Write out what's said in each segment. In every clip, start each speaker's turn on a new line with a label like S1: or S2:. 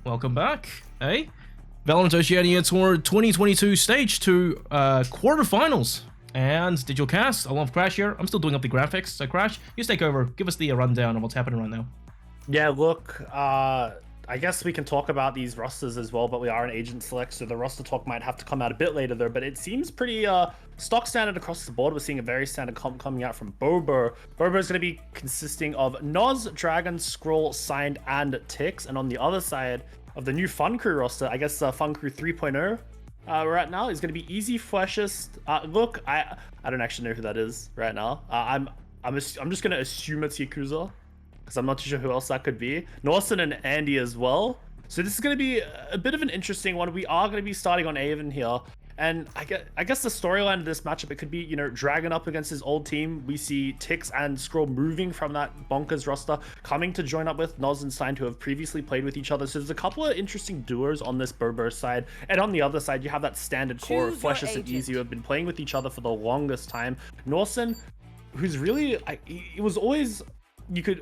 S1: welcome back. Hey, Valorant Oceania Tour 2022 Stage 2 quarterfinals. And did your cast along with Crash here? I'm still doing up the graphics, so Crash, you take over. Give us the rundown of what's happening right now.
S2: Yeah, look, I guess we can talk about these rosters as well, but we are an agent select, so the roster talk might have to come out a bit later there, but it seems pretty stock standard across the board. We're seeing a very standard comp coming out from BOBO. BOBO is going to be consisting of Noz, Dragon, Scroll, Signed, and Tix, and on the other side of the new Funcrew roster, I guess Funcrew 3.0 right now is going to be Easy Freshest. Look, I don't actually know who that is right now. I'm just going to assume it's Yakuza, because I'm not too sure who else that could be. Norson and Andy as well. So this is going to be a bit of an interesting one. We are going to be starting on Avon here. And I guess the storyline of this matchup, it could be, you know, Dragon up against his old team. We see Tix and Scroll moving from that bonkers roster, coming to join up with Noz and Sign, who have previously played with each other. So there's a couple of interesting duos on this BOBO side. And on the other side, you have that standard core of Fleshes and Easy, who have been playing with each other for the longest time. Norson, who's really, he was always...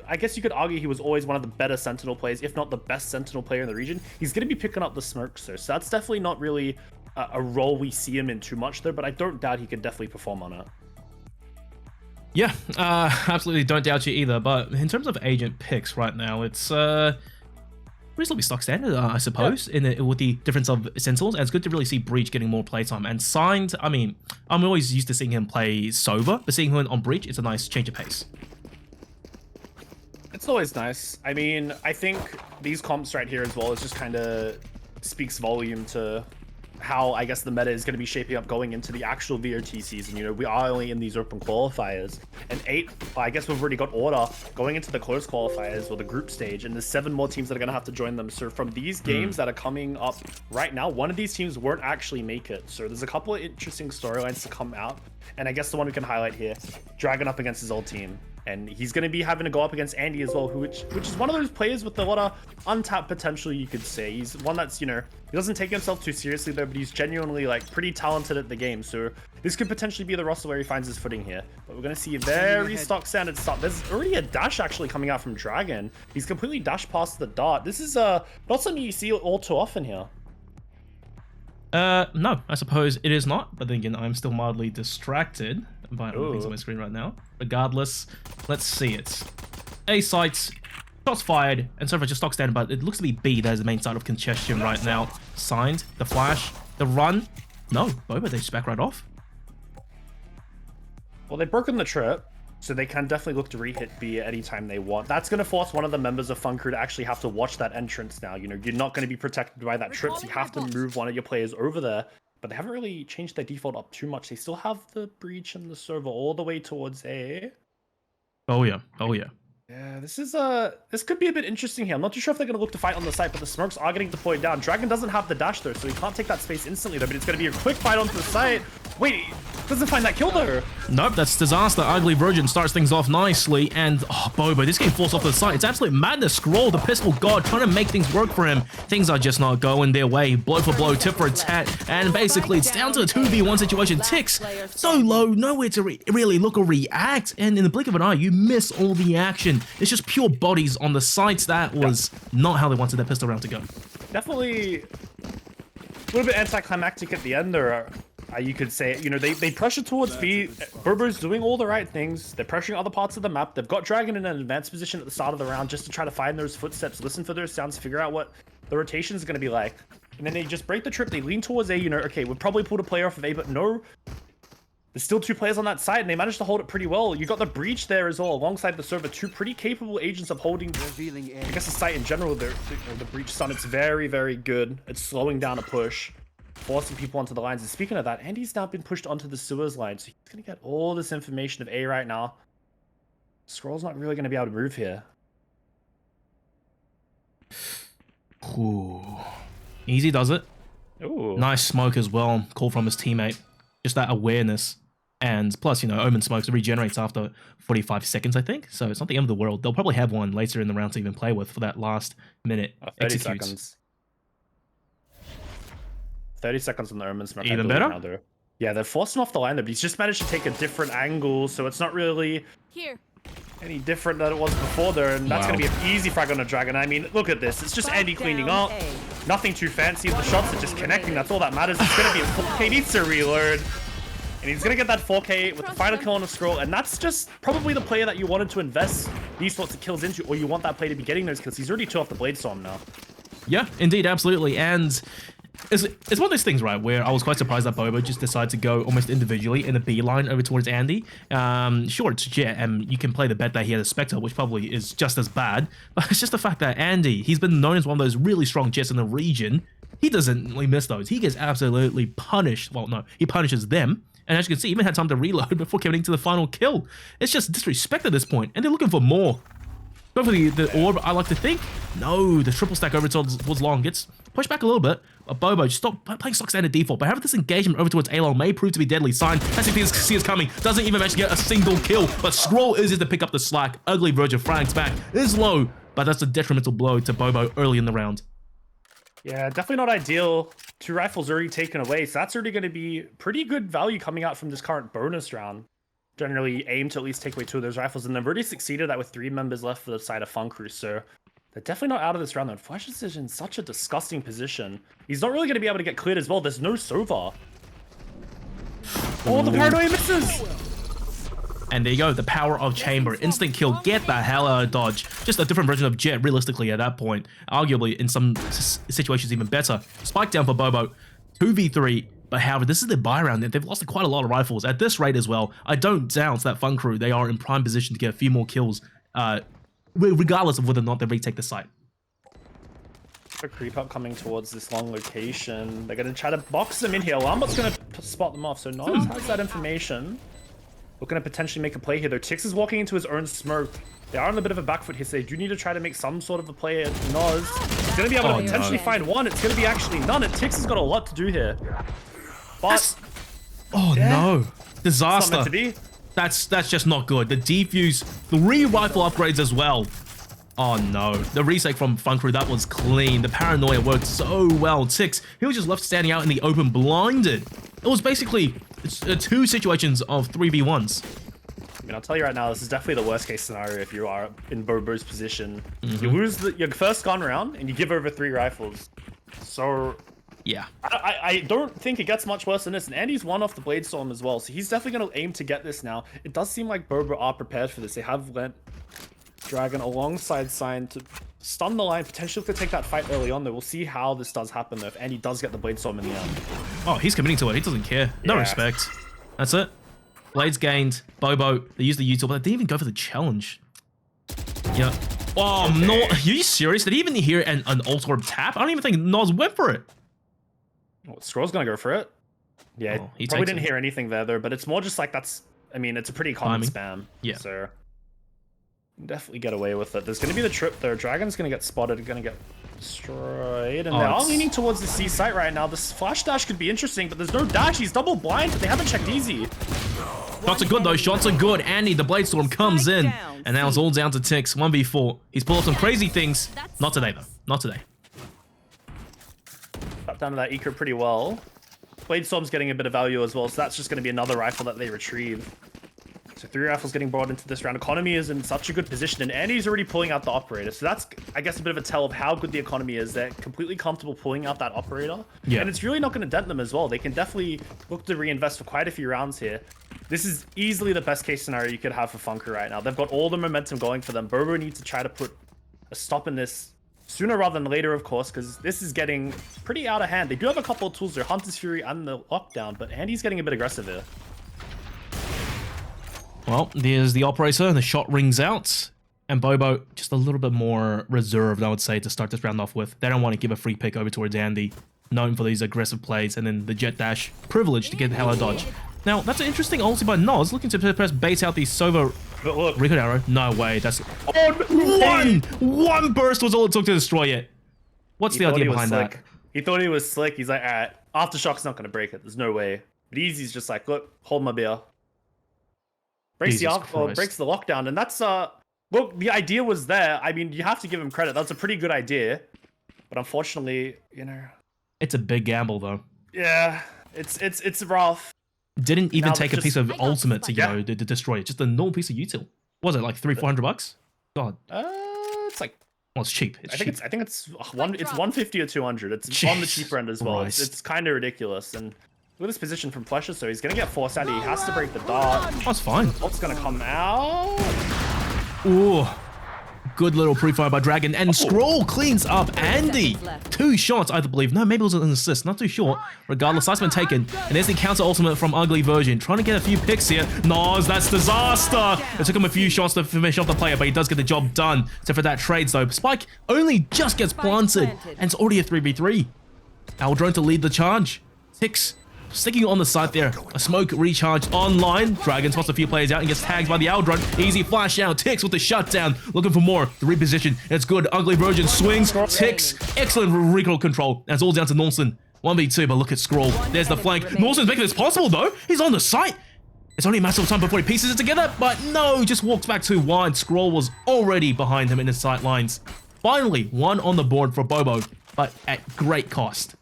S2: I guess you could argue he was always one of the better Sentinel players, if not the best Sentinel player in the region. He's going to be picking up the smokes there, so that's definitely not really a role we see him in too much there, but I don't doubt he could definitely perform on it.
S1: Yeah, absolutely don't doubt you either, but in terms of agent picks right now, it's reasonably stock standard, I suppose, yeah. With the difference of Sentinels, and it's good to really see Breach getting more playtime. And Signed, I mean, I'm always used to seeing him play Sova, but seeing him on Breach, it's a nice change of pace.
S2: It's always nice. I mean, I think these comps right here as well is just kind of speaks volume to how, I guess, the meta is going to be shaping up going into the actual VOT season. You know, we are only in these open qualifiers, and I guess we've already got order going into the closed qualifiers or the group stage, and there's 7 more teams that are going to have to join them. So from these games that are coming up right now, one of these teams won't actually make it. So there's a couple of interesting storylines to come out, and I guess the one we can highlight here, Dragon up against his old team. And he's going to be having to go up against Andy as well, which is one of those players with a lot of untapped potential, you could say. He's one that's, you know, he doesn't take himself too seriously though, but he's genuinely like pretty talented at the game. So this could potentially be the roster where he finds his footing here. But we're going to see a very stock standard start. There's already a dash actually coming out from Dragon. He's completely dashed past the dart. This is not something you see all too often here.
S1: No, I suppose it is not, but then again, I'm still mildly distracted by other things on my screen right now. Regardless, let's see it. A site, shots fired, and so far just stock standard, but it looks to be B that is the main side of congestion right now. Signed, the flash, the run. No, BOBO, they just back right off.
S2: Well, they've broken the trip, so they can definitely look to re-hit B at any time they want. That's going to force one of the members of Funcrew to actually have to watch that entrance now. You know, you're not going to be protected by that trip, so you have to move one of your players over there. But they haven't really changed their default up too much. They still have the breach and the server all the way towards A.
S1: Oh yeah, oh yeah.
S2: Yeah, this could be a bit interesting here. I'm not too sure if they're going to look to fight on the site, but the smokes are getting deployed down. Dragon doesn't have the dash though, so he can't take that space instantly though, but it's going to be a quick fight onto the site. Wait, doesn't find that kill though.
S1: Nope, that's disaster. Ugly Virgin starts things off nicely, and BOBO, this game falls off the site. It's absolute madness. Scroll, the pistol god, trying to make things work for him. Things are just not going their way. Blow for blow, tip for tat, and basically it's down to a 2v1 situation. Tix, so low, nowhere to really look or react, and in the blink of an eye, you miss all the action. It's just pure bodies on the sites. That was not how they wanted their pistol round to go.
S2: Definitely a little bit anticlimactic at the end there. You could say, you know, they pressure towards B. BOBO's doing all the right things. They're pressuring other parts of the map. They've got Dragon in an advanced position at the start of the round just to try to find those footsteps, listen for those sounds, figure out what the rotation is going to be like. And then they just break the trip. They lean towards A, you know, okay, we've probably pulled a player off of A, but no. There's still 2 players on that side, and they managed to hold it pretty well. You got the breach there as well, alongside the server. 2 pretty capable agents of holding, I guess, the site in general. The breach stun, it's very, very good. It's slowing down a push, forcing people onto the lines. And speaking of that, Andy's now been pushed onto the sewers line, so he's going to get all this information of A right now. Scroll's not really going to be able to move here.
S1: Ooh. Easy does it.
S2: Ooh.
S1: Nice smoke as well. Call from his teammate. Just that awareness. And plus, you know, Omen smokes regenerates after 45 seconds, I think. So it's not the end of the world. They'll probably have one later in the round to even play with for that last minute.
S2: 30 seconds. 30 seconds on the Omen smoke.
S1: Even better?
S2: Yeah, they're forcing off the line, but he's just managed to take a different angle, so it's not really any different than it was before there, and that's going to be an easy frag on a Dragon. I mean, look at this. It's just Andy cleaning up. Nothing too fancy. The shots are just connecting. That's all that matters. It's going to be a 4K. He needs to reload. And he's going to get that 4K with the final kill on the scroll. And that's just probably the player that you wanted to invest these sorts of kills into, or you want that player to be getting those kills. He's already 2 off the Blade Storm now.
S1: Yeah, indeed, absolutely. And it's one of those things, right, where I was quite surprised that Bobo just decided to go almost individually in a beeline over towards Andy. Sure, it's Jet, and you can play the bet that he had a Spectre, which probably is just as bad. But it's just the fact that Andy, he's been known as one of those really strong Jets in the region. He doesn't really miss those. He gets absolutely punished. Well, no, he punishes them. And as you can see, he even had time to reload before coming to the final kill. It's just disrespect at this point, and they're looking for more. Go for the orb, I like to think. No, the triple stack over towards Long gets pushed back a little bit. Bobo, just stop playing stock standard default. But having this engagement over towards A-Long may prove to be deadly sign. As you can see is coming, doesn't even manage to get a single kill. But Scroll is to pick up the slack. Ugly Virgin frags back, is low. But that's a detrimental blow to Bobo early in the round.
S2: Yeah, definitely not ideal. 2 rifles already taken away, so that's already going to be pretty good value coming out from this current bonus round. Generally aim to at least take away 2 of those rifles, and they've already succeeded that with 3 members left for the side of Funcrew, so they're definitely not out of this round though. Flash is in such a disgusting position. He's not really going to be able to get cleared as well. There's no Sova. Oh, the paranoia misses!
S1: And there you go, the power of Chamber. Instant kill, get the hell out of dodge. Just a different version of Jet, realistically, at that point. Arguably, in some situations, even better. Spike down for Bobo, 2v3. But however, this is their buy round. They've lost quite a lot of rifles. At this rate as well, I don't doubt that Funcrew, they are in prime position to get a few more kills, regardless of whether or not they retake the site.
S2: A creep up coming towards this Long location. They're going to try to box them in here. Lambot's going to spot them off, so Noz has that information. Looking to potentially make a play here, though. Tix is walking into his own smoke. They are on a bit of a back foot here, so they do need to try to make some sort of a play at Noz. He's going to be able to potentially find one. It's going to be actually none, and Tix has got a lot to do here. But...
S1: no. Disaster.
S2: It's not meant to be.
S1: That's just not good. The defuse, 3 rifle upgrades as well. Oh no. The resake from Funcrew, that was clean. The paranoia worked so well. Tix, he was just left standing out in the open, blinded. It was basically 2 situations of 3v1s.
S2: I mean, I'll tell you right now, this is definitely the worst case scenario if you are in Bobo's position. You lose your first gun round and you give over 3 rifles. So
S1: yeah,
S2: I don't think it gets much worse than this. And Andy's 1 off the Blade Storm as well, so he's definitely going to aim to get this now. It does seem like Bobo are prepared for this. They have lent Dragon alongside Sign to stun the line, potentially to take that fight early on, though. We'll see how this does happen, though, if Andy does get the Blade Storm in the end.
S1: Oh, he's committing to it. He doesn't care. No respect. That's it. Blades gained. Bobo, they used the util, but they didn't even go for the challenge. Yeah. Oh, no. Are you serious? Did he even hear an Ult Orb tap? I don't even think Noz went for it.
S2: Well, Scroll's going to go for it. Yeah,
S1: he
S2: probably didn't hear anything there, though, but it's more just like that's... I mean, it's a pretty common spam.
S1: Yeah.
S2: So... definitely get away with it. There's going to be the trip there. Dragon's going to get spotted, going to get destroyed. And they are leaning towards the C site right now. This flash dash could be interesting, but there's no dash. He's double blind, but they haven't checked easy.
S1: Shots are good, though. Shots are good. Andy, the Blade Storm comes in. And now it's all down to Tix. 1v4. He's pulled off some crazy things. Not today, though. Not today.
S2: Got down to that eco pretty well. Blade Storm's getting a bit of value as well, so that's just going to be another rifle that they retrieve. So 3 rifles getting brought into this round. Economy is in such a good position, and Andy's already pulling out the operator. So that's, I guess, a bit of a tell of how good the economy is. They're completely comfortable pulling out that operator. Yeah. And it's really not going to dent them as well. They can definitely look to reinvest for quite a few rounds here. This is easily the best case scenario you could have for Funcrew right now. They've got all the momentum going for them. Bobo needs to try to put a stop in this sooner rather than later, of course, because this is getting pretty out of hand. They do have a couple of tools there, Hunter's Fury and the Lockdown, but Andy's getting a bit aggressive here.
S1: Well, there's the operator, and the shot rings out. And Bobo, just a little bit more reserved, I would say, to start this round off with. They don't want to give a free pick over towards Andy, known for these aggressive plays, and then the jet dash privilege to get the hell out of dodge. Now, that's an interesting ulti by Noz, looking to press bait out the Sova Ricoh arrow. No way, that's... One burst was all it took to destroy it. What's the idea behind that?
S2: He thought he was slick. He's like, alright, Aftershock's not going to break it. There's no way. But Easy's just like, look, hold my beer. Breaks the lockdown, and that's look, the idea was there. I mean, you have to give him credit. That's a pretty good idea, but unfortunately, you know,
S1: it's a big gamble though.
S2: Yeah, it's rough.
S1: Didn't even take a piece of ultimate to to destroy it. Just a normal piece of util. Was it like 300-400 bucks? God.
S2: It's like,
S1: well, it's cheap.
S2: I think it's 150 or 200. It's on the cheaper end as well. It's kind of ridiculous. And look at this position from Flesher, so he's gonna get forced out. He has to break the dart.
S1: That's fine.
S2: What's gonna come out?
S1: Ooh. Good little pre-fire by Dragon, and Scroll cleans up Andy. 2 shots, I believe. No, maybe it was an assist. Not too sure. Regardless, that's been taken. And there's the counter ultimate from Ugly Version. Trying to get a few picks here. Nos, that's disaster. It took him a few shots to finish off the player, but he does get the job done. Except for that trades, though. Spike only just gets planted, and it's already a 3v3. Aldrone to lead the charge. 6. Sticking on the side there, a smoke recharge online. Dragon spots a few players out and gets tagged by the Aldrone. Easy flash out. Tix with the shutdown. Looking for more. The reposition. It's good. Ugly Version swings. Tix. Excellent recoil control. That's all down to Norson. 1v2, but look at Scroll. There's the flank. Norson's making this possible, though. He's on the site. It's only a matter of time before he pieces it together, but no, he just walks back too wide. Scroll was already behind him in his sight lines. Finally, 1 on the board for Bobo, but at great cost.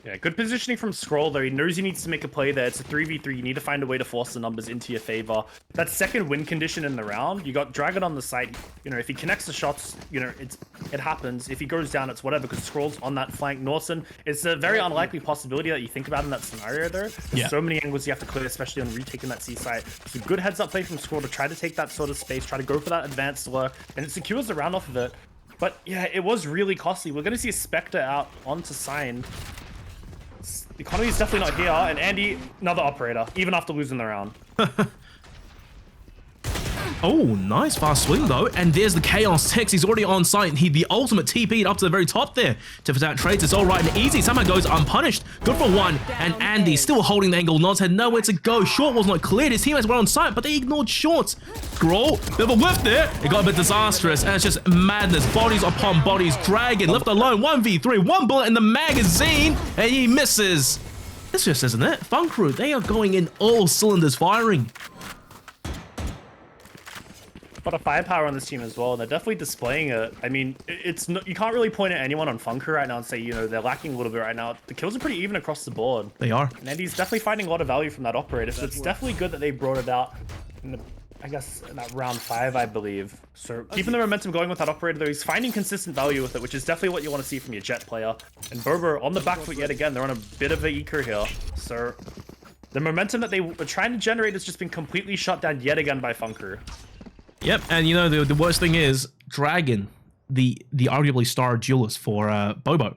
S2: Yeah, good positioning from Scroll, though. He knows he needs to make a play there. It's a 3v3. You need to find a way to force the numbers into your favor. That second win condition in the round, you got Dragon on the site. You know, if he connects the shots, you know, it happens. If he goes down, it's whatever, because Scroll's on that flank. Norson, it's a very unlikely possibility that you think about in that scenario, though. There's so many angles you have to clear, especially on retaking that C site. It's a good heads-up play from Scroll to try to take that sort of space, try to go for that advanced lure, and it secures the round off of it. But yeah, it was really costly. We're going to see a Spectre out onto Sign. The economy is definitely not here, and Andy, another operator, even after losing the round.
S1: Oh, nice fast swing though, and there's the Chaos Tix. He's already on site. The ultimate TP'd up to the very top there. Tiffer's trades, it's all right and easy. Somehow goes unpunished. Good for 1, and Andy still holding the angle. Nods had nowhere to go. Short was not cleared. His teammates were on site, but they ignored Short. Scroll, bit of a whiff there. It got a bit disastrous, and it's just madness. Bodies upon bodies. Dragon left alone. 1v3, 1 bullet in the magazine, and he misses. This just isn't it. Funcrew, they are going in all cylinders firing.
S2: Got a firepower on this team as well, and they're definitely displaying it. I mean, it's not, you can't really point at anyone on Funcrew right now and say, you know, they're lacking a little bit right now. The kills are pretty even across the board.
S1: They are.
S2: And Andy's definitely finding a lot of value from that operator, so it's definitely good that they brought it out in the, I guess, in that round 5, I believe. So keeping the momentum going with that operator, though, he's finding consistent value with it, which is definitely what you want to see from your Jet player. And Bobo on the back foot yet again. They're on a bit of a eco here. So the momentum that they were trying to generate has just been completely shut down yet again by Funcrew.
S1: Yep, and you know, the worst thing is, Dragon, the arguably star duelist for Bobo,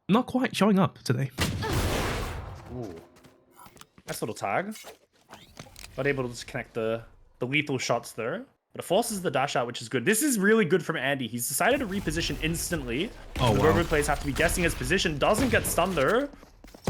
S1: not quite showing up today.
S2: Ooh. Nice little tag. Not able to just connect the lethal shots there. But it forces the dash out, which is good. This is really good from Andy. He's decided to reposition instantly.
S1: Oh,
S2: the
S1: wow.
S2: Bobo players have to be guessing his position. Doesn't get stunned though.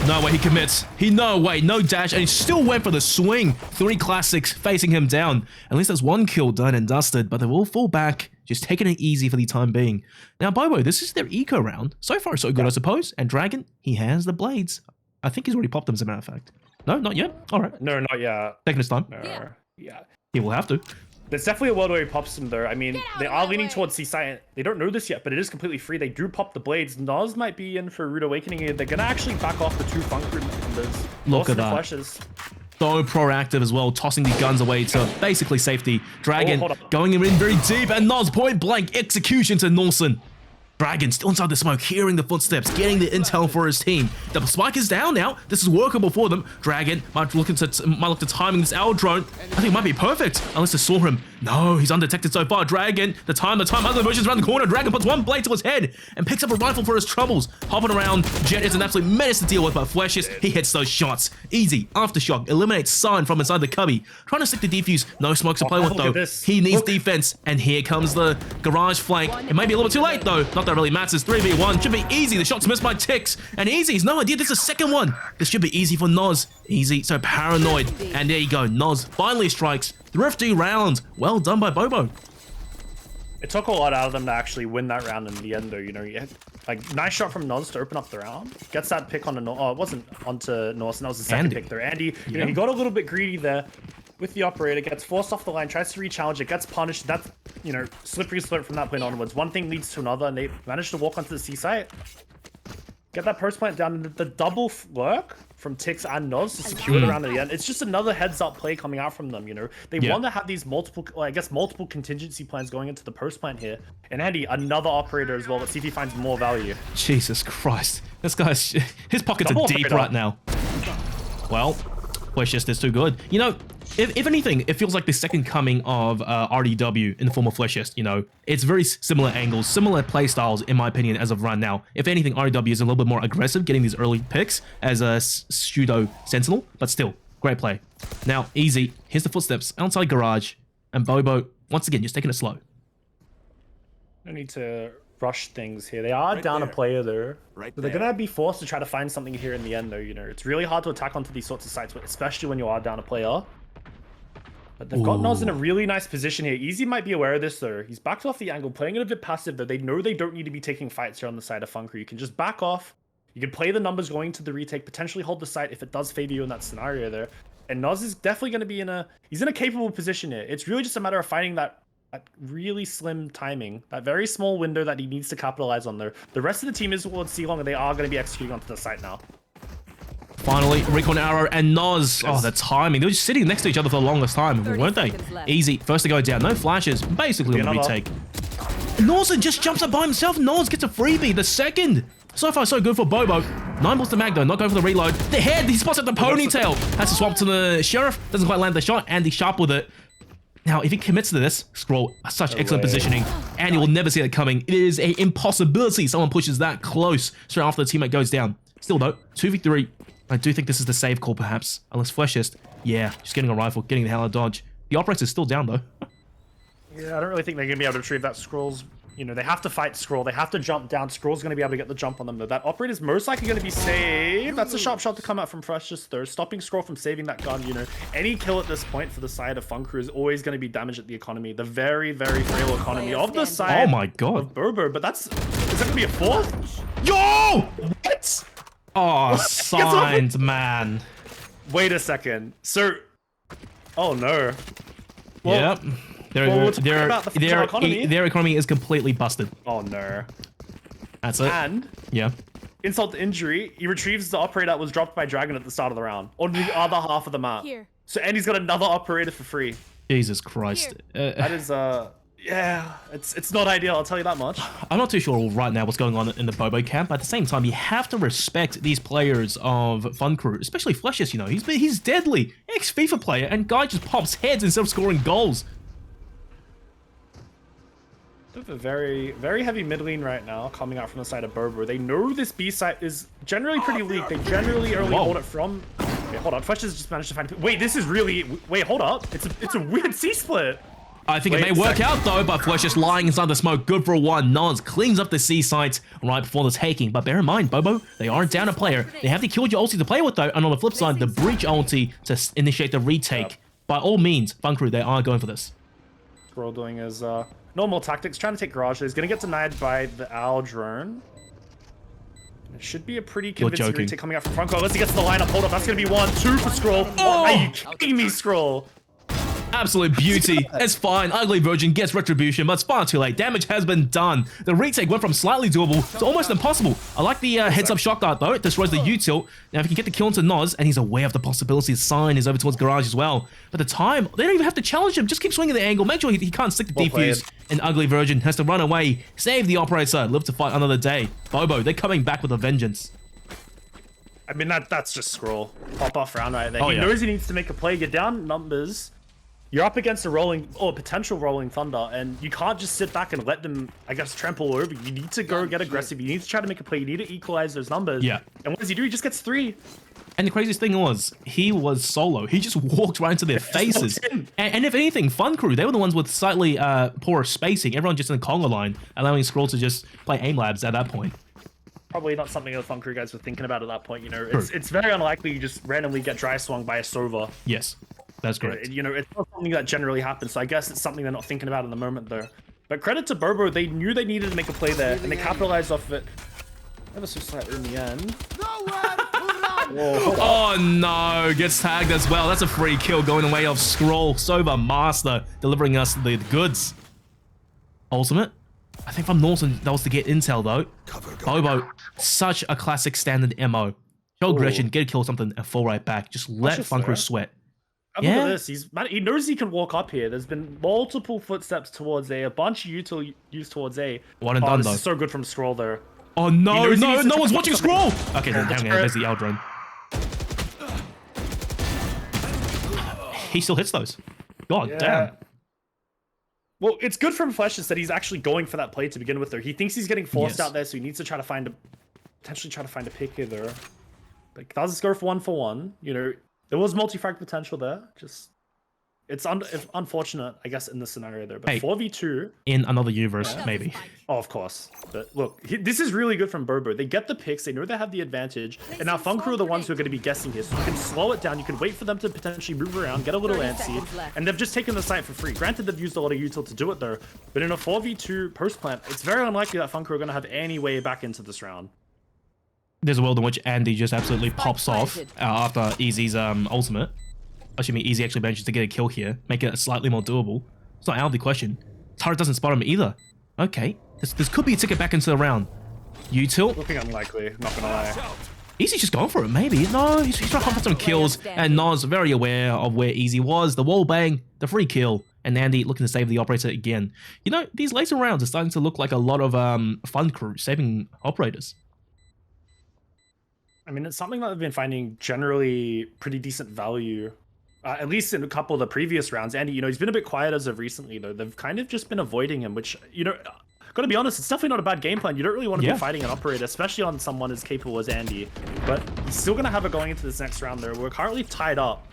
S1: No way he commits. No way, no dash, and he still went for the swing. 3 classics facing him down. At least there's 1 kill done and dusted, but they will fall back, just taking it easy for the time being. Now, Bobo, this is their eco round. So far, so good, I suppose. And Dragon, he has the blades. I think he's already popped them, as a matter of fact. No, not yet? All right.
S2: No, not yet.
S1: Taking his time.
S2: No. Yeah.
S1: He will have to.
S2: There's definitely a world where he pops them though. I mean, they are leaning towards C-Site. They don't know this yet, but it is completely free. They do pop the blades. Nos might be in for a rude awakening here. They're gonna actually back off the 2 Funcrew members.
S1: Look at that.
S2: Flashes.
S1: So proactive as well, tossing the guns away to basically safety. Dragon going in very deep, and Nos point blank execution to Norson. Dragon still inside the smoke, hearing the footsteps, getting the intel for his team. The spike is down now. This is workable for them. Dragon might look to timing this Aldrone. I think it might be perfect, unless they saw him. No, he's undetected so far. Dragon, the time, other versions around the corner. Dragon puts 1 blade to his head and picks up a rifle for his troubles. Hopping around, Jet is an absolute menace to deal with, but Fleshes, he hits those shots. Easy, aftershock, eliminates Sign from inside the cubby. Trying to stick the defuse, no smokes to play with though. He needs defense, and here comes the garage flank. It may be a little bit too late though. Not that really matters. 3v1 should be easy. The shot's missed by Tix, and Easy has no idea this is the second one. This should be easy for Nos. Easy, so paranoid, and there you go. Nos finally strikes. Thrifty round. Well done by Bobo.
S2: It took a lot out of them to actually win that round in the end, though. You know, like nice shot from Nos to open up the round. Gets that pick on the it wasn't onto Norson. That was the second pick there. Andy, you know, he got a little bit greedy there with the operator. Gets forced off the line. Tries to re-challenge it. Gets punished. That's, you know, slippery slope from that point onwards. One thing leads to another, and they managed to walk onto the C site. Get that post plant down. The double work from Tix and Noz to secure it around the end. It's just another heads-up play coming out from them, you know? They want to have these multiple, well, I guess, multiple contingency plans going into the post plant here. And Andy, another operator as well. Let's see if he finds more value.
S1: Jesus Christ. This guy's... His pockets
S2: Double
S1: are deep
S2: operator.
S1: right now. Well, Fleshiest is too good. You know, if anything, it feels like the second coming of RDW in the form of Fleshiest, you know? It's very similar angles, similar play styles, in my opinion, as of right now. If anything, RDW is a little bit more aggressive, getting these early picks as a pseudo sentinel, but still, great play. Now, easy. Here's the footsteps outside garage, and Bobo, once again, just taking it slow.
S2: No need to rush things here. They are down a player there. So they're going to be forced to try to find something here in the end, though, you know. It's really hard to attack onto these sorts of sites, especially when you are down a player. But they've got Noz in a really nice position here. Easy might be aware of this, though. He's backed off the angle, playing it a bit passive, though. They know they don't need to be taking fights here on the side of Funcrew. You can just back off. You can play the numbers going to the retake, potentially hold the site if it does favor you in that scenario there. And Noz is definitely going to be he's in a capable position here. It's really just a matter of finding that really slim timing, that very small window that he needs to capitalize on there. The rest of the team is towards C-Long, and they are going to be executing onto the site now.
S1: Finally, Recon Arrow and Noz. Oh, the timing. They were just sitting next to each other for the longest time, weren't they? Easy. First to go down. No flashes. Basically on the retake. Noz just jumps up by himself. Noz gets a freebie. The second. So far, so good for Bobo. 9 balls to mag, though. Not going for the reload. The head. He spots at the ponytail. Has to swap to the Sheriff. Doesn't quite land the shot. Andy sharp with it. Now, if he commits to this, Scroll, such excellent positioning, and he will never see it coming. It is an impossibility someone pushes that close straight after the teammate goes down. Still, though, 2v3. I do think this is the save call, perhaps. Unless Fleshiest, yeah, just getting a rifle, getting the hell out of dodge. The operator's still down, though. Yeah,
S2: I don't really think they're going to be able to retrieve that. Scroll's, you know, they have to fight Scroll. They have to jump down. Scroll's going to be able to get the jump on them, though. That operator's most likely going to be saved. That's a sharp shot to come out from Fleshiest, though. Stopping Scroll from saving that gun, you know. Any kill at this point for the side of Funcrew is always going to be damage at the economy. The very, very frail economy of the side
S1: oh my God.
S2: of BOBO. But is that going to be a fourth?
S1: Yo!
S2: What?
S1: Oh, signs, man.
S2: Wait a second. Sir. Oh, no. Well,
S1: yep. Their economy is completely busted.
S2: Oh, no.
S1: That's it.
S2: And
S1: yeah.
S2: Insult to injury, he retrieves the operator that was dropped by Dragon at the start of the round. On the other half of the map.
S3: Here.
S2: So Andy's got another operator for free.
S1: Jesus Christ.
S2: That is, yeah, it's not ideal, I'll tell you that much.
S1: I'm not too sure right now what's going on in the Bobo camp, but at the same time, you have to respect these players of Funcrew, especially Fleshiest, you know. He's deadly. Ex-FIFA player, and guy just pops heads instead of scoring goals.
S2: They have a very, very heavy mid lane right now coming out from the side of BOBO. They know this B site is generally pretty weak. They generally only hold it from... Wait, hold on. Fleshiest just managed to find... Wait, this is really... Wait, hold up. It's a weird C-split.
S1: I think it may work out, though, but Fleshiest lying inside the smoke. Good for one. Noz cleans up the C site right before the taking. But bear in mind, Bobo, they aren't down a player. They have the Killjoy ulti to play with, though. And on the flip side, the Breach ulti to initiate the retake. Yep. By all means, Funcrew, they are going for this.
S2: Scroll doing his normal tactics, trying to take Garage. He's going to get denied by the Owl drone. It should be a pretty convincing retake coming out from Funcrew. Unless he gets the lineup. Hold up, that's going to be 1-2 for Scroll. Oh! Are you kidding me, Scroll?
S1: Absolute beauty. It's fine. Ugly Virgin gets retribution, but it's far too late. Damage has been done. The retake went from slightly doable to almost impossible. I like the heads-up shot dart, though. It destroys the U-tilt. Now, if you can get the kill into Noz, and he's aware of the possibilities, Sign is over towards Garage as well. But the time, they don't even have to challenge him. Just keep swinging the angle. Make sure he can't stick the defuse. And Ugly Virgin has to run away, save the operator, live to fight another day. Bobo, they're coming back with a vengeance.
S2: I mean, that's just Scroll. Pop-off round right there. He knows he needs to make a play. You're down numbers. You're up against a potential rolling thunder, and you can't just sit back and let them, I guess, trample over. You need to go get aggressive. You need to try to make a play. You need to equalize those numbers. Yeah. And what does he do? He just gets 3.
S1: And the craziest thing was, he was solo. He just walked right into their faces. And if anything, Funcrew, they were the ones with slightly poorer spacing. Everyone just in the conga line, allowing Scroll to just play aim labs at that point.
S2: Probably not something the Funcrew guys were thinking about at that point, you know. It's very unlikely you just randomly get dry swung by a Sova.
S1: Yes. That's correct.
S2: You know, it's not something that generally happens, so I guess it's something they're not thinking about in the moment there. But credit to BOBO, they knew they needed to make a play there, and they capitalized off of it ever so slightly in the end.
S1: Oh no, gets tagged as well. That's a free kill going away of Scroll. Sova Master delivering us the goods. Ultimate. I think from Norton, that was to get intel though. Bobo, such a classic standard MO. Show aggression, get a kill or something, and fall right back. Just let Funcrew sweat.
S2: Look at this. He knows he can walk up here. There's been multiple footsteps towards A, a bunch of util used towards A.
S1: One and done
S2: this
S1: though.
S2: is so good from Scroll there.
S1: Oh no, no one's watching Scroll! Okay, then there's the L drone. He still hits those. God damn.
S2: Well, it's good from Fleshes that he's actually going for that play to begin with there. He thinks he's getting forced out there, so he needs to try to find potentially try to find a pick here there. But does go for one. You know, there was multi-frag potential there. Just it's unfortunate, I guess, in this scenario there. But 4v2
S1: in another universe, maybe.
S2: Oh, of course. But look, this is really good from Bobo. They get the picks. They know they have the advantage. And now Funcrew are the ones who are going to be guessing here. So you can slow it down. You can wait for them to potentially move around, get a little antsy. And they've just taken the site for free. Granted, they've used a lot of util to do it, though. But in a 4v2 post-plant, it's very unlikely that Funcrew are going to have any way back into this round.
S1: There's a world in which Andy just absolutely pops off after Easy's ultimate. Assuming Easy actually manages to get a kill here, make it slightly more doable. It's not out of the question. Turret doesn't spot him either. Okay, this could be a ticket back into the round. Util?
S2: Looking unlikely, not gonna lie.
S1: Easy's just going for it, maybe. No, he's trying to hunt for some kills, and Nos very aware of where Easy was. The wall bang, the free kill, and Andy looking to save the operator again. You know, these later rounds are starting to look like a lot of Funcrew saving operators.
S2: I mean, it's something that I've been finding generally pretty decent value. At least in a couple of the previous rounds. Andy, you know, he's been a bit quiet as of recently, though. They've kind of just been avoiding him, which, you know, gotta be honest, it's definitely not a bad game plan. You don't really want to be fighting an operator, especially on someone as capable as Andy. But he's still gonna have it going into this next round there. We're currently tied up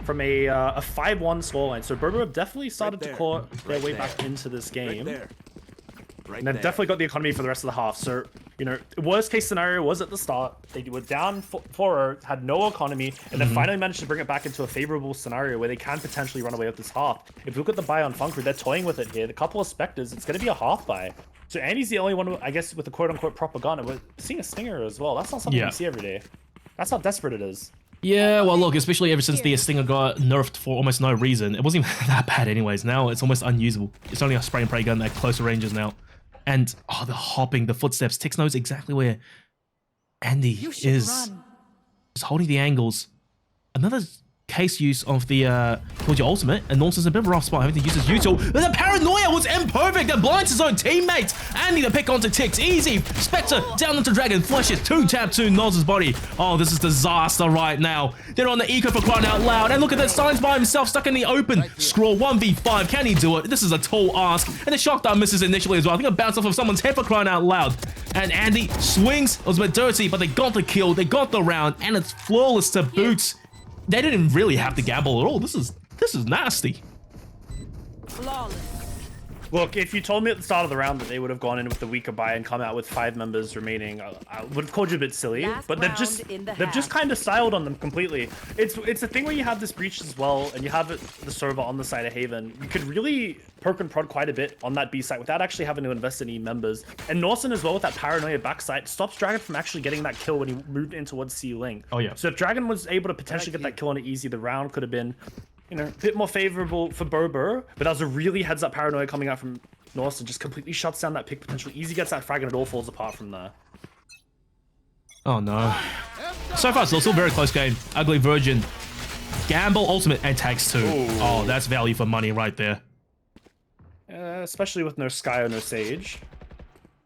S2: from a 5-1 scoreline. So Bobo have definitely started to claw their way back into this game. And they've definitely got the economy for the rest of the half. So, you know, worst case scenario was at the start. They were down 4-0, had no economy, and then finally managed to bring it back into a favorable scenario where they can potentially run away with this half. If you look at the buy on Funcrew, they're toying with it here. The couple of Spectres, it's going to be a half buy. So Andy's the only one, I guess, with the quote-unquote proper gun. And we're seeing a Stinger as well. That's not something you see every day. That's how desperate it is.
S1: Yeah, well, look, especially ever since the Stinger got nerfed for almost no reason. It wasn't even that bad anyways. Now it's almost unusable. It's only a spray and pray gun at closer ranges now. And, oh, the hopping, the footsteps. Tix knows exactly where Andy is. Just holding the angles. Another case use of the towards your ultimate, and Norton's a bit of a rough spot having to use his util. The paranoia was imperfect. That blinds his own teammates. Andy the pick onto Tix. Easy. Spectre down onto Dragon. Flushes 2-tap to Noz's body. Oh, this is disaster right now. They're on the eco for crying out loud. And look at that, Signs by himself stuck in the open. Scroll 1v5. Can he do it? This is a tall ask. And the shock dart misses initially as well. I think it bounced off of someone's head for crying out loud. And Andy swings. It was a bit dirty, but they got the kill. They got the round, and it's flawless to boot. They didn't really have to gamble at all. This is nasty.
S3: Flawless.
S2: Look, if you told me at the start of the round that they would have gone in with the weaker buy and come out with 5 members remaining, I would have called you a bit silly. But they've just kind of styled on them completely. It's a thing where you have this breach as well, and you have the server on the side of Haven. You could really poke and prod quite a bit on that B site without actually having to invest any members. And Norson as well with that paranoia backside stops Dragon from actually getting that kill when he moved in towards C Link.
S1: Oh yeah.
S2: So if Dragon was able to potentially get that kill on it easy, the round could have been, you know, a bit more favorable for Bobo, but that was a really heads-up paranoia coming out from Norse and just completely shuts down that pick potential. Easy gets that frag and it all falls apart from there.
S1: Oh no. So far, it's still a very close game. Ugly Virgin. Gamble, ultimate, and tags 2. Ooh. Oh, that's value for money right there.
S2: Especially with no Sky or no Sage.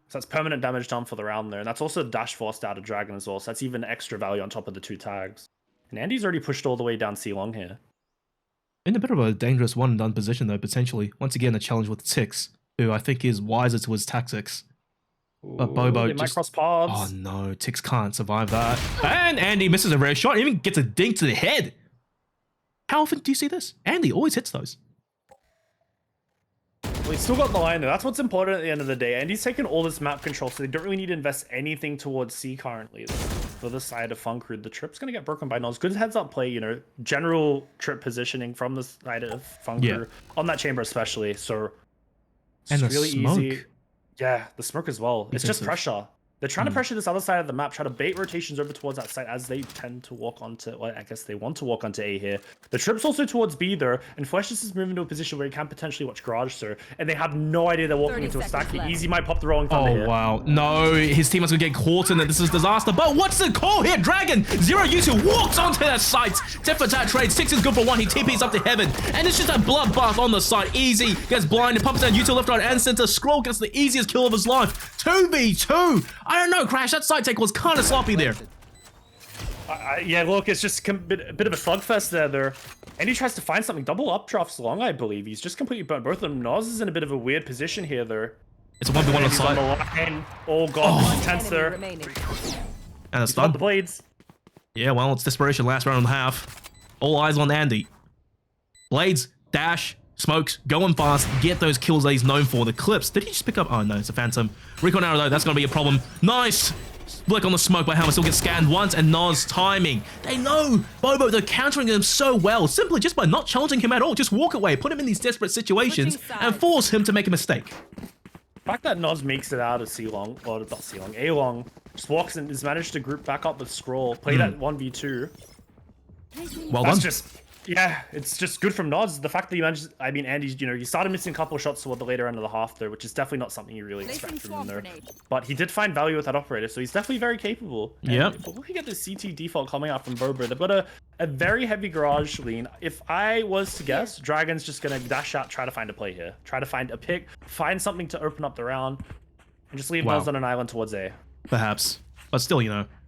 S2: So that's permanent damage done for the round there. And that's also dash forced out of Dragon as well. So that's even extra value on top of the 2 tags. And Andy's already pushed all the way down C long here.
S1: In a bit of a dangerous one and done position though, potentially. Once again, a challenge with Tix, who I think is wiser to his tactics. But Bobo
S2: just... might cross paths.
S1: Oh no, Tix can't survive that. And Andy misses a rare shot, even gets a dink to the head. How often do you see this? Andy always hits those.
S2: Well, he's still got the line though. That's what's important at the end of the day. And he's taken all this map control, so they don't really need to invest anything towards C currently. For the side of Funcrew, the trip's going to get broken by Nos. Good heads-up play, you know, general trip positioning from the side of Funcrew, on that chamber especially. So it's
S1: and the
S2: really
S1: smoke.
S2: easy. Yeah, the smoke as well. It's just pressure. They're trying to pressure this other side of the map, try to bait rotations over towards that side as they tend to walk onto, well, I guess they want to walk onto A here. The trip's also towards B there, and Fleshless is moving to a position where he can potentially watch Garage, sir. And they have no idea they're walking into a stack. The Easy might pop the Rolling Thunder here.
S1: Oh, wow. No, his teammate's gonna get caught in it. This is disaster. But what's the call here? Dragon, 0 U2 walks onto their site. Tit for tat trade. 6 is good for 1. He TP's up to heaven. And it's just a bloodbath on the site. Easy gets blinded, pumps down U2 left, right, and center. Scroll gets the easiest kill of his life. 2v2. I don't know, Crash. That side take was kind of sloppy there.
S2: Yeah, look, it's just a bit of a slugfest there. And he tries to find something. Double updrafts long, I believe. He's just completely burnt both of them. Noz is in a bit of a weird position here, though.
S1: It's a 1v1 on side.
S2: Oh, God, this is intense there.
S1: And a
S2: He's got
S1: stun.
S2: the blades.
S1: Yeah, well, it's desperation. Last round and a half. All eyes on Andy. Blades, dash, smokes, going fast, get those kills that he's known for. The clips. Did he just pick up? Oh, no, it's a Phantom. Recon arrow, though, that's going to be a problem. Nice! Flick on the smoke, but Hammer still gets scanned once, and Noz timing. They know Bobo, they're countering him so well, simply just by not challenging him at all. Just walk away, put him in these desperate situations, and force him to make a mistake.
S2: The fact that Noz makes it out of C-Long, or not C-Long, A-Long, just walks and has managed to group back up with Scroll, play that 1v2.
S1: Well
S2: That's
S1: done.
S2: just, yeah, it's just good from Noz. The fact that he managed, I mean, Andy's, you started missing a couple of shots toward the later end of the half there, which is definitely not something you really expect from him there. But he did find value with that operator, so he's definitely very capable.
S1: Yep.
S2: But looking at the CT default coming out from Bobo, they've got a very heavy garage lean. If I was to guess, Dragon's just going to dash out, try to find a play here. Try to find a pick, find something to open up the round, and just leave Noz on an island towards A.
S1: Perhaps. But still,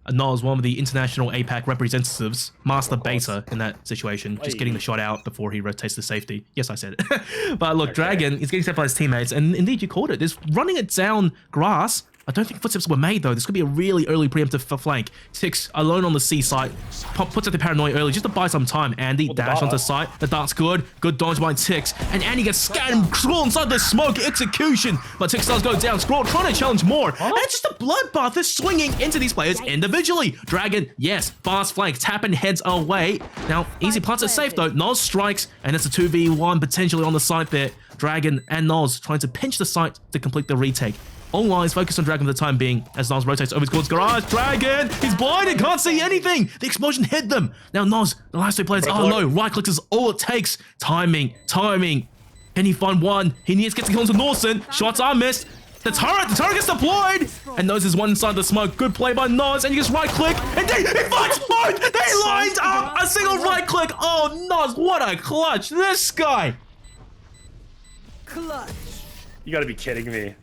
S1: Noz, one of the international APAC representatives, master beta in that situation, just getting the shot out before he rotates to safety. Yes, I said it. But look, Dragon is getting set by his teammates, and indeed, you called it. There's running it down grass. I don't think footsteps were made, though. This could be a really early preemptive flank. Tix alone on the C site. Puts out the paranoia early just to buy some time. Andy dash onto site. The dart's good. Good dodge by Tix. And Andy gets scanned. Scroll inside the smoke. Execution. But Tix does go down. Scroll trying to challenge more. And it's just a bloodbath. They're swinging into these players individually. Dragon, yes. Fast flank. Tapping heads away. Now, Easy plants it safe, though. Noz strikes. And it's a 2v1 potentially on the site there. Dragon and Noz trying to pinch the site to complete the retake. All eyes focus on Dragon for the time being as Noz rotates over towards Garage. Dragon! He's blinded, can't see anything! The explosion hit them! Now Noz, the last 2 players, oh no, right clicks is all it takes. Timing. Can he find one? He needs to get the kill into Norson. Shots are missed. The turret gets deployed! And Noz is one inside the smoke. Good play by Noz, and he just right click, and he finds both! They lined up! A single right click! Oh, Noz, what a clutch! This guy!
S3: Clutch.
S2: You gotta be kidding me.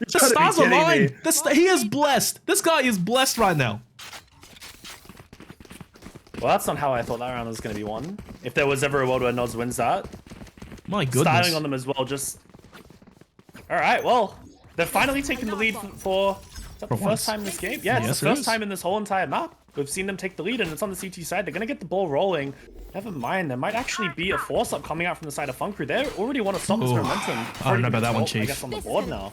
S1: The stars align. He is blessed. This guy is blessed right now.
S2: Well, that's not how I thought that round was going to be won. If there was ever a world where Noz wins that.
S1: My goodness.
S2: Styling on them as well, just... Alright, well, they're finally taking the lead for... Is that the first time in this game? Yeah, it's the first time in this whole entire map. We've seen them take the lead, and it's on the CT side. They're going to get the ball rolling. Never mind, there might actually be a force-up coming out from the side of Funcrew. They already want to stop this momentum.
S1: I don't know about that one, Chief.
S2: I guess on the board now.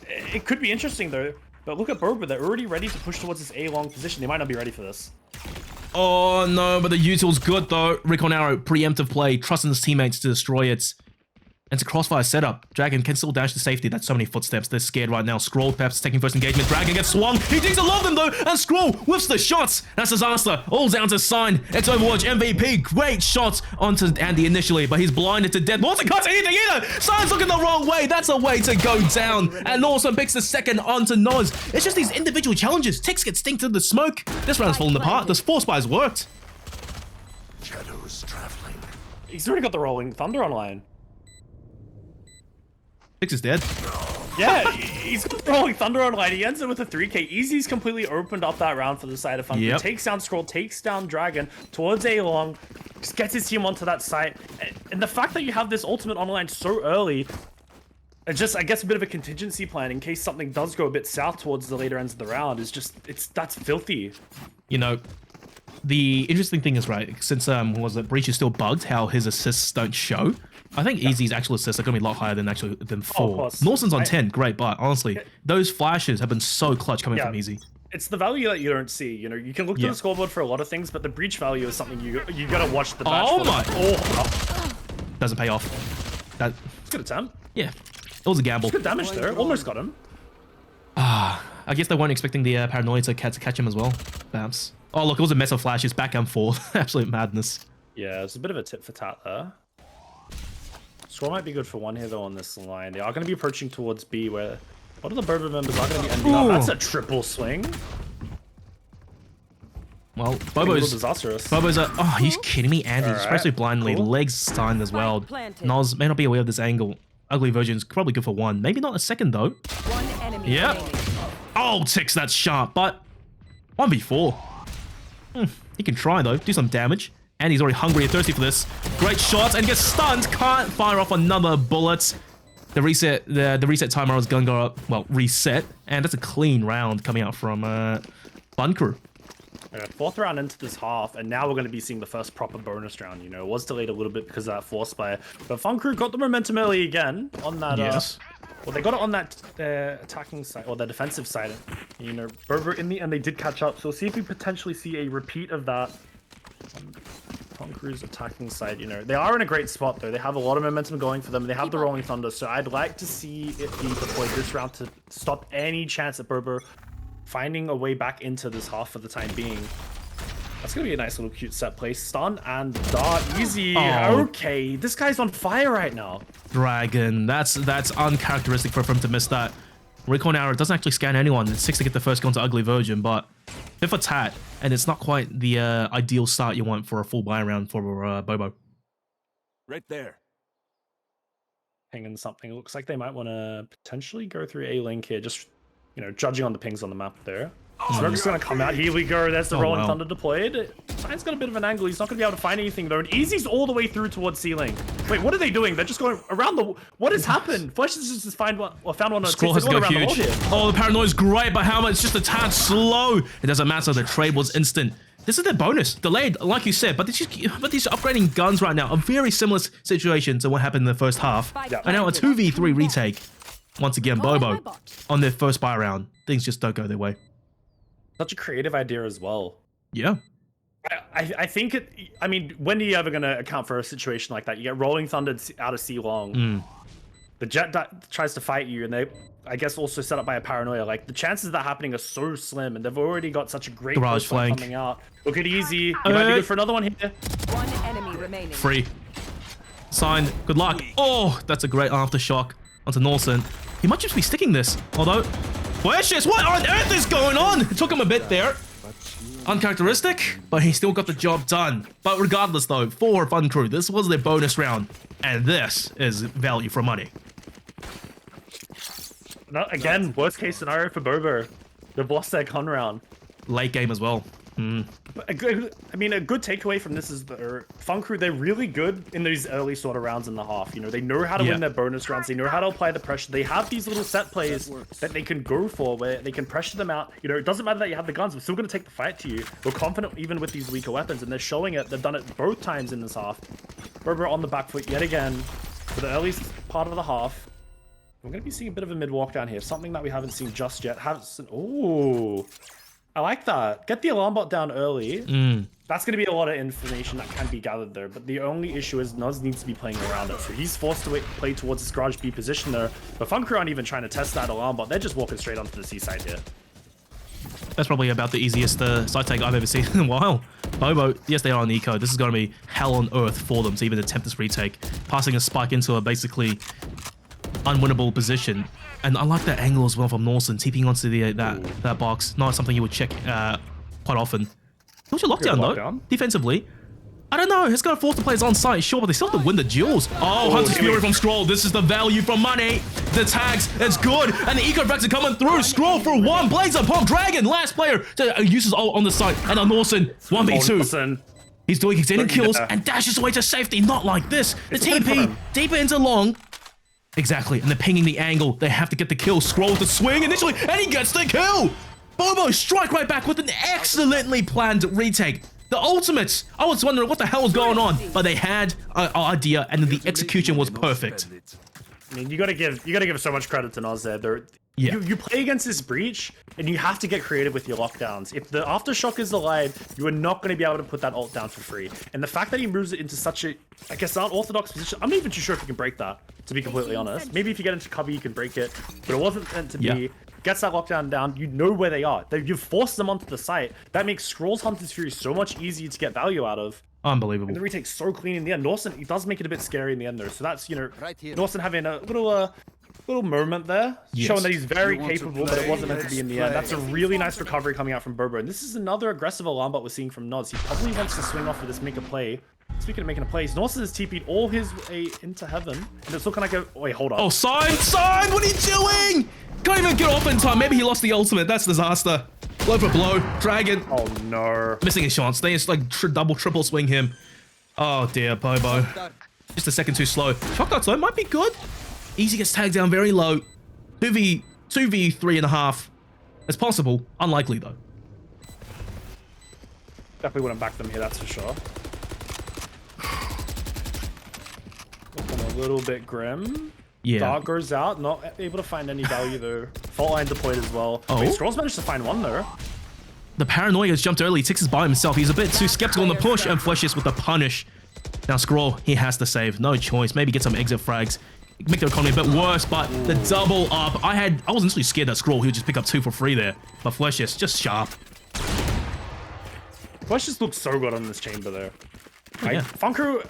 S2: It could be interesting, though. But look at Bobo. They're already ready to push towards this A-long position. They might not be ready for this.
S1: Oh, no, but the util's good, though. Recon arrow, preemptive play, trusting his teammates to destroy it. And it's a crossfire setup. Dragon can still dash to safety. That's so many footsteps. They're scared right now. Scroll perhaps taking first engagement. Dragon gets swung. He takes a lot of them, though. And Scroll whiffs the shots. That's disaster. All down to Sign. It's Overwatch MVP. Great shots onto Andy initially, but he's blinded to death. Norton can't see anything either. Sign's looking the wrong way. That's a way to go down. And Norton picks the second onto Noz. It's just these individual challenges. Tix gets stinked in the smoke. This round's falling apart. This force buys worked.
S4: Shadows traveling.
S2: He's already got the Rolling Thunder online.
S1: Tix is dead.
S2: Yeah, he's got the Rolling Thunder online. He ends it with a 3k. Easy's completely opened up that round for the side of Funcrew. Takes down Scroll, takes down Dragon towards A-Long, just gets his team onto that site. And the fact that you have this ultimate online so early, it's just, I guess, a bit of a contingency plan in case something does go a bit south towards the later ends of the round. Is just, that's filthy.
S1: The interesting thing is, right, since Breach is still bugged, how his assists don't show. I think Easy's actual assists are going to be a lot higher than 4. Norton's on 10, great, but honestly, those flashes have been so clutch coming from Easy.
S2: It's the value that you don't see. You can look to the scoreboard for a lot of things, but the breach value is something you gotta watch the match for.
S1: Doesn't pay off. It's
S2: good attempt.
S1: Yeah, it was a gamble.
S2: Good damage there. Almost got him.
S1: I guess they weren't expecting the paranoia to catch him as well. Perhaps. Oh, look, it was a mess of flashes, back and forth. Absolute madness.
S2: Yeah, it's a bit of a tit for tat there. Score might be good for one here, though, on this line. They are going to be approaching towards B, where one of the BOBO members are going to be ending up. That's a triple swing.
S1: Well, Bobo's
S2: disastrous.
S1: Bobo's a... Oh, he's kidding me, Andy. Right. Especially blindly. Cool. Legs stunned as well. Noz may not be aware of this angle. Ugly Virgin's probably good for one. Maybe not a second, though.
S3: One enemy remaining.
S1: Oh, Tix, that's sharp, but 1v4. He can try, though. Do some damage. And he's already hungry and thirsty for this. Great shots and gets stunned. Can't fire off another bullet. The reset timer is gonna go up. Well, reset. And that's a clean round coming out from Funcrew.
S2: Okay, 4th round into this half, and now we're going to be seeing the first proper bonus round. You know, it was delayed a little bit because of that force fire, but Funcrew got the momentum early again on that.
S1: Yes.
S2: Well, they got it on that attacking side or the defensive side. You know, BOBO in the end they did catch up. So we'll see if we potentially see a repeat of that. Funcrew's attacking side. You know, they are in a great spot though. They have a lot of momentum going for them. They have the Rolling Thunder, so I'd like to see it be deployed this round to stop any chance at BOBO finding a way back into this half for the time being. That's gonna be a nice little cute set play. Stun and dart, easy. Oh. Okay, this guy's on fire right now.
S1: Dragon, that's uncharacteristic for him to miss that. Recon arrow doesn't actually scan anyone. It's 6 to get the first gun to Ugly Virgin, but bit for tat, and it's not quite the ideal start you want for a full buy round for BOBO.
S4: Right there.
S2: Pinging something. It looks like they might want to potentially go through A link here. Just, you know, judging on the pings on the map there. Smoke's gonna come out. Here we go. There's the Rolling Thunder deployed. Sign's got a bit of an angle. He's not gonna be able to find anything though. And Easy's all the way through towards ceiling. Wait, what are they doing? They're just going around the. What has happened? Flesh has just found one. Or found one.
S1: Scroll has to go huge. Oh, the paranoia's great, but how much? It's just a tad slow. It doesn't matter. The trade was instant. This is their bonus, delayed, like you said. But these upgrading guns right now, a very similar situation to what happened in the first half. Yeah. And now a 2v3 retake. Once again, BOBO on their first buy round. Things just don't go their way.
S2: Such a creative idea as well.
S1: Yeah.
S2: I think it. I mean, when are you ever going to account for a situation like that? You get Rolling Thunder out of C long. The jet tries to fight you, and they, I guess, also set up by a paranoia. Like, the chances of that happening are so slim, and they've already got such a great
S1: garage flank
S2: coming out. Look at Easy. You might be good for another one here.
S3: One enemy remaining.
S1: Free. Sign. Good luck. Oh, that's a great aftershock onto Norson. He might just be sticking this, although. Precious, what on earth is going on? It took him a bit there. Uncharacteristic, but he still got the job done. But regardless though, for Funcrew, this was their bonus round. And this is value for money.
S2: Not again, worst case scenario for BOBO. They've lost their con round.
S1: Late game as well.
S2: But a good takeaway from this is the Funcrew, they're really good in these early sort of rounds in the half. You know, they know how to win their bonus rounds. They know how to apply the pressure. They have these little set plays that they can go for where they can pressure them out. You know, it doesn't matter that you have the guns. We're still going to take the fight to you. We're confident even with these weaker weapons, and they're showing it. They've done it both times in this half. BOBO on the back foot yet again for the early part of the half. We're going to be seeing a bit of a mid walk down here. Something that we haven't seen just yet. Ooh. I like that. Get the alarm bot down early. That's going to be a lot of information that can be gathered there. But the only issue is Nuz needs to be playing around it. So he's forced to play towards his garage B position there. But Funcrew aren't even trying to test that alarm bot. They're just walking straight onto the C side here.
S1: That's probably about the easiest side take I've ever seen in a while. BOBO, yes, they are on eco. This is going to be hell on earth for them to even attempt this retake. Passing a spike into a basically unwinnable position. And I like that angle as well from Norson, TPing onto the that box. Not something you would check quite often. What's your lockdown though? Defensively, I don't know. It's gonna force the players on site, sure, but they still have to win the duels. Oh, Hunter's Fury from Scroll. This is the value for money. The tags, it's good, and the eco effects are coming through. Scroll for one, blaze up, pump dragon. Last player uses ult on the site, and now Norson 1v2. He's doing extended kills and dashes away to safety. Not like this. The TP deeper into long. Exactly, and they're pinging the angle. They have to get the kill. Scroll with the swing initially, and he gets the kill! BOBO strike right back with an excellently planned retake. The ultimates. I was wondering what the hell was going on, but they had an idea, and the execution was perfect.
S2: I mean, you gotta give so much credit to Nuz there. You play against this breach, and you have to get creative with your lockdowns. If the aftershock is delayed, you are not going to be able to put that ult down for free. And the fact that he moves it into such a, I guess, unorthodox position, I'm not even too sure if you can break that, to be completely honest. Maybe if you get into cover, you can break it, but it wasn't meant to be. gets that lockdown down, you know where they are. You've forced them onto the site. That makes Scroll's Hunter's Fury so much easier to get value out of.
S1: Unbelievable.
S2: And the retake's so clean in the end. Norson, he does make it a bit scary in the end though. So that's, you know,
S4: Right here.
S2: Norson having a little moment there,
S1: Yes.
S2: showing that he's very
S4: You want to
S2: capable, but it
S4: play?
S2: wasn't meant to be in the end. That's a really nice recovery coming out from BOBO. And this is another aggressive alarm bot we're seeing from Noz. He probably wants to swing off of this, make a play. Speaking of making a play, Norson has TP'd all his way into heaven. And it's looking like a... Wait, hold on.
S1: Oh, Sign! What are you doing? Can't even get off in time. Maybe he lost the ultimate. That's disaster. Blow for blow. Dragon.
S2: Oh, no.
S1: Missing his chance. They just like double, triple swing him. Oh dear, Bobo. Just a second too slow. Shock darts though might be good. Easy gets tagged down very low. 2v3.5. It's possible. Unlikely though.
S2: Definitely wouldn't back them here, that's for sure. Looking a little bit grim.
S1: Yeah.
S2: Dart goes out, not able to find any value though. Fault line deployed as well.
S1: Oh.
S2: Wait, Scrolls managed to find one though.
S1: The paranoia has jumped early. Tix is by himself. He's a bit too skeptical on the push and flushes with the punish. Now Scroll, he has to save. No choice. Maybe get some exit frags. Make the economy a bit worse, but the double up. I was initially scared that Scroll, he would just pick up 2 for free there. But Flushes, just sharp.
S2: Flush just looks so good on this chamber though.
S1: Yeah.
S2: Funcrew,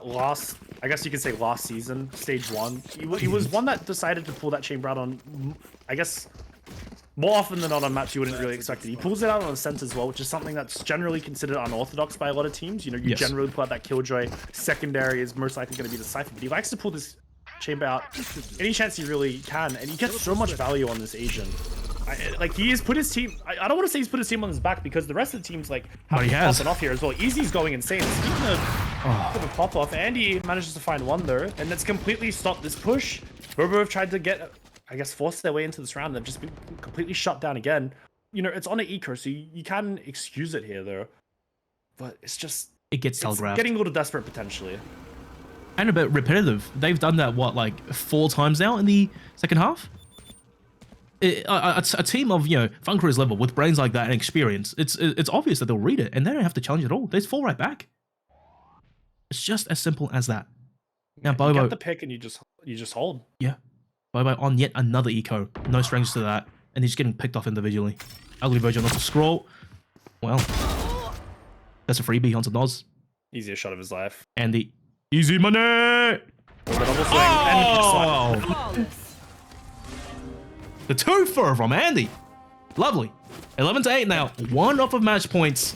S2: last, I guess you could say last season, stage 1. He was one that decided to pull that chamber out on, I guess, more often than not on maps you wouldn't really expect it. He pulls it out on Ascent as well, which is something that's generally considered unorthodox by a lot of teams. You know, you generally pull out that Killjoy. Secondary is most likely going to be the Cypher, but he likes to pull this chamber out any chance he really can, and he gets so much value on this Asian. Like, he has put his team... I don't want to say he's put his team on his back, because the rest of the team's, like, popping off here as well. Easy's going insane. Speaking of a pop-off, Andy manages to find one there, and that's completely stopped this push. BOBO have tried to get... I guess force their way into this round. They've just been completely shut down again. You know, it's on an eco, so you can excuse it here, though. But it's just...
S1: It gets telegraphed.
S2: Getting a little desperate, potentially.
S1: And a bit repetitive. They've done that, what, like 4 times now in the second half? A team of, you know, Funkrew's level with brains like that and experience, it's obvious that they'll read it, and they don't have to challenge at all. They just fall right back. It's just as simple as that. Now, Bobo...
S2: You get the pick and you just hold.
S1: Yeah. Bobo on yet another eco. No strangers to that. And he's getting picked off individually. Ugly Virgin onto Scroll. Well, that's a freebie onto Noz.
S2: Easiest shot of his life.
S1: And the easy money!
S2: Oh!
S1: The twofer from Andy. Lovely. 11-8 now. 1 off of match points.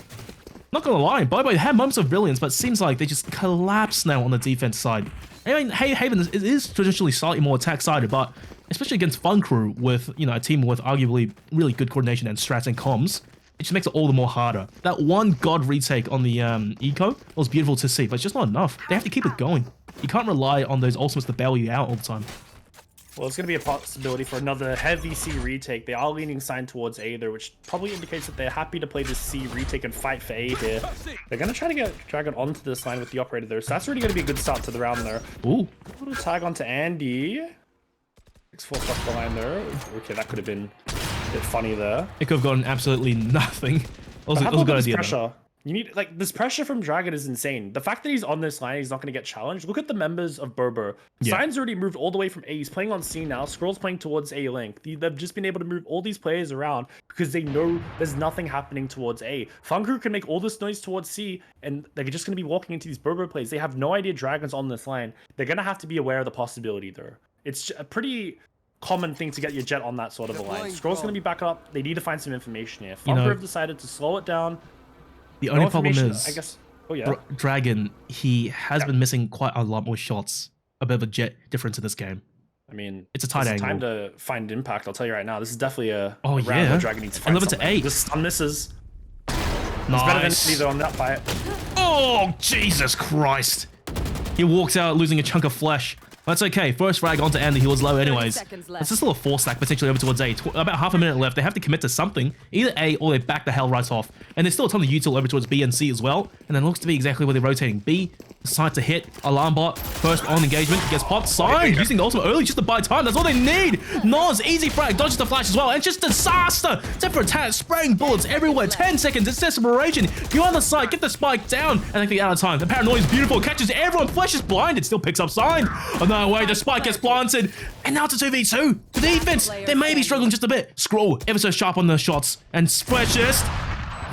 S1: Not gonna lie, Bobo had moments of brilliance, but it seems like they just collapse now on the defense side. I mean, Haven is traditionally slightly more attack-sided, but especially against Funcrew with, you know, a team with arguably really good coordination and strats and comms, it just makes it all the more harder. That one god retake on the eco was beautiful to see, but it's just not enough. They have to keep it going. You can't rely on those ultimates to bail you out all the time.
S2: Well, it's going to be a possibility for another heavy C retake. They are leaning sign towards A there, which probably indicates that they're happy to play this C retake and fight for A here. They're going to try to get Dragon onto this line with the operator there, so that's really going to be a good start to the round there.
S1: Ooh.
S2: A little tag onto Andy. 6-4 off the line there. Okay, that could have been a bit funny there.
S1: It could have gotten absolutely nothing. It was a good idea,
S2: pressure. You need, like, this pressure from Dragon is insane. The fact that he's on this line, he's not going to get challenged. Look at the members of BOBO.
S1: Yeah.
S2: Sign's already moved all the way from A. He's playing on C now. Scroll's playing towards A link. They've just been able to move all these players around because they know there's nothing happening towards A. Funcrew can make all this noise towards C, and they're just going to be walking into these BOBO plays. They have no idea Dragon's on this line. They're going to have to be aware of the possibility there. It's a pretty common thing to get your jet on that sort of a line. Scroll's going to be back up. They need to find some information here. Funcrew have decided to slow it down.
S1: The only problem is,
S2: I guess, oh yeah,
S1: Dragon, he has been missing quite a lot more shots. A bit of a jet difference in this game.
S2: I mean,
S1: it's a tight angle.
S2: Time to find impact. I'll tell you right now. This is definitely a
S1: round
S2: where Dragon needs to find
S1: 11-8.
S2: This stun misses.
S1: Nice.
S2: It's better than neither on that fight.
S1: Oh, Jesus Christ. He walked out losing a chunk of flesh. That's okay. First frag onto Andy. He was low anyways. It's just a little 4-stack potentially over towards A. About half a minute left. They have to commit to something. Either A or they back the hell right off. And there's still a ton of util over towards B and C as well. And then looks to be exactly where they're rotating. B, decide to hit. Alarm bot. First on engagement. Gets popped. Sign. Using the ultimate early just to buy time. That's all they need. Noz, easy frag. Dodges the flash as well. And just disaster. Except for attack. Spraying bullets everywhere. 10 seconds. It's desperation. You're on the side. Get the spike down. And they get out of time. The paranoia is beautiful. Catches everyone. Flesh is blinded. Still picks up Sign. no way. The spike gets planted. And now it's a 2v2. The defense, they may be struggling just a bit. Scroll, ever so sharp on the shots. And Freshest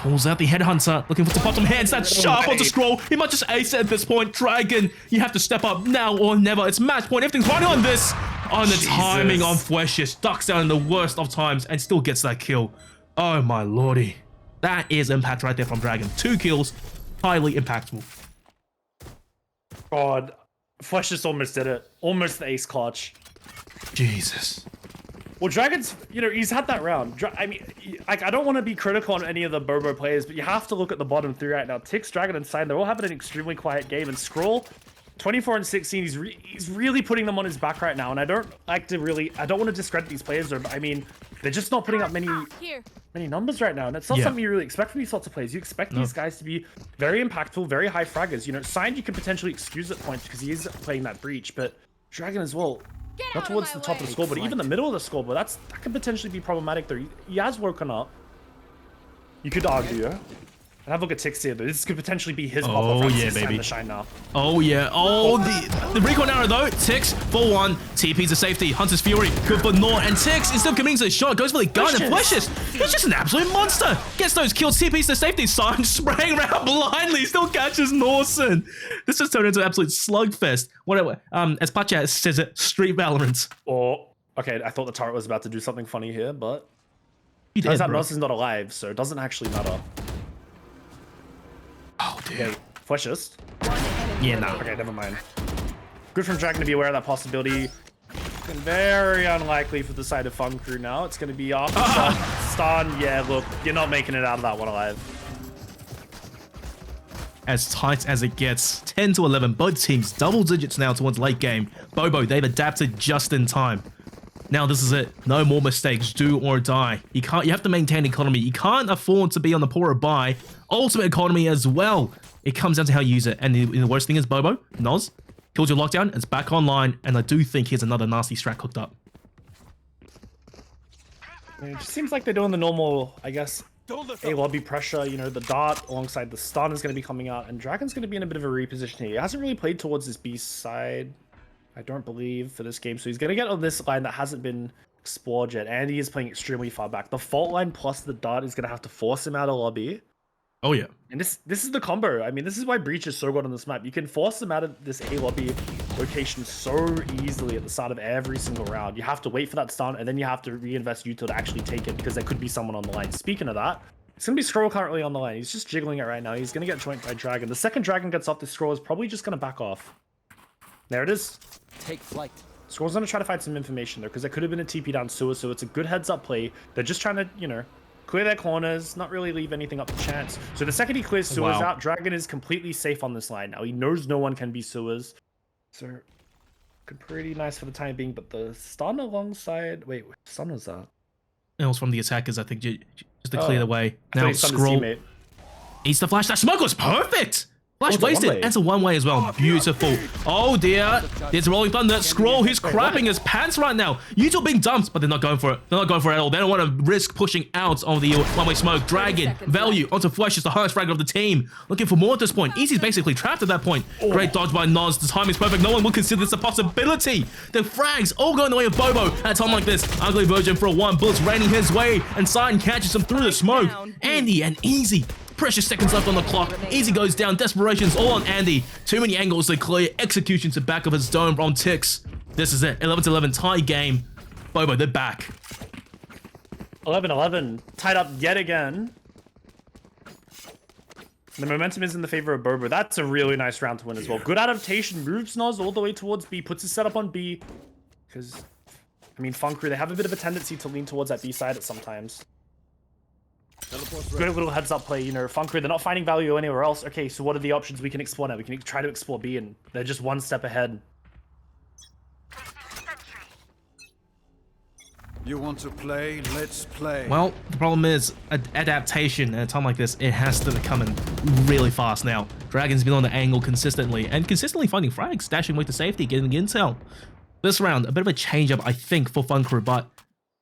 S1: pulls out the headhunter, looking for the bottom hands. That's sharp onto Scroll. He might just ace it at this point. Dragon, you have to step up now or never. It's match point. Everything's running on this. On the timing on Freshest. Ducks down in the worst of times and still gets that kill. Oh my lordy. That is impact right there from Dragon. 2 kills. Highly impactful.
S2: God, Flesh just almost did it. Almost the ace clutch.
S1: Jesus.
S2: Well, Dragon's, you know, he's had that round. I mean, like, I don't want to be critical on any of the BOBO players, but you have to look at the bottom 3 right now. Tix, Dragon, and Sign, they're all having an extremely quiet game. And Scroll, 24 and 16, he's really putting them on his back right now. And I don't want to discredit these players, but I mean, they're just not putting up many numbers right now. And it's not something you really expect from these sorts of players. You expect these guys to be very impactful, very high fraggers. You know, Sign, you can potentially excuse at points because he is playing that breach, but Dragon as well. Not towards the top of the scoreboard, even the middle of the scoreboard. That could potentially be problematic there. He has woken up. You could argue. And have a look at Tix here, though. This could potentially be his pop-up round.
S1: Yeah, baby.
S2: To shine now.
S1: Oh, yeah. Oh, the recon arrow, though. Tix, 4-1. TP's a safety. Hunter's Fury. Good for Nor. And Tix is still committing to the shot. Goes for the gun and flashes. He's just an absolute monster. Gets those kills. TP's the safety. Sign spraying around blindly. Still catches Norson. This has turned into an absolute slugfest. Whatever. As Pacha says it, street Valorant.
S2: Oh, okay. I thought the turret was about to do something funny here, but
S1: Turns
S2: out Norson's not alive, so it doesn't actually matter.
S1: Oh, dear.
S2: Okay, Fleshest.
S1: Yeah, nah.
S2: Okay, never mind. Good from Dragon to be aware of that possibility. And very unlikely for the side of Funcrew now. It's going to be off. Stun. Yeah, look, you're not making it out of that one alive.
S1: As tight as it gets. 10 to 11. Both teams double digits now towards late game. BOBO, they've adapted just in time. Now this is it. No more mistakes. Do or die. You have to maintain economy. You can't afford to be on the poorer buy. Ultimate economy as well. It comes down to how you use it. And the worst thing is BOBO, Noz, kills your lockdown. It's back online. And I do think here's another nasty strat cooked up.
S2: It just seems like they're doing the normal, I guess, A lobby pressure. You know, the dart alongside the stun is going to be coming out. And Dragon's going to be in a bit of a reposition here. He hasn't really played towards this B side, I don't believe, for this game. So he's going to get on this line that hasn't been explored yet. And he is playing extremely far back. The fault line plus the dart is going to have to force him out of lobby.
S1: Oh, yeah.
S2: And this is the combo. I mean, this is why Breach is so good on this map. You can force them out of this A lobby location so easily at the start of every single round. You have to wait for that stun, and then you have to reinvest util to actually take it because there could be someone on the line. Speaking of that, it's going to be Scroll currently on the line. He's just jiggling it right now. He's going to get joined by Dragon. The second Dragon gets off, the Scroll is probably just going to back off. There it is.
S4: Take flight.
S2: Scroll's going to try to find some information there because there could have been a TP down sewer, so it's a good heads-up play. They're just trying to, you know, clear their corners, not really leave anything up to chance. So the second he clears sewers out, Dragon is completely safe on this line now. He knows no one can be sewers. So, pretty nice for the time being, but the stun alongside... Wait, what stun was that?
S1: It was from the attackers, I think, just to clear the way. Now, Scroll eats the flash. That smoke was perfect! Flash wasted. And it's a one-way as well. Beautiful. Oh, dear. There's Rolling Thunder. Scroll, he's crapping his pants right now. Util being dumped, but they're not going for it. They're not going for it at all. They don't want to risk pushing out of the one-way smoke. Dragon, value onto Flesh is the highest fragger of the team. Looking for more at this point. Easy's basically trapped at that point. Great dodge by Noz. The timing's perfect. No one will consider this a possibility. The frags all going the way of BOBO at a time like this. Ugly Virgin for a one. Bullets raining his way. And Sign catches him through the smoke. Andy and Easy. Precious seconds left on the clock. Easy goes down. Desperation's all on Andy. Too many angles to clear. Execution to back of his dome on Tix. This is it. 11-11 tie game. BOBO, they're back.
S2: 11-11. Tied up yet again. The momentum is in the favor of BOBO. That's a really nice round to win as well. Good adaptation. Moves Noz all the way towards B. Puts his setup on B. Because, I mean, Funcrew, they have a bit of a tendency to lean towards that B side at sometimes. Good little heads up play, you know, Funcrew, they're not finding value anywhere else. Okay, so what are the options we can explore now? We can try to explore B, and they're just one step ahead.
S5: You want to play? Let's play.
S1: Well, the problem is adaptation at a time like this, it has to come in really fast now. Dragon's been on the angle consistently and consistently finding frags, stashing away to safety, getting intel. This round, a bit of a change up, I think, for Funcrew, but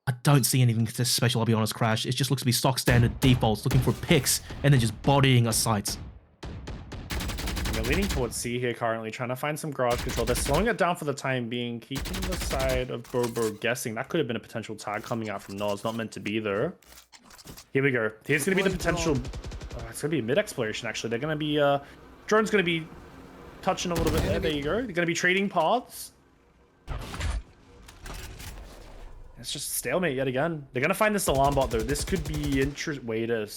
S1: I don't see anything this special, I'll be honest, Crash. It just looks to be stock standard defaults, looking for picks and then just bodying a site.
S2: they're leaning towards C here currently, trying to find some garage control. They're slowing it down for the time being, keeping the side of BOBO guessing. That could have been a potential tag coming out from Nos, not meant to be there. Here we go. Here's going to be the potential. It's going to be a mid exploration, actually. They're going to be. Drone's going to be touching a little bit there. There you go. They're going to be trading paths. It's just a stalemate yet again. They're going to find this alarm bot, though. This could be interesting. Wait a.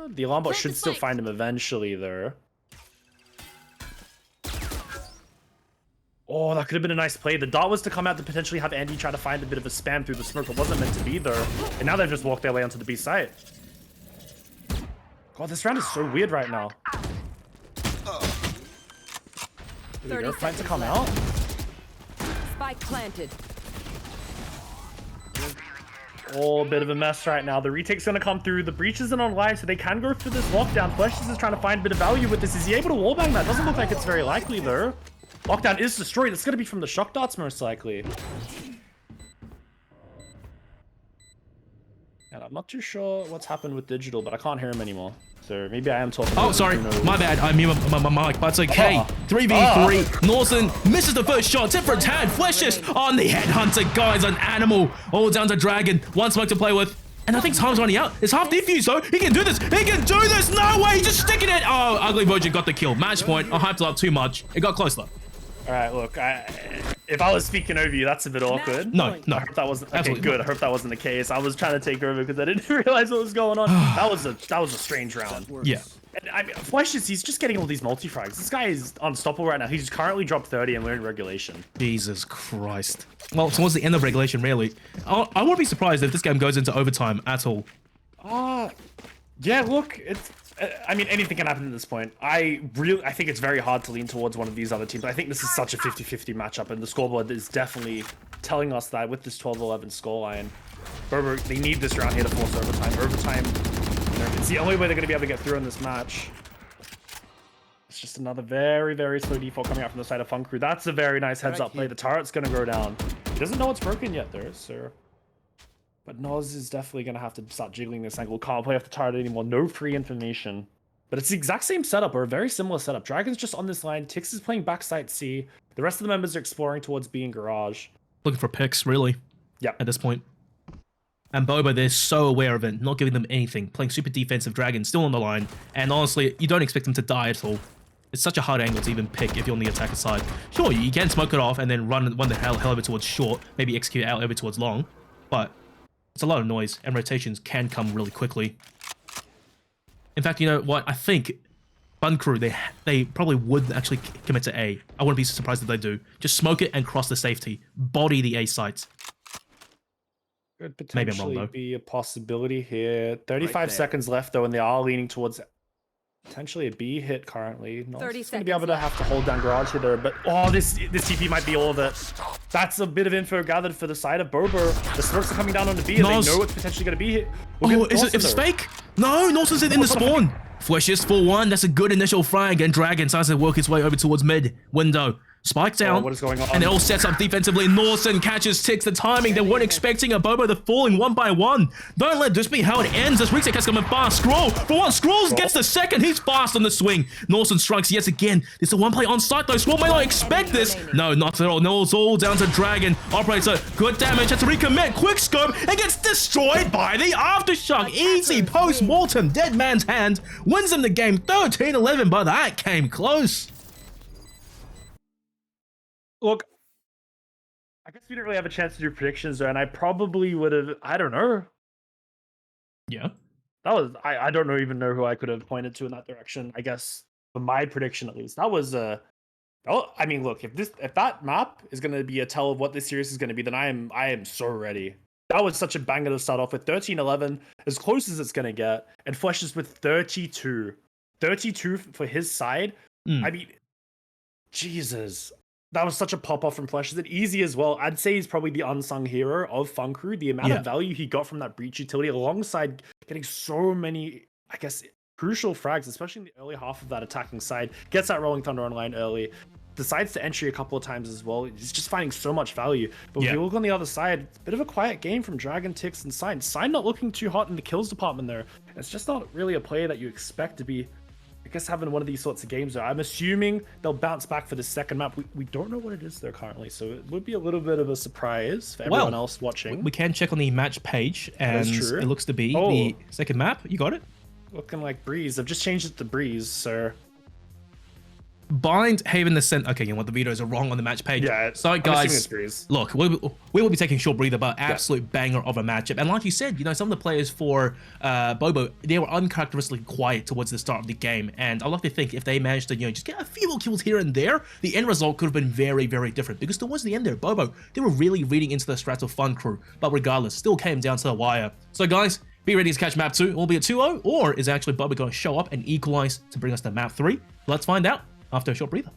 S2: The alarm bot should still find him eventually, though. Oh, that could have been a nice play. The dot was to come out to potentially have Andy try to find a bit of a spam through the smoke. It wasn't meant to be there. And now they've just walked their way onto the B site. God, this round is so weird right now. There we go. Fight to come out.
S3: Spike planted.
S2: Oh, a bit of a mess right now. The retake's going to come through. The breach isn't online, so they can go through this lockdown. Flesh is trying to find a bit of value with this. Is he able to wallbang that? Doesn't look like it's very likely, though. Lockdown is destroyed. It's going to be from the shock darts, most likely. And I'm not too sure what's happened with Digital, but I can't hear him anymore. So maybe I am talking.
S1: Oh, sorry. My bad. I mean my mic, but it's okay. 3v3. Norton misses the first shot. Tip for a tad. Flashes on the headhunter. Guys, an animal. All down to Dragon. One smoke to play with. And I think time's running out. It's half defused, though. He can do this. He can do this. No way. He's just sticking it. Oh, Ugly Virgin got the kill. Match point. I hyped it up too much. It got close, though.
S2: All right, look, if I was speaking over you, that's a bit awkward.
S1: No.
S2: I hope that wasn't okay.
S1: Absolutely
S2: Good.
S1: not.
S2: I hope that wasn't the case. I was trying to take over because I didn't realize what was going on. that was a strange round.
S1: Yeah.
S2: And I mean, Flesh he's just getting all these multi-frags. This guy is unstoppable right now. He's currently dropped 30 and we're in regulation.
S1: Jesus Christ. Well, towards the end of regulation, really. I wouldn't be surprised if this game goes into overtime at all.
S2: Yeah, look, I mean, anything can happen at this point. I think it's very hard to lean towards one of these other teams. I think this is such a 50-50 matchup, and the scoreboard is definitely telling us that with this 12-11 scoreline. BOBO, they need this round here to force overtime. Overtime, it's the only way they're going to be able to get through in this match. It's just another very, very slow default coming out from the side of Funcrew. That's a very nice heads-up play. The turret's going to go down. He doesn't know it's broken yet, though, so... But Nos is definitely going to have to start jiggling this angle. Can't play off the turret anymore. No free information. But it's the exact same setup, or a very similar setup. Dragon's just on this line. Tix is playing backside C. The rest of the members are exploring towards B and garage.
S1: Looking for picks, really.
S2: Yep.
S1: At this point. And BOBO, they're so aware of it, not giving them anything. Playing super defensive. Dragon still on the line. And honestly, you don't expect them to die at all. It's such a hard angle to even pick if you're on the attacker side. Sure, you can smoke it off and then run the hell over towards short. Maybe execute out over towards long. But... it's a lot of noise, and rotations can come really quickly. In fact, you know what? I think Funcrew, they probably would actually commit to A. I wouldn't be surprised if they do. Just smoke it and cross the safety. Body the A site.
S2: Could potentially be a possibility here. 35 seconds left, though, and they are leaning towards potentially a B hit currently. Not going to be able to have to hold down garage here, though. But, oh, this TP might be all of it. That's a bit of info gathered for the side of BOBO. The smokes are coming down on the B, and they know it's potentially going to be hit.
S1: Oh, is it? It's fake? No, Norton's in the spawn. Flashes for one. That's a good initial frag, and Dragon starts to work its way over towards mid window. Spike down,
S2: what is going on?
S1: And it all sets up defensively. Norton catches Tix. The timing, they weren't expecting a BOBO to falling one by one. Don't let this be how it ends. This retake has come in fast. Scroll for one. Scrolls gets the second. He's fast on the swing. Norton strikes yet again. There's a one play on site though. Scroll may not expect this. No, not at all. No, it's all down to Dragon. Operator, good damage. Has to recommit. Quick scope and gets destroyed by the aftershock. Easy post-mortem. Dead man's hand wins him the game 13-11, but that came close.
S2: Look, I guess we didn't really have a chance to do predictions there, and I probably would have, I don't know.
S1: Yeah.
S2: That was, I don't even know who I could have pointed to in that direction, I guess, for my prediction at least. That was, I mean, look, if that map is going to be a tell of what this series is going to be, then I am so ready. That was such a banger to start off with. 13-11, as close as it's going to get, and Flesh is with 32. 32 for his side. I mean, Jesus. That was such a pop-off from Flesh. Is it easy as well? I'd say he's probably the unsung hero of Funcrew. The amount of value he got from that breach utility alongside getting so many, I guess, crucial frags, especially in the early half of that attacking side. Gets that Rolling Thunder online early. Decides to entry a couple of times as well. He's just finding so much value. But if you look on the other side, it's a bit of a quiet game from Dragon, Tix, and Sign. Sign not looking too hot in the kills department there. It's just not really a player that you expect to be I guess having one of these sorts of games, I'm assuming they'll bounce back for the second map. We don't know what it is there currently, so it would be a little bit of a surprise for everyone else watching.
S1: We can check on the match page, and
S2: true.
S1: it looks to be the second map. You got it?
S2: Looking like Breeze. I've just changed it to Breeze, so...
S1: Bind, Haven, the Cent. Okay, you know what? The videos are wrong on the match page.
S2: Yeah,
S1: so
S2: I'm
S1: guys,
S2: Breeze.
S1: look, we will be taking short breather, but absolute banger of a matchup. And like you said, you know, some of the players for BOBO, they were uncharacteristically quiet towards the start of the game. And I like to think if they managed to, you know, just get a few little kills here and there, the end result could have been very, very different. Because towards the end there, BOBO, they were really reading into the strats of Funcrew. But regardless, still came down to the wire. So guys, be ready to catch map 2. Will be a 2-0, or is actually BOBO going to show up and equalize to bring us to map 3? Let's find out after a short breather.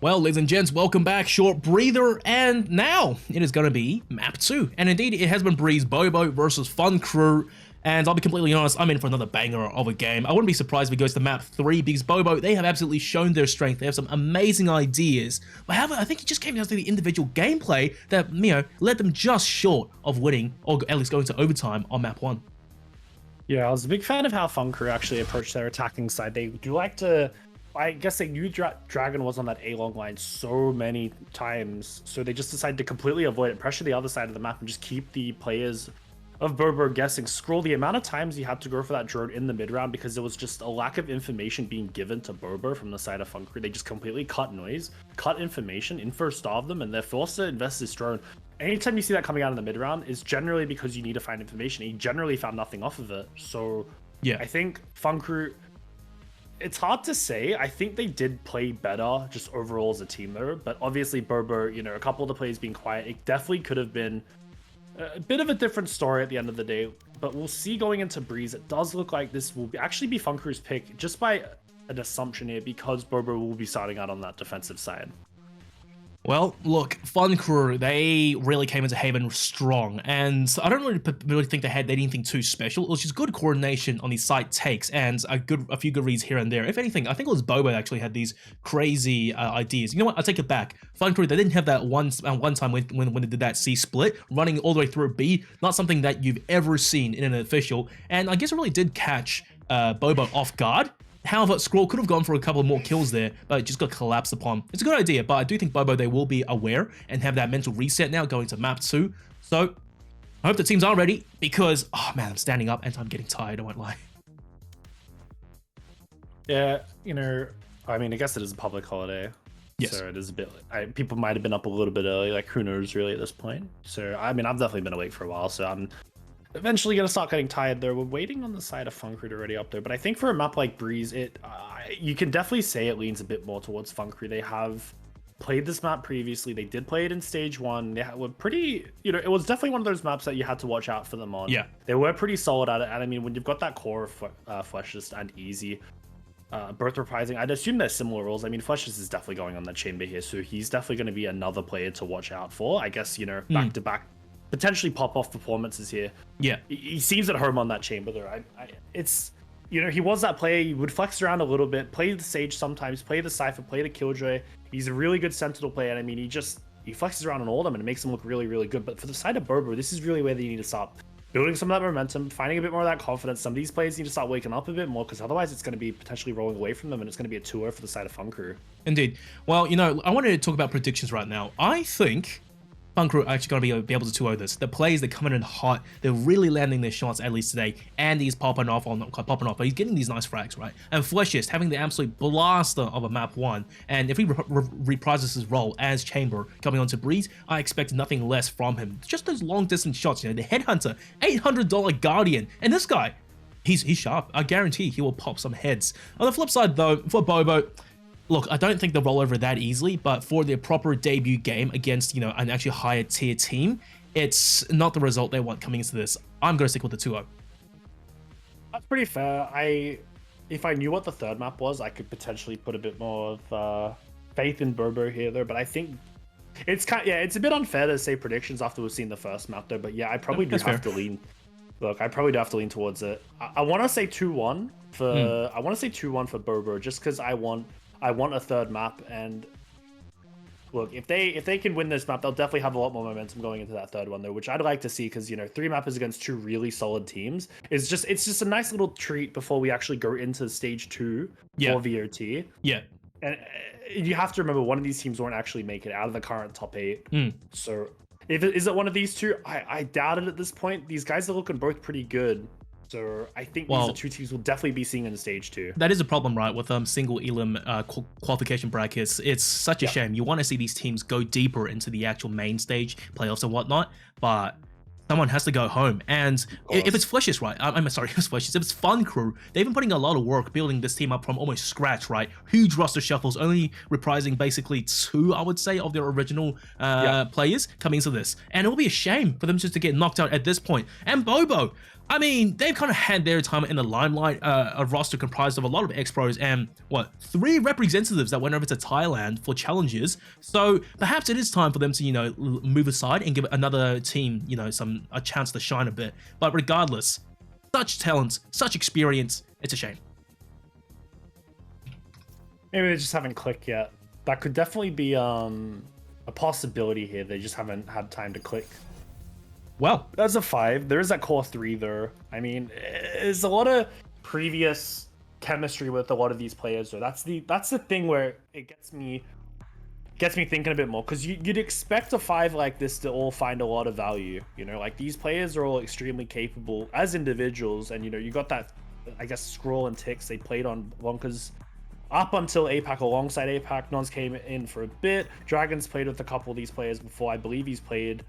S1: Well, ladies and gents, welcome back. Short breather, and now it is going to be map 2. And indeed, it has been Breeze BOBO versus Funcrew. And I'll be completely honest, I'm in for another banger of a game. I wouldn't be surprised if it goes to map 3 because BOBO, they have absolutely shown their strength. They have some amazing ideas. But however, I think it just came down to the individual gameplay that, you know, led them just short of winning, or at least going to overtime on map 1.
S2: Yeah, I was a big fan of how Funcrew actually approached their attacking side. They do like to... I guess they knew Dragon was on that A-long line so many times, so they just decided to completely avoid it, pressure the other side of the map, and just keep the players of BOBO guessing. Scroll the amount of times you had to go for that drone in the mid-round because there was just a lack of information being given to BOBO from the side of Funcrew. They just completely cut noise, cut information, info-starved them, and they're forced to invest this drone. Anytime you see that coming out in the mid-round, it's generally because you need to find information. He generally found nothing off of it, so yeah, I think Funcrew... It's hard to say. I think they did play better just overall as a team though, but obviously BOBO, you know, a couple of the players being quiet, it definitely could have been a bit of a different story at the end of the day, but we'll see going into Breeze. It does look like this will actually be Funcrew's pick just by an assumption here because BOBO will be starting out on that defensive side.
S1: Well, look, Funcrew, they really came into Haven strong, and I don't really think they had anything too special. It was just good coordination on these site takes and a few good reads here and there. If anything, I think it was BOBO actually had these crazy ideas. You know what? I'll take it back. Funcrew, they didn't have that one time when they did that C split, running all the way through B. Not something that you've ever seen in an official, and I guess it really did catch BOBO off guard. However, Scroll could have gone for a couple more kills there, but it just got collapsed upon. It's a good idea, but I do think BOBO, they will be aware and have that mental reset now going to map 2. So, I hope the teams are ready because, oh man, I'm standing up and I'm getting tired, I won't lie.
S2: Yeah, you know, I mean, I guess it is a public holiday.
S1: Yes.
S2: So it is a bit, people might have been up a little bit early, like who knows really at this point. So, I mean, I've definitely been awake for a while, so I'm eventually gonna start getting tired there. We're waiting on the side of Funcrew already up there, but I think for a map like Breeze, you can definitely say it leans a bit more towards Funcrew. They have played this map previously. They did play it in stage 1. They were pretty, you know, it was definitely one of those maps that you had to watch out for them on.
S1: Yeah,
S2: they were pretty solid at it, and I mean, when you've got that core of Fleshless and Easy, both reprising, I'd assume they're similar roles. I mean, Fleshless is definitely going on that chamber here, so he's definitely going to be another player to watch out for. I guess, you know, back to back potentially pop off performances here.
S1: Yeah,
S2: he seems at home on that chamber there. It's, you know, he was that player. He would flex around a little bit, play the Sage sometimes, play the Cypher, play the Killjoy. He's a really good Sentinel player, and I mean, he flexes around on all of them and it makes him look really, really good. But for the side of BOBO, this is really where they need to start building some of that momentum, finding a bit more of that confidence. Some of these players need to start waking up a bit more, because otherwise it's going to be potentially rolling away from them, and it's going to be a 2-0 for the side of Funcrew.
S1: Indeed. Well, you know, I wanted to talk about predictions right now. I think Funcrew are actually going to be able to 2-0 this. The players, they're coming in hot. They're really landing their shots, at least today. And he's popping off, or not quite popping off, but he's getting these nice frags, right? And Fleshless having the absolute blaster of a map 1. And if he reprises his role as Chamber coming onto Breeze, I expect nothing less from him. Just those long distance shots, you know, the Headhunter, $800 Guardian. And this guy, he's sharp. I guarantee he will pop some heads. On the flip side though, for BOBO, look, I don't think they'll roll over that easily, but for their proper debut game against, you know, an actually higher tier team, it's not the result they want coming into this. I'm going to stick with the 2-0.
S2: That's pretty fair. If I knew what the third map was, I could potentially put a bit more of faith in BOBO here, though. But I think it's it's a bit unfair to say predictions after we've seen the first map, though. But yeah, I probably do have to lean. Look, I probably do have to lean towards it. I want to say 2-1 for. I want to say 2-1 for BOBO, just because I want a third map. And look, if they can win this map, they'll definitely have a lot more momentum going into that third one, though, which I'd like to see, because, you know, 3 mappers against 2 really solid teams it's just a nice little treat before we actually go into stage 2 for VOT.
S1: Yeah.
S2: And you have to remember, one of these teams won't actually make it out of the current top 8. So is it one of these two? I doubt it at this point. These guys are looking both pretty good. So I think these are 2 teams we'll definitely be seeing in stage 2.
S1: That is a problem, right, with single elim qualification brackets. It's such a shame. You want to see these teams go deeper into the actual main stage, playoffs and whatnot, but someone has to go home. And if it's Fleshless, right? I'm sorry, if it's Fleshless. If it's Funcrew, they've been putting a lot of work building this team up from almost scratch, right? Huge roster shuffles, only reprising basically 2, I would say, of their original players coming into this. And it will be a shame for them just to get knocked out at this point. And BOBO, I mean, they've kind of had their time in the limelight, a roster comprised of a lot of ex-pros and, 3 representatives that went over to Thailand for challenges. So perhaps it is time for them to, you know, move aside and give another team, you know, a chance to shine a bit. But regardless, such talent, such experience, it's a shame.
S2: Maybe they just haven't clicked yet. That could definitely be a possibility here. They just haven't had time to click.
S1: Well,
S2: that's a 5. There is that core 3 there. I mean, there's a lot of previous chemistry with a lot of these players. So that's the thing where it gets me thinking a bit more, because you'd expect a 5 like this to all find a lot of value. You know, like, these players are all extremely capable as individuals, and, you know, you got that, I guess, Scroll and Tix. They played on Wonkers up until APAC, alongside APAC. Nons came in for a bit. Dragons played with a couple of these players before. I believe he's played.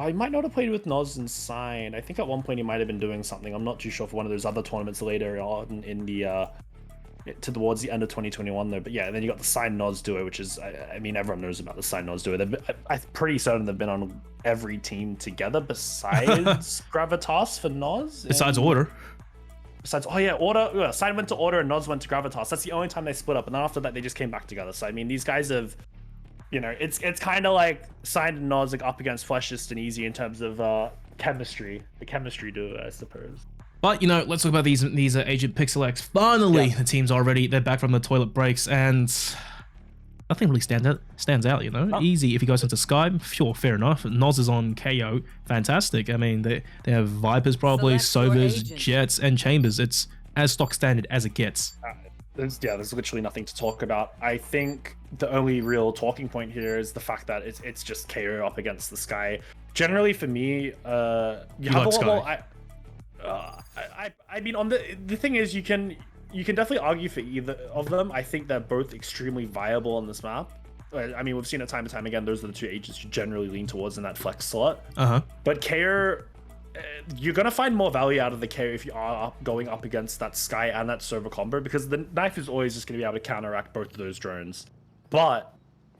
S2: He might not have played with Noz and Sign. I think at one point he might have been doing something. I'm not too sure for one of those other tournaments later on in the towards the end of 2021 though. But yeah, and then you got the Sign Noz duo, which is, I mean, everyone knows about the Sign Noz duo. I'm pretty certain they've been on every team together besides Gravitas for Noz.
S1: Besides Order.
S2: Order. Yeah, Sign went to Order and Noz went to Gravitas. That's the only time they split up, and then after that they just came back together. So I mean, these guys have you know, it's kind of like Signed and Nozick up against Fleshist and Easy in terms of chemistry, the chemistry duo, I suppose.
S1: But, you know, let's talk about these Agent Pixel X. Finally, the team's they're back from the toilet breaks, and nothing really stands out, you know? Easy, if he goes into Sky, sure, fair enough. Noz is on KO, fantastic. I mean, they have Vipers probably, Sovers, Jets, and Chambers. It's as stock standard as it gets.
S2: There's literally nothing to talk about. I think the only real talking point here is the fact that it's just KO up against the Sky. Generally, for me, you have a lot more... I mean, on the thing is, you can definitely argue for either of them. I think they're both extremely viable on this map. I mean, we've seen it time and time again. Those are the two agents you generally lean towards in that flex slot. But KO, you're gonna find more value out of the KO if you are going up against that Sky and that server combo, because the knife is always just gonna be able to counteract both of those drones. But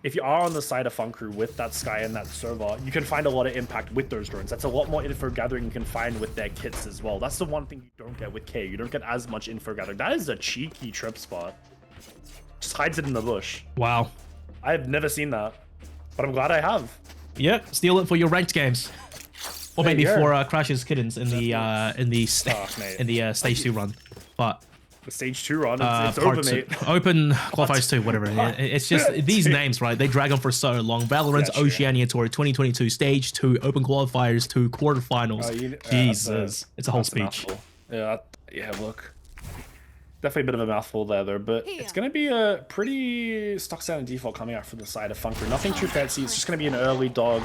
S2: if you are on the side of Funcrew with that Sky and that server, you can find a lot of impact with those drones. That's a lot more info gathering you can find with their kits as well. That's the one thing you don't get with K. You don't get as much info gathering. That is a cheeky trip spot. Just hides it in the bush.
S1: Wow.
S2: I've never seen that, but I'm glad I have.
S1: Yep, steal it for your ranked games. Or maybe for Crash's Kittens in the stage 2 run. But
S2: the stage 2 run, it's over, mate.
S1: Open Qualifiers 2, whatever. It's just these names, right? They drag on for so long. Valorant's Oceania Tour 2022, stage 2, Open Qualifiers 2, quarterfinals. Jesus, it's a whole speech.
S2: Yeah, look. Definitely a bit of a mouthful there, though, but it's going to be a pretty stock standard default coming out from the side of Funcrew. Nothing too fancy. It's just going to be an early dog.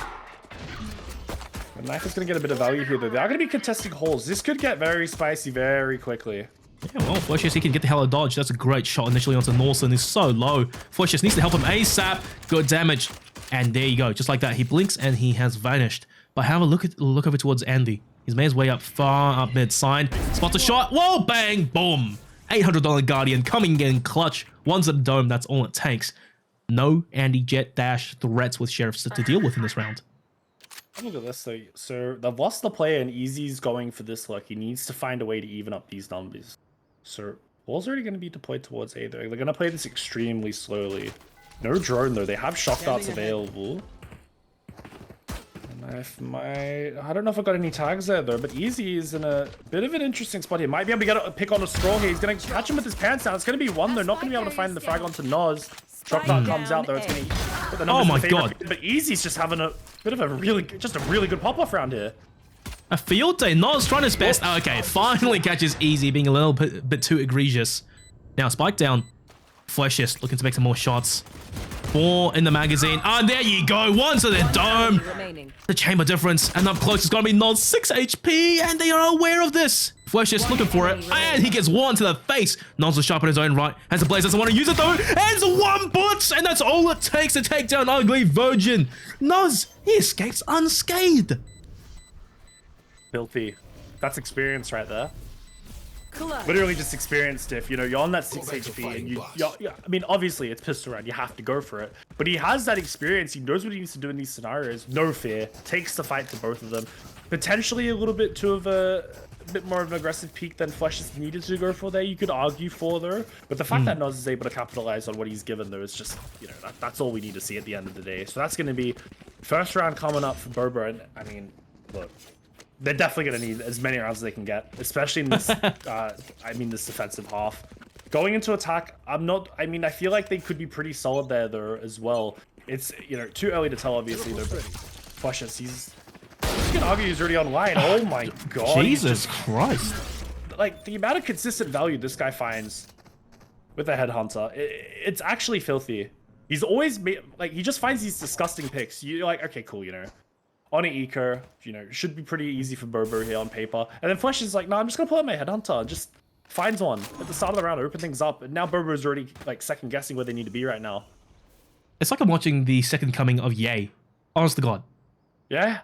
S2: The knife is going to get a bit of value here, though. They are going to be contesting holes. This could get very spicy very quickly.
S1: Yeah, well, Flushes, he can get the hell of dodge. That's a great shot initially onto Norson. He's so low. Flushes needs to help him ASAP. Good damage. And there you go. Just like that. He blinks and he has vanished. But have a look over towards Andy. He's made his way up far up mid side. Spots a shot. Whoa, bang, boom. $800 Guardian coming in clutch. One's at the dome. That's all it takes. No Andy Jet Dash threats with Sheriffs to deal with in this round.
S2: Look at this, though. So they've lost the play and Easy's going for this look. He needs to find a way to even up these numbers. So ball's already going to be deployed towards A, though. They're going to play this extremely slowly. No drone, though. They have shock darts available. And I don't know if I've got any tags there, though, but Easy is in a bit of an interesting spot here. Might be able to get a pick on a scroll here. He's going to catch him with his pants down. It's going to be one, though. Not going to be able to find the frag onto Noz. Shock dart comes out, though. It's going to...
S1: Oh, my God.
S2: But Easy's just having a bit of a really good pop-off round here.
S1: A field day. Noz trying his best. Oh, okay, finally catches Easy, being a little bit too egregious. Now, spike down. Fleshist looking to make some more shots. 4 in the magazine. Ah, there you go. One to the dome. The chamber difference. And up close, it's going to be Noz 6 HP. And they are aware of this. Fleshist looking for it. And he gets one to the face. Noz is sharp in his own right. Has a blaze. Doesn't want to use it, though. And 1 bullet. And that's all it takes to take down Ugly Virgin. Noz, he escapes unscathed.
S2: Filthy. That's experience right there. Literally just experience, Stiff. You know, you're on that 6 HP and I mean, obviously it's pistol round. You have to go for it. But he has that experience. He knows what he needs to do in these scenarios. No fear. Takes the fight to both of them. Potentially a little bit bit more of an aggressive peak than Flesh is needed to go for there. You could argue for, though. But the fact that Noz is able to capitalize on what he's given, though, is just, you know, that's all we need to see at the end of the day. So that's going to be first round coming up for BOBO. And I mean, look. They're definitely going to need as many rounds as they can get, especially in this, this defensive half. Going into attack, I feel like they could be pretty solid there, though, as well. It's, you know, too early to tell, obviously, though, but Flushes, you can argue he's already online. Oh my God.
S1: Jesus Christ.
S2: Like, the amount of consistent value this guy finds with a headhunter, it's actually filthy. He's always made, like, he just finds these disgusting picks. You're like, okay, cool, you know. On an eco, you know, should be pretty easy for BOBO here on paper. And then Flesh is like, no, I'm just going to pull out my Headhunter. Just finds one at the start of the round, open things up. And now BOBO is already, like, second guessing where they need to be right now.
S1: It's like I'm watching the second coming of Ye. Honest to God.
S2: Yeah.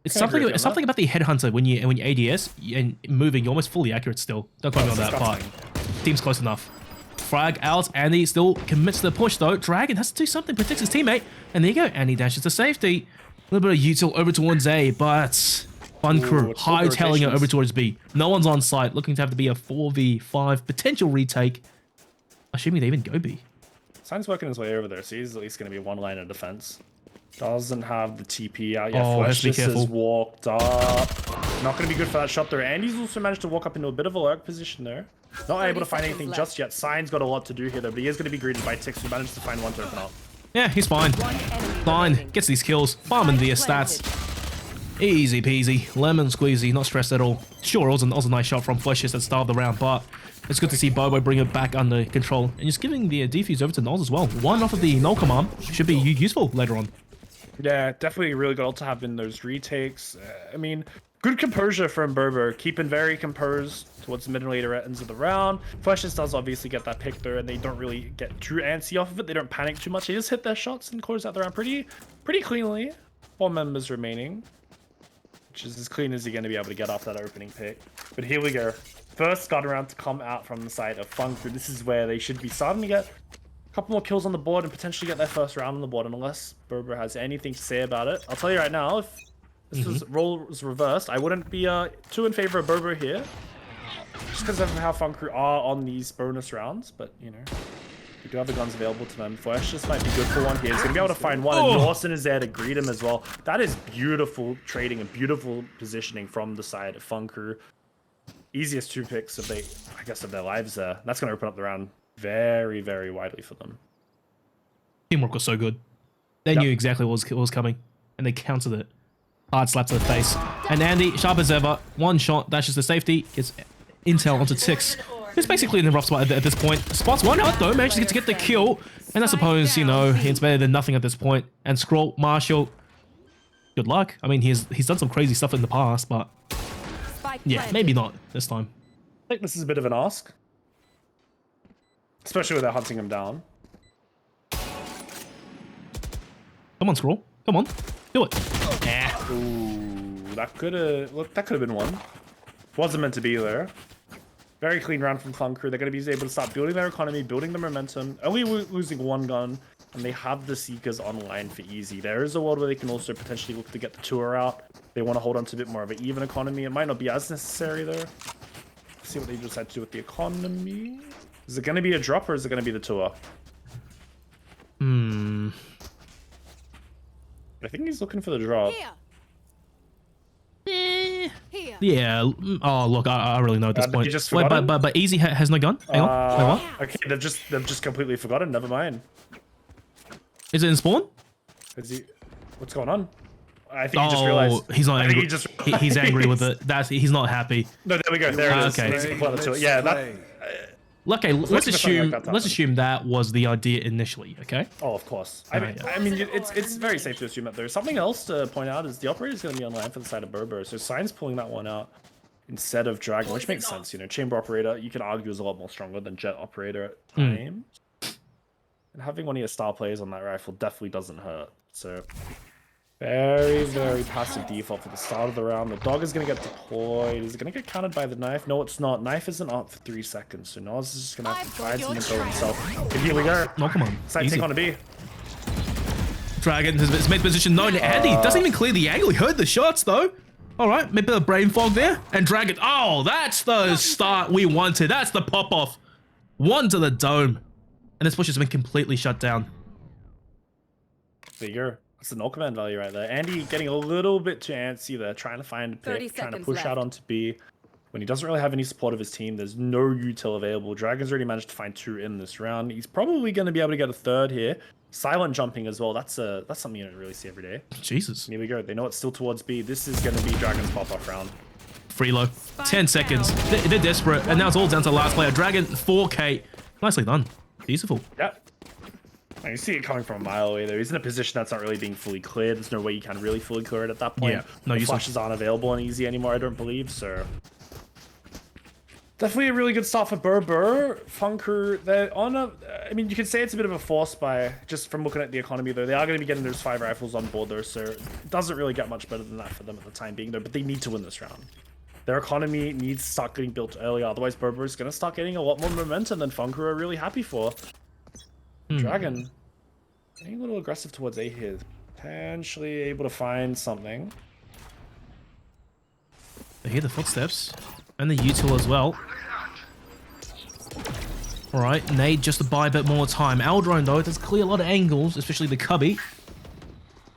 S1: It's something about the Headhunter when you ADS and moving, you're almost fully accurate still. Don't quote me on that part. Team's close enough. Frag out. Andy still commits to the push, though. Dragon has to do something, protects his teammate. And there you go. Andy dashes to safety. A little bit of util over towards A, but Funcrew hightailing it over towards B. No one's on site. Looking to have to be a 4v5 potential retake. Assuming they even go B.
S2: Sign's working his way over there, so he's at least going to be one line of defense. Doesn't have the TP out yet.
S1: Oh, has to be
S2: Flesh just
S1: careful.
S2: has walked up. Not going to be good for that shot there. And he's also managed to walk up into a bit of a lurk position there. Not able to find anything just yet. Sign's got a lot to do here, though, but he is going to be greeted by Tix, who managed to find one to open up.
S1: Yeah, he's fine.
S3: One enemy
S1: Fine.
S3: remaining.
S1: Gets these kills. Farming the stats. Easy peasy. Lemon squeezy. Not stressed at all. Sure, it was a nice shot from Fleshes at the start of the round, but it's good to see Bobo bring it back under control. And just giving the defuse over to Knowles as well. One off of the null command should be useful later on.
S2: Yeah, definitely really good to have in those retakes. I mean, good composure from Berber, keeping very composed towards the mid and later ends of the round. Fleshes does obviously get that pick there, and they don't really get too antsy off of it. They don't panic too much. They just hit their shots and close out the round pretty cleanly. 4 members remaining, which is as clean as you're going to be able to get off that opening pick. But here we go. First got around to come out from the side of Funcrew. This is where they should be starting to get a couple more kills on the board and potentially get their first round on the board, unless Berber has anything to say about it. I'll tell you right now, if this role was reversed, I wouldn't be too in favor of Berber here, just because of how Funcrew are on these bonus rounds. But you know, we do have the guns available to them. Flash just might be good for one here. He's gonna be able to find one, and Lawson is there to greet him as well. That is beautiful trading and beautiful positioning from the side of Funcrew. Easiest 2 picks of their lives there. That's gonna open up the round very, very widely for them.
S1: Teamwork was so good. They knew exactly what was coming, and they countered it. Hard slap to the face. And Andy, sharp as ever, one shot, dashes to safety, gets intel onto Tix. It's basically in the rough spot at this point. Spots one out though, manages to get the kill. And I suppose, you know, it's better than nothing at this point. And Scroll, Marshall, good luck. I mean, he's done some crazy stuff in the past, but yeah, maybe not this time.
S2: I think this is a bit of an ask, especially without hunting him down.
S1: Come on, Scroll. Come on. Do it. Yeah.
S2: Ooh, that could have been one. Wasn't meant to be there. Very clean round from Funcrew. They're going to be able to start building their economy, building the momentum. Only losing one gun, and they have the Seekers online for easy. There is a world where they can also potentially look to get the tour out. They want to hold on to a bit more of an even economy. It might not be as necessary there. Let's see what they decide to do with the economy. Is it going to be a drop, or is it going to be the tour? I think he's looking for the drop.
S3: Here.
S1: Yeah. Oh, look, I really know at this point.
S2: you just
S1: Wait,
S2: forgotten?
S1: but Easy has no gun. Hang on. Wait, what?
S2: Okay, they've just completely forgotten. Never mind.
S1: Is it in spawn?
S2: Is he? What's going on? I think he just realized.
S1: He's not
S2: I think
S1: angry. He's angry with it. He's not happy.
S2: No, there we go. There it is.
S1: Okay.
S2: He's applied it to it. Yeah, that.
S1: Okay, let's
S2: looking for something
S1: assume
S2: like that to
S1: let's
S2: happen.
S1: assume that was the idea initially. Okay.
S2: Oh, of course. I
S1: Alright,
S2: mean, it's very safe to assume that there's something else to point out. Is the operator is going to be online for the side of Berber, so Sign's pulling that one out instead of Dragon, which makes sense. You know, Chamber Operator, you can argue, is a lot more stronger than Jet Operator at times. And having one of your star players on that rifle definitely doesn't hurt. So very, very passive default for the start of the round. The dog is going to get deployed. Is it going to get countered by the knife? No, it's not. Knife isn't up for 3 seconds, so Nas is just going to have to find some info himself. And here we go.
S1: No, come on.
S2: Side
S1: Easy.
S2: take on a B.
S1: Dragon has made position known. Andy doesn't even clear the angle. He heard the shots though. All right, maybe a brain fog there. And Dragon. Oh, that's the start we wanted. That's the pop off. One to the dome, and this push has been completely shut down.
S2: There you go. That's the null command value right there. Andy getting a little bit too antsy there, trying to find a
S3: 30
S2: pick, trying to
S3: seconds
S2: push out
S3: left.
S2: onto B. When he doesn't really have any support of his team, there's no util available. Dragon's already managed to find 2 in this round. He's probably going to be able to get a 3rd here. Silent jumping as well. That's something you don't really see every day.
S1: Jesus.
S2: Here we go. They know it's still towards B. This is going to be Dragon's pop-off round.
S1: Free low. 10 seconds. They're desperate, and now it's all down to the last player. Dragon 4K. Nicely done. Beautiful.
S2: Yep. And you see it coming from a mile away there. He's in a position that's not really being fully cleared. There's no way you can really fully clear it at that point.
S1: Yeah, no
S2: the
S1: use.
S2: flashes aren't available on easy anymore, I don't believe, so. Definitely a really good start for Berber. Funcrew, they're on a... I mean, you could say it's a bit of a force buy, just from looking at the economy, though. They are going to be getting those 5 rifles on board, though, so it doesn't really get much better than that for them at the time being, though. But they need to win this round. Their economy needs to start getting built early, otherwise Berber is going to start getting a lot more momentum than Funcrew are really happy for. Dragon, getting a little aggressive towards A here. Potentially able to find something.
S1: They hear the footsteps and the util as well. All right, Nade just to buy a bit more time. Aldrone, though, does clear a lot of angles, especially the cubby.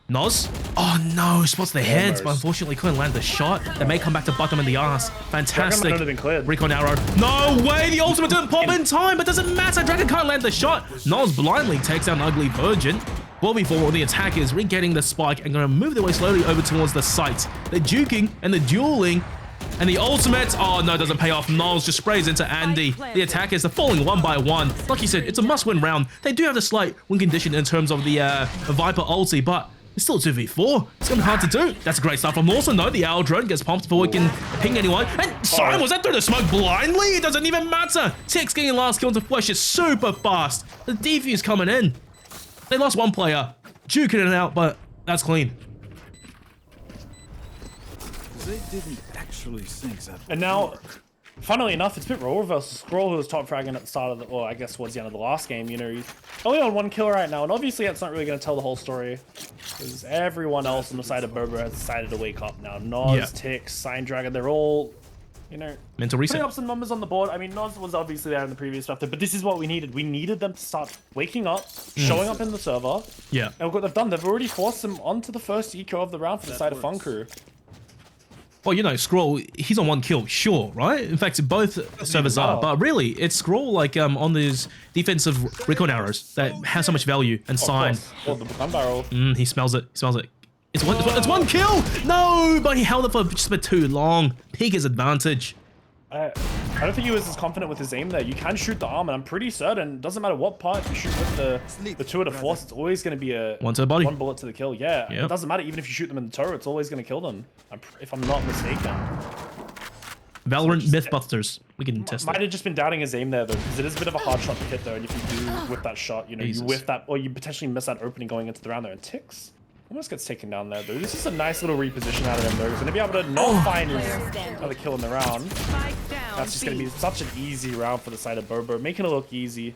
S1: Noz. Oh, no. Spots the heads, but unfortunately couldn't land the shot. That may come back to butt him in the ass. Fantastic.
S2: Dragon might have been cleared.
S1: Recon arrow. No way. The ultimate didn't pop in time, but doesn't matter. Dragon can't land the shot. Noz blindly takes down Ugly Virgin. Well before the attackers re-getting the spike and going to move their way slowly over towards the site. The juking and the dueling. And the ultimate, oh no, doesn't pay off. Noz just sprays into Andy. The attackers are falling one by one. Like you said, it's a must-win round. They do have the slight win condition in terms of the Viper ulti, but it's still 2v4. It's gonna be hard to do. That's a great start from Lawson, though. The Aldrone gets pumped before he can ping anyone. And Siren, was that through the smoke blindly? It doesn't even matter. Tix getting last kill into Flesh is super fast. The defuse coming in. They lost one player. Juking it out, but that's clean.
S5: They didn't actually think that.
S2: And now, funnily enough, it's a bit role versus Scroll, who was top fragging at the start of the, or I guess towards the end of the last game. You know, he's only on 1 kill right now, and obviously that's not really going to tell the whole story, because everyone else on the side of BOBO has decided to wake up now. Noz, Tix, Sign Dragon, they're all, you know,
S1: mental reset.
S2: putting up some numbers on the board. I mean, Noz was obviously there in the previous stuff, but this is what we needed. We needed them to start waking up, showing up in the server.
S1: Yeah.
S2: And what they've done, they've already forced them onto the first eco of the round for the side of Funcrew.
S1: Well, you know, Scroll, he's on 1 kill, sure, right? In fact, both servers are, but really, it's Scroll, like, on these defensive recon arrows that have so much value, and Sign.
S2: Oh, the gun barrel.
S1: He smells it, he smells it. It's one kill! No, but he held it for just a bit too long. Peak his advantage.
S2: I don't think he was as confident with his aim there. You can shoot the arm, and I'm pretty certain, doesn't matter what part you shoot with the 2 of the force, it's always going to be a
S1: one to the body.
S2: 1 bullet to the kill. Yeah, it doesn't matter. Even if you shoot them in the turret, it's always going to kill them. If I'm not mistaken.
S1: Valorant Mythbusters. We can test
S2: Might
S1: it.
S2: have just been doubting his aim there, though, because it is a bit of a hard shot to hit there. And if you do whip that shot, you know, you whiff that, or you potentially miss that opening going into the round there. And Tix almost gets taken down there, though. This is a nice little reposition out of him, though. He's going to be able to not find his other kill in the round. That's just going to be such an easy round for the side of BOBO, making it look easy.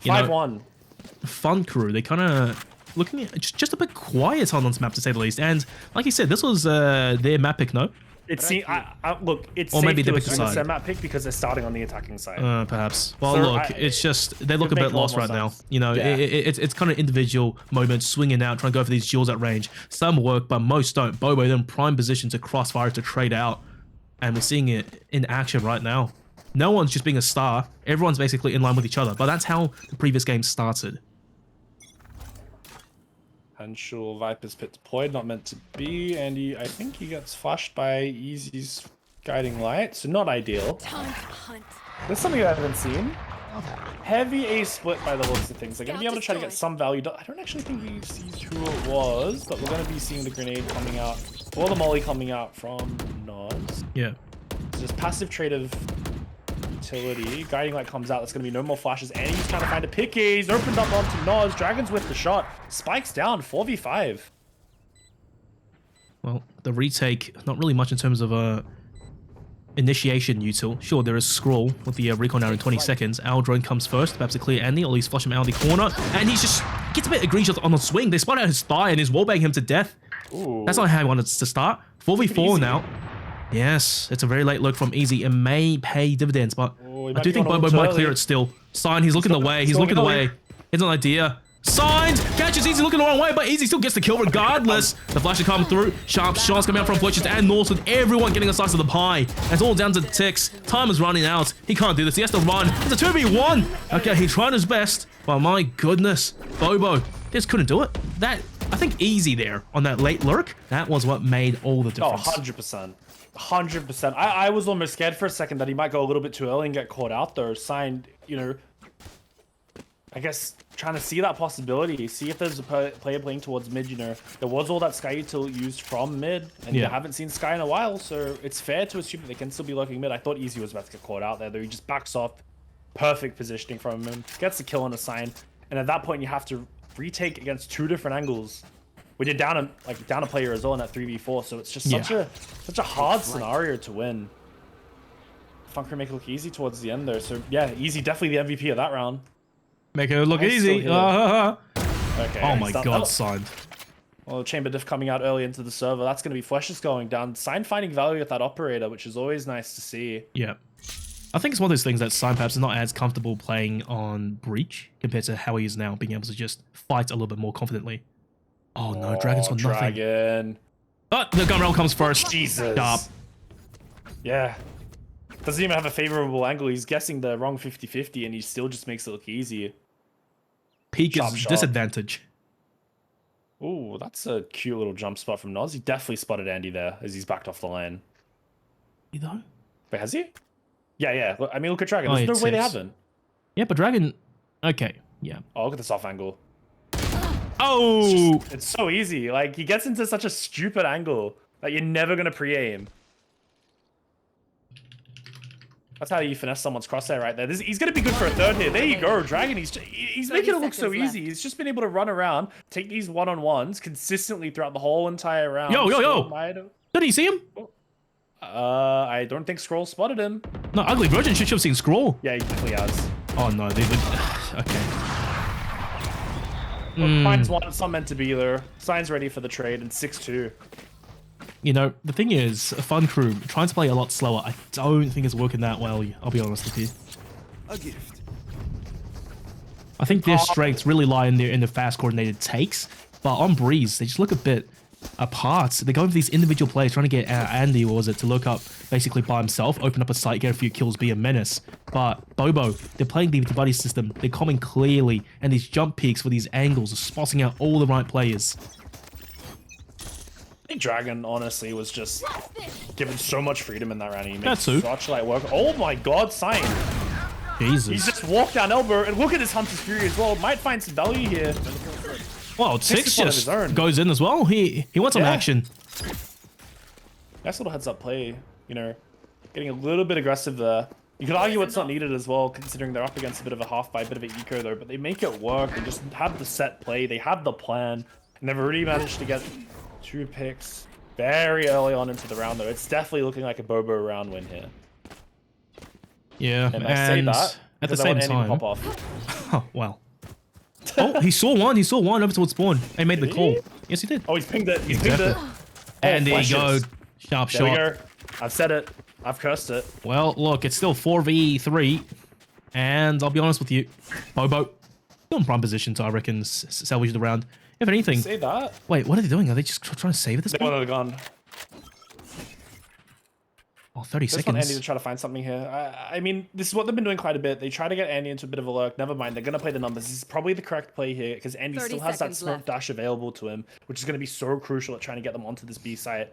S2: 5-1.
S1: Funcrew, they kind of looking at just a bit quiet on this map, to say the least. And like you said, this was their map pick, no?
S2: Look, it's
S1: or
S2: safe
S1: maybe
S2: to
S1: they pick a
S2: assume it's
S1: side.
S2: their map pick because they're starting on the attacking side.
S1: Perhaps. Well,
S2: So,
S1: look, it's just they look a bit lost right now. You know, it's kind of individual moments, swinging out, trying to go for these duels at range. Some work, but most don't. BOBO in prime position to crossfire to trade out, and we're seeing it in action right now. No one's just being a star. Everyone's basically in line with each other. But that's how the previous game started.
S2: Potential Viper's Pit deployed, not meant to be, and I think he gets flashed by Easy's guiding light, so not ideal. There's something I haven't seen. Heavy A split by the looks of things. They're going to be able to try to get some value. I don't actually think he sees who it was, but we're going to be seeing the grenade coming out, or the molly coming out from Noz.
S1: Yeah.
S2: So just passive trade of utility. Guiding light comes out. There's going to be no more flashes, and he's trying to find a pick. He's opened up onto Noz. Dragons with the shot. Spikes down. 4v5.
S1: Well, the retake, not really much in terms of initiation util. Sure, there is Scroll with the recon now in 20 seconds. Aldrone comes first, perhaps to clear Andy, or at least flush him out of the corner. And he's just gets a bit egregious on the swing. They spot out his thigh and is wallbang him to death.
S2: Ooh.
S1: That's not how I wanted to start. 4v4 now. Yes, it's a very late look from Easy. It may pay dividends, but I do think BOBO might clear it still. Sign, he's looking away. He's looking away. It's an idea. Signs catches Easy looking the wrong way, but Easy still gets the kill regardless. The flash is coming through. Sharp shots coming out from Fletchers and Norton. Everyone getting a slice of the pie. It's all down to Tix. Time is running out. He can't do this. He has to run. It's a 2v1. Okay, he tried his best, but my goodness, BOBO just couldn't do it. That, I think Easy there on that late lurk, that was what made all the difference.
S2: Oh, 100%. 100%. I was almost scared for a second that he might go a little bit too early and get caught out there. Signed, you know, I guess trying to see that possibility, see if there's a player playing towards mid. You know, there was all that Sky util used from mid, and you haven't seen Sky in a while, so it's fair to assume that they can still be lurking mid. I thought Easy was about to get caught out there, though. He just backs off. Perfect positioning from him. Gets the kill on a Sign, and at that point you have to retake against 2 different angles. We did down a player as well in that 3v4, so it's just such a hard scenario to win. Funcrew make it look easy towards the end there, so yeah, Easy definitely the MVP of that round.
S1: Make it look easy. Okay. Oh my god, Signed.
S2: Well, Chamber Diff coming out early into the server. That's going to be Flesh is going down. Sign finding value at that operator, which is always nice to see.
S1: Yeah. I think it's one of those things that Sign perhaps is not as comfortable playing on Breach compared to how he is now, being able to just fight a little bit more confidently. Oh no, Dragon's got nothing.
S2: Dragon.
S1: But the gun rail comes first.
S2: Jesus.
S1: Sharp.
S2: Yeah. Doesn't even have a favorable angle. He's guessing the wrong 50-50 and he still just makes it look easy.
S1: Peak
S2: Sharp
S1: is
S2: shot.
S1: disadvantage.
S2: Ooh, that's a cute little jump spot from Noz. He definitely spotted Andy there as he's backed off the lane.
S1: You know?
S2: Wait, has he? Yeah. I mean, look at Dragon.
S1: Oh,
S2: There's
S1: it's
S2: no way they
S1: 6.
S2: haven't.
S1: Yeah, but Dragon... Okay, yeah.
S2: Oh, look at this off angle.
S1: Oh!
S2: It's so easy. Like, he gets into such a stupid angle that you're never going to pre-aim. That's how you finesse someone's crosshair right there. He's going to be good for a third here. There you go, Dragon. He's making it look so easy. He's just been able to run around, take these one-on-ones consistently throughout the whole entire round.
S1: Yo! Did he see him?
S2: I don't think Scroll spotted him.
S1: No, Ugly Virgin should have seen Scroll.
S2: Yeah, he definitely has.
S1: Oh no, they would... Okay.
S2: Finds one. It's not meant to be there. Sign's ready for the trade and 6-2.
S1: You know, the thing is, Funcrew trying to play a lot slower. I don't think it's working that well, I'll be honest with you.
S5: A gift.
S1: I think their strengths really lie in the fast coordinated takes, but on Breeze, they just look a bit apart. They're going for these individual plays, trying to get Andy, what was it, to look up basically by himself, open up a site, get a few kills, be a menace. But Bobo, they're playing the buddy system, they're coming clearly, and these jump peaks for these angles are spotting out all the right players.
S2: I think Dragon, honestly, was just given so much freedom in that round. He made
S1: That's
S2: such light work. Oh my god, Sign.
S1: Jesus.
S2: He's just walked down elbow, and look at his Hunter's Fury as well. Might find some value here.
S1: Well, Six
S2: one of
S1: just
S2: his own.
S1: goes in as well. He wants some action.
S2: Nice little heads up play, you know, getting a little bit aggressive there. You could argue it's not needed as well, considering they're up against a bit of a half by a bit of an eco though, but they make it work. They just have the set play, they have the plan, and they've already managed to get 2 picks very early on into the round though. It's definitely looking like a Bobo round win here.
S1: Yeah,
S2: And I say that
S1: at the
S2: because I
S1: same
S2: want Andy to
S1: time...
S2: pop off.
S1: Oh, well. Oh, he saw one over towards spawn. He made the call. Yes, he did.
S2: Oh, he's pinged it. He's pinged it.
S1: And there you go.
S2: flashes.
S1: Sharp
S2: There we
S1: shot.
S2: go. I've said it. I've cursed it.
S1: Well, look, it's still 4v3. And I'll be honest with you, Bobo, still in prime position to, I reckon, salvage the round. If anything...
S2: Say that.
S1: Wait, what are they doing? Are they just trying to save it this
S2: They
S1: point?
S2: wanted a gun.
S1: Oh, 30
S2: Just want Andy to
S1: seconds.
S2: try to find something here. I mean, this is what they've been doing quite a bit. They try to get Andy into a bit of a lurk. Never mind, they're going to play the numbers. This is probably the correct play here because Andy
S3: 30
S2: still has that
S3: seconds
S2: smoke
S3: left.
S2: dash available to him, which is going to be so crucial at trying to get them onto this B site.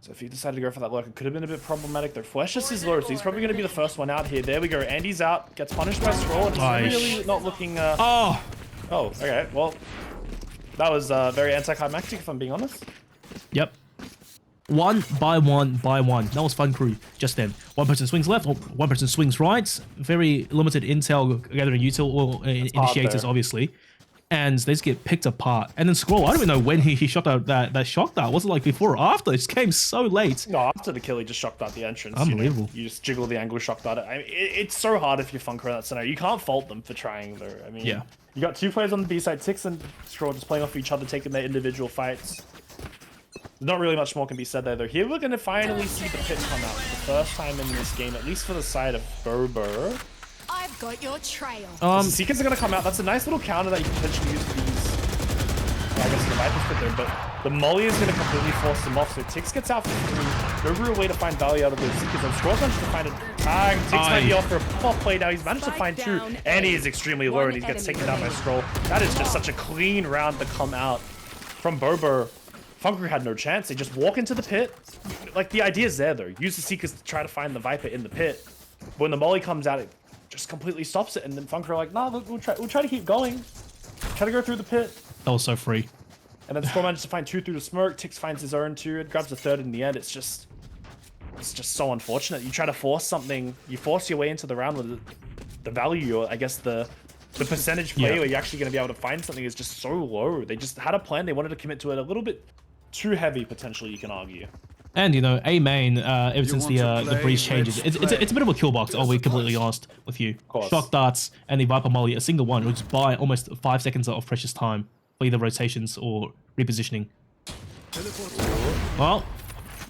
S2: So if he decided to go for that lurk, it could have been a bit problematic. Their flesh is low, so he's probably going to be the first one out here. There we go. Andy's out, gets punished by Scroll, and it's really not looking...
S1: Oh!
S2: Oh, okay. Well, that was very anticlimactic, if I'm being honest.
S1: Yep. One by one by one. That was Funcrew just then. One person swings left, or one person swings right. Very limited intel gathering util or initiators,
S2: there.
S1: obviously. And they just get picked apart. And then Scroll, I don't even know when he shot that shot that. Was it like before or after? It just came so late.
S2: No, after the kill, he just shocked out the entrance.
S1: Unbelievable.
S2: You just jiggle the angle, shocked out it. I mean, it's so hard if you're Funcrew in that scenario. You can't fault them for trying, though. I mean,
S1: Yeah.
S2: You got 2 players on the B side, Six and Scroll just playing off each other, taking their individual fights. Not really much more can be said there, though. Here we're going to finally see the pit come out for the first time in this game, at least for the side of Bobo.
S3: I've got your trail.
S2: The Seekers are going to come out. That's a nice little counter that you can potentially use for these. Well, I guess the Viper's put there, but the Molly is going to completely force them off. So Tix gets out for 3. No real way to find value out of those Seekers. And Scroll's managed to find a tag. Tix might be off for a pop play now. He's managed to find 2. And he is extremely low, and he gets taken down by Scroll. That is just such a clean round to come out from Bobo. Funcrew had no chance. They just walk into the pit. Like, the idea is there, though. Use the Seekers to try to find the Viper in the pit. But when the Molly comes out, it just completely stops it. And then Funcrew are like, nah, we'll try to keep going. Try to go through the pit.
S1: That was so free.
S2: And then Scroll manages to find 2 through the smoke. Tix finds his own 2 and grabs a 3rd in the end. It's just so unfortunate. You try to force something. You force your way into the round with the value, or I guess the percentage play where you're actually going to be able to find something is just so low. They just had a plan. They wanted to commit to it a little bit too heavy, potentially, you can argue.
S1: And, you know, A main, ever since
S5: want to
S1: the
S5: play,
S1: breach changes,
S5: let's
S1: it's a bit of a kill box, I'll be completely honest with you.
S2: course.
S1: Shock darts and the Viper Molly, a single one, which buy almost 5 seconds of precious time for either rotations or repositioning. Well,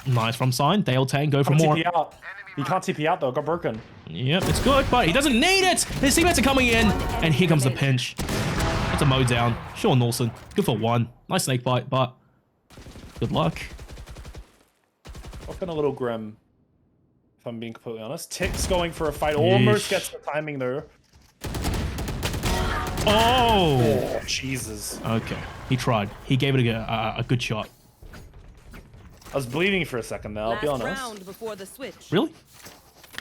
S1: Nice from sign. They'll tank, go for
S2: Can't
S1: more.
S2: TP out. He can't TP out though. Got broken.
S1: Yep, it's good, but he doesn't need it. His teammates are coming in, and here comes the pinch. It's a mow down. Sean Nelson, good for 1. Nice snake bite, but good luck.
S2: Looking a little grim, if I'm being completely honest. Tick's going for a fight. Almost gets the timing there.
S1: Oh!
S2: Jesus.
S1: Okay, he tried. He gave it a good shot.
S2: I was bleeding for a second there, I'll be honest.
S6: Round before the switch.
S1: Really?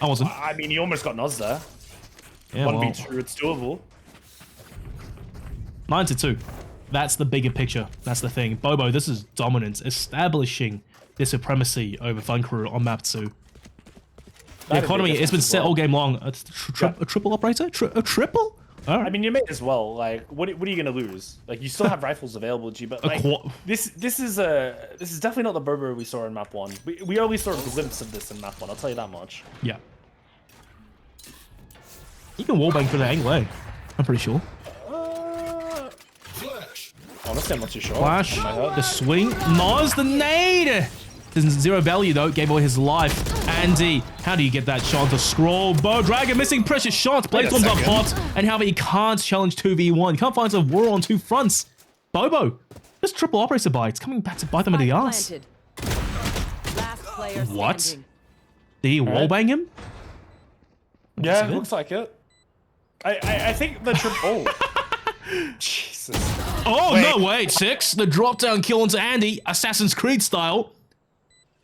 S1: I wasn't.
S2: I mean, he almost got Noz there.
S1: Yeah,
S2: 1v2, it's doable.
S1: 9-2. That's the bigger picture. That's the thing. Bobo, this is dominance, establishing their supremacy over Funcrew on map 2. The economy has been set all game long. A triple operator? A triple? Oh.
S2: I mean, you may as well. Like, what are you gonna lose? Like, you still have rifles available, G. But like, this is definitely not the Bobo we saw in map 1. We only saw a glimpse of this in map 1. I'll tell you that much.
S1: Yeah. You can wallbang for the angle, eh? I'm pretty sure.
S2: Honestly, I'm not too sure.
S1: Flash, the swing, Noz, the nade. There's 0 value though, gave away his life. Andy, how do you get that shot to scroll? Bow Dragon missing precious shots. Bladestorms are hot, and however he can't challenge 2v1. Can't find a war on 2 fronts. Bobo, this triple operator buy, it's coming back to bite them in the ass. What? Did he wallbang him?
S2: Yeah, it looks like it. I think the triple. Oh. Jesus.
S1: Oh, wait. No, wait. 6. The drop down kill onto Andy, Assassin's Creed style.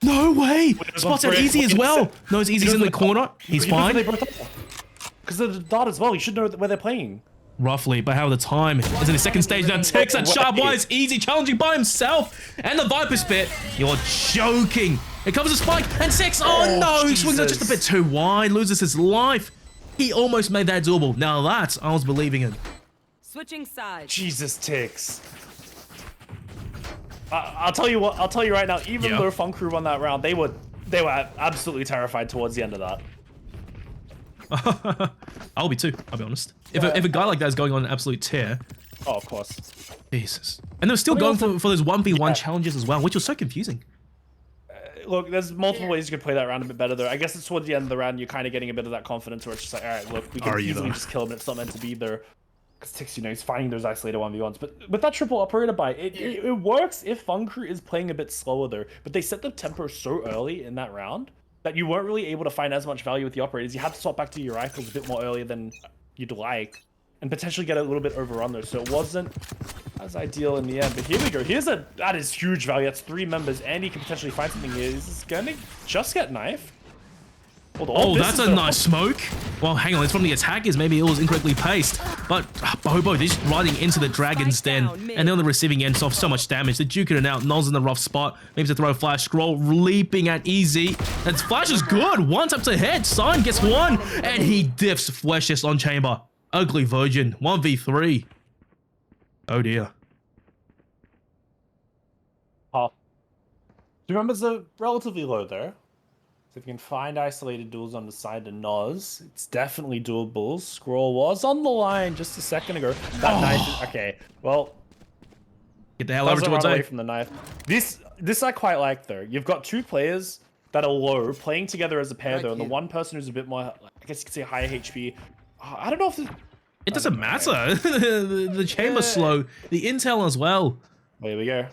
S1: No way. Spots out easy as well. No, it's Easy's in the corner. He's fine.
S2: Because of the dart as well. You should know where they're playing.
S1: Roughly, but how the time is in the second stage now. Takes that sharp wise, Easy challenging by himself. And the Viper Spit. You're joking. It covers a spike. And 6. Oh no, he swings it just a bit too wide. Loses his life. He almost made that doable. Now that, I was believing in.
S6: Switching sides.
S2: Jesus, Ticks. I'll tell you what. I'll tell you right now. Even though Funcrew won that round, they were absolutely terrified towards the end of that.
S1: I'll be too. I'll be honest. If a guy like that is going on an absolute tear.
S2: Oh, of course.
S1: Jesus. And they're still going for those 1v1 challenges as well, which was so confusing.
S2: Look, there's multiple ways you could play that round a bit better there. I guess it's towards the end of the round, you're kind of getting a bit of that confidence where it's just like, all right, look, we can easily just kill him. It's not meant to be there. Because Tix, you know, he's finding those isolated 1v1s. But with that triple operator buy, it works if Funcrew is playing a bit slower there. But they set the tempo so early in that round that you weren't really able to find as much value with the operators. You had to swap back to your rifles a bit more earlier than you'd like. And potentially get a little bit overrun there. So it wasn't as ideal in the end. But here we go. That is huge value. That's 3 members. And he can potentially find something here. He's gonna just get knifed.
S1: Oh, that's a nice smoke. Well, hang on. It's from the attackers. Maybe it was incorrectly paced. But Bobo, they're just riding into the Dragon's Den. And they're on the receiving end of so much damage. They're duking it out. Noz in the rough spot. Maybe to throw a flash scroll. Leaping at Easy. And flash is good. 1 tap to head. Sign gets 1. And he diffs Fleshless on chamber. Ugly Virgin. 1v3. Oh dear.
S2: The numbers are relatively low there. So if you can find isolated duels on the side of Noz, it's definitely doable. Scroll was on the line just a second ago. That knife. Okay, well,
S1: get the hell over towards
S2: away from the knife. This I quite like though. You've got 2 players that are low playing together as a pair though, and the one person who's a bit more, I guess you could say, higher HP. I don't know if
S1: it doesn't matter. the chamber's slow. The intel as well.
S2: There we go.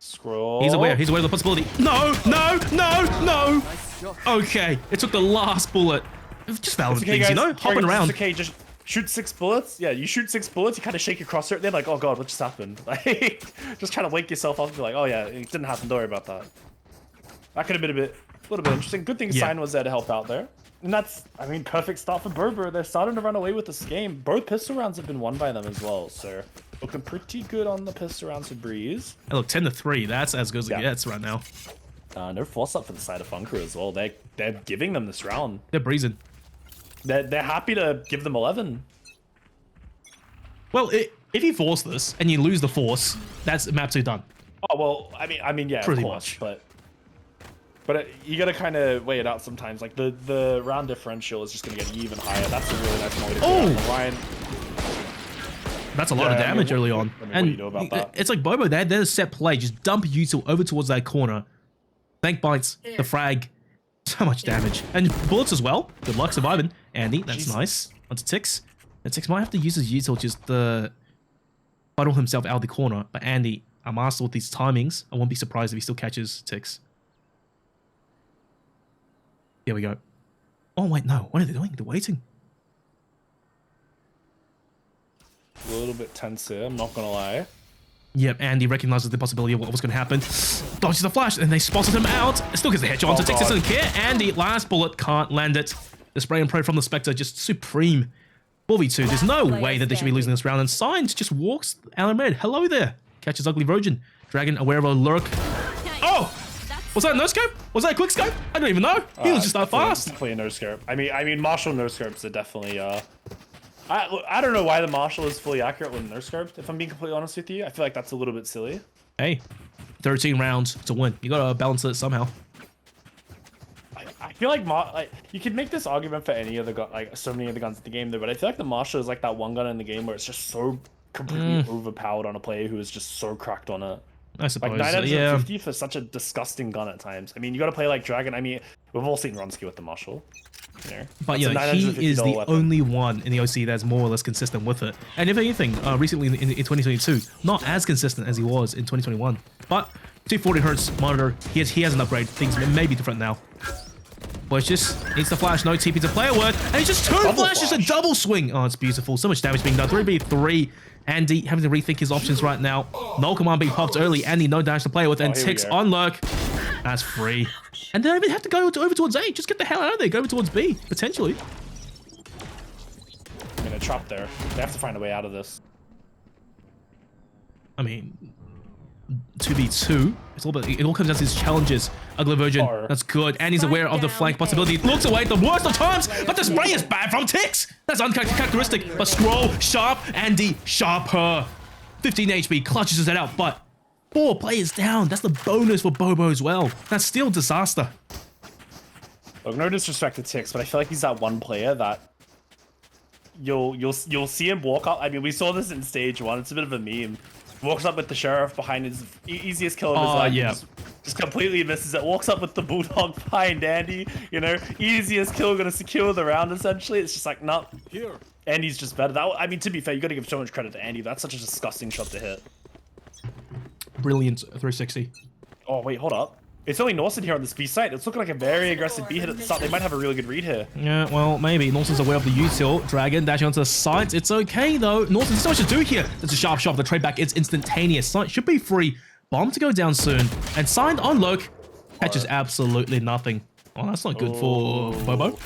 S2: Scroll.
S1: He's aware of the possibility. No. Okay, it took the last bullet. Just valid things, you know? Hopping around.
S2: It's okay, just shoot 6 bullets. Yeah, you shoot 6 bullets, you kind of shake your crosshair, they're like, oh god, what just happened? Like, just trying to wake yourself up and be like, oh yeah, it didn't happen, don't worry about that. That could have been a little bit interesting. Good thing Sign was there to help out there. And that's, I mean, perfect start for Berber. They're starting to run away with this game. Both pistol rounds have been won by them as well, so looking pretty good on the pistol rounds for Breeze.
S1: Hey, look, 10-3. That's as good as it gets right now.
S2: No force up for the side of Funcrew as well. They're giving them this round.
S1: They're breezing.
S2: They're happy to give them 11.
S1: Well, if you force this and you lose the force, that's map 2 done.
S2: Oh well, I mean, yeah,
S1: pretty
S2: of course,
S1: much.
S2: But you gotta kind of weigh it out sometimes. Like the round differential is just gonna get even higher. That's a really nice way to go down the line.
S1: That's a lot of damage early on.
S2: And you know about that.
S1: It's like Bobo, they're a set play. Just dump Util over towards that corner. Thank bites, the frag. So much damage. And bullets as well. Good luck surviving. Andy, that's nice. Onto Tix. And Tix might have to use his util just to funnel himself out of the corner. But Andy, a master with these timings. I won't be surprised if he still catches Tix. Here we go. Oh, wait, no. What are they doing? They're waiting.
S2: A little bit tense here, I'm not gonna lie.
S1: Yep, Andy recognizes the possibility of what was going to happen. Dodges the flash, and they spotted him out. Still gets the headshot onto Tix. Doesn't care. Andy, last bullet, can't land it. The spray and pray from the Spectre, just supreme. 4v2, there's no way that they should be losing this round. And Signs just walks Alan Red. Hello there. Catches Ugly Virgin. Dragon aware of a lurk. Oh! Was that a no-scope? Was that a quick scope? I don't even know. He was just that fast.
S2: Definitely a no-scope. I mean, Marshall no-scopes are definitely, I don't know why the Marshall is fully accurate with no-scoped, if I'm being completely honest with you. I feel like that's a little bit silly.
S1: Hey, 13 rounds to win. You gotta balance it somehow.
S2: I feel like you could make this argument for any other gun, like so many other guns in the game, though. But I feel like the Marshall is like that one gun in the game where it's just so completely overpowered on a player who is just so cracked on it.
S1: I suppose.
S2: Like 950 for such a disgusting gun at times. I mean, you got to play like Dragon. I mean, we've all seen Ronsky with the Marshall. You know,
S1: but yeah, he is the only one in the OC that's more or less consistent with it. And if anything, recently in 2022, not as consistent as he was in 2021. But 240 hertz monitor, he has an upgrade. Things may be different now. But it's just needs the flash, no TP to play it with, and it's just two flashes, a double swing. Oh, it's beautiful. So much damage being done. 3v3. Andy having to rethink his options right now. No command being popped early. Andy no dash to play with, and Tix on lurk. That's free. And they don't even have to go over towards A. Just get the hell out of there. Go over towards B, potentially.
S2: I'm gonna trap there. They have to find a way out of this.
S1: I mean, 2v2. It all comes down to these challenges. Ugly Virgin, that's good. Andy's aware of the flank possibility. Looks away at the worst of times, but the spray is bad from Tix. That's uncharacteristic. But Scroll, sharp, Andy, sharper. 15 HP, clutches it out, but 4 players down. That's the bonus for Bobo as well. That's still disaster.
S2: Look, no disrespect to Tix, but I feel like he's that one player that you'll see him walk up. I mean, we saw this in stage 1. It's a bit of a meme. Walks up with the sheriff behind his easiest kill of his life.
S1: Yeah.
S2: Just completely misses it. Walks up with the bulldog behind Andy. You know, easiest kill, gonna secure the round essentially. It's just like, nah.
S4: Here.
S2: Andy's just better. I mean, to be fair, you gotta give so much credit to Andy. That's such a disgusting shot to hit.
S1: Brilliant 360.
S2: Oh wait, hold up. It's only Norson here on this B site. It's looking like a very aggressive B hit at the start. They might have a really good read here.
S1: Yeah, well, maybe. Norson's aware of the util. Dragon dashing onto the site. It's okay, though. Norson, there's so much to do here. There's a sharp shot. The trade back is instantaneous. Site should be free. Bomb to go down soon. And signed on Loke catches absolutely nothing. Oh, that's not good for Bobo.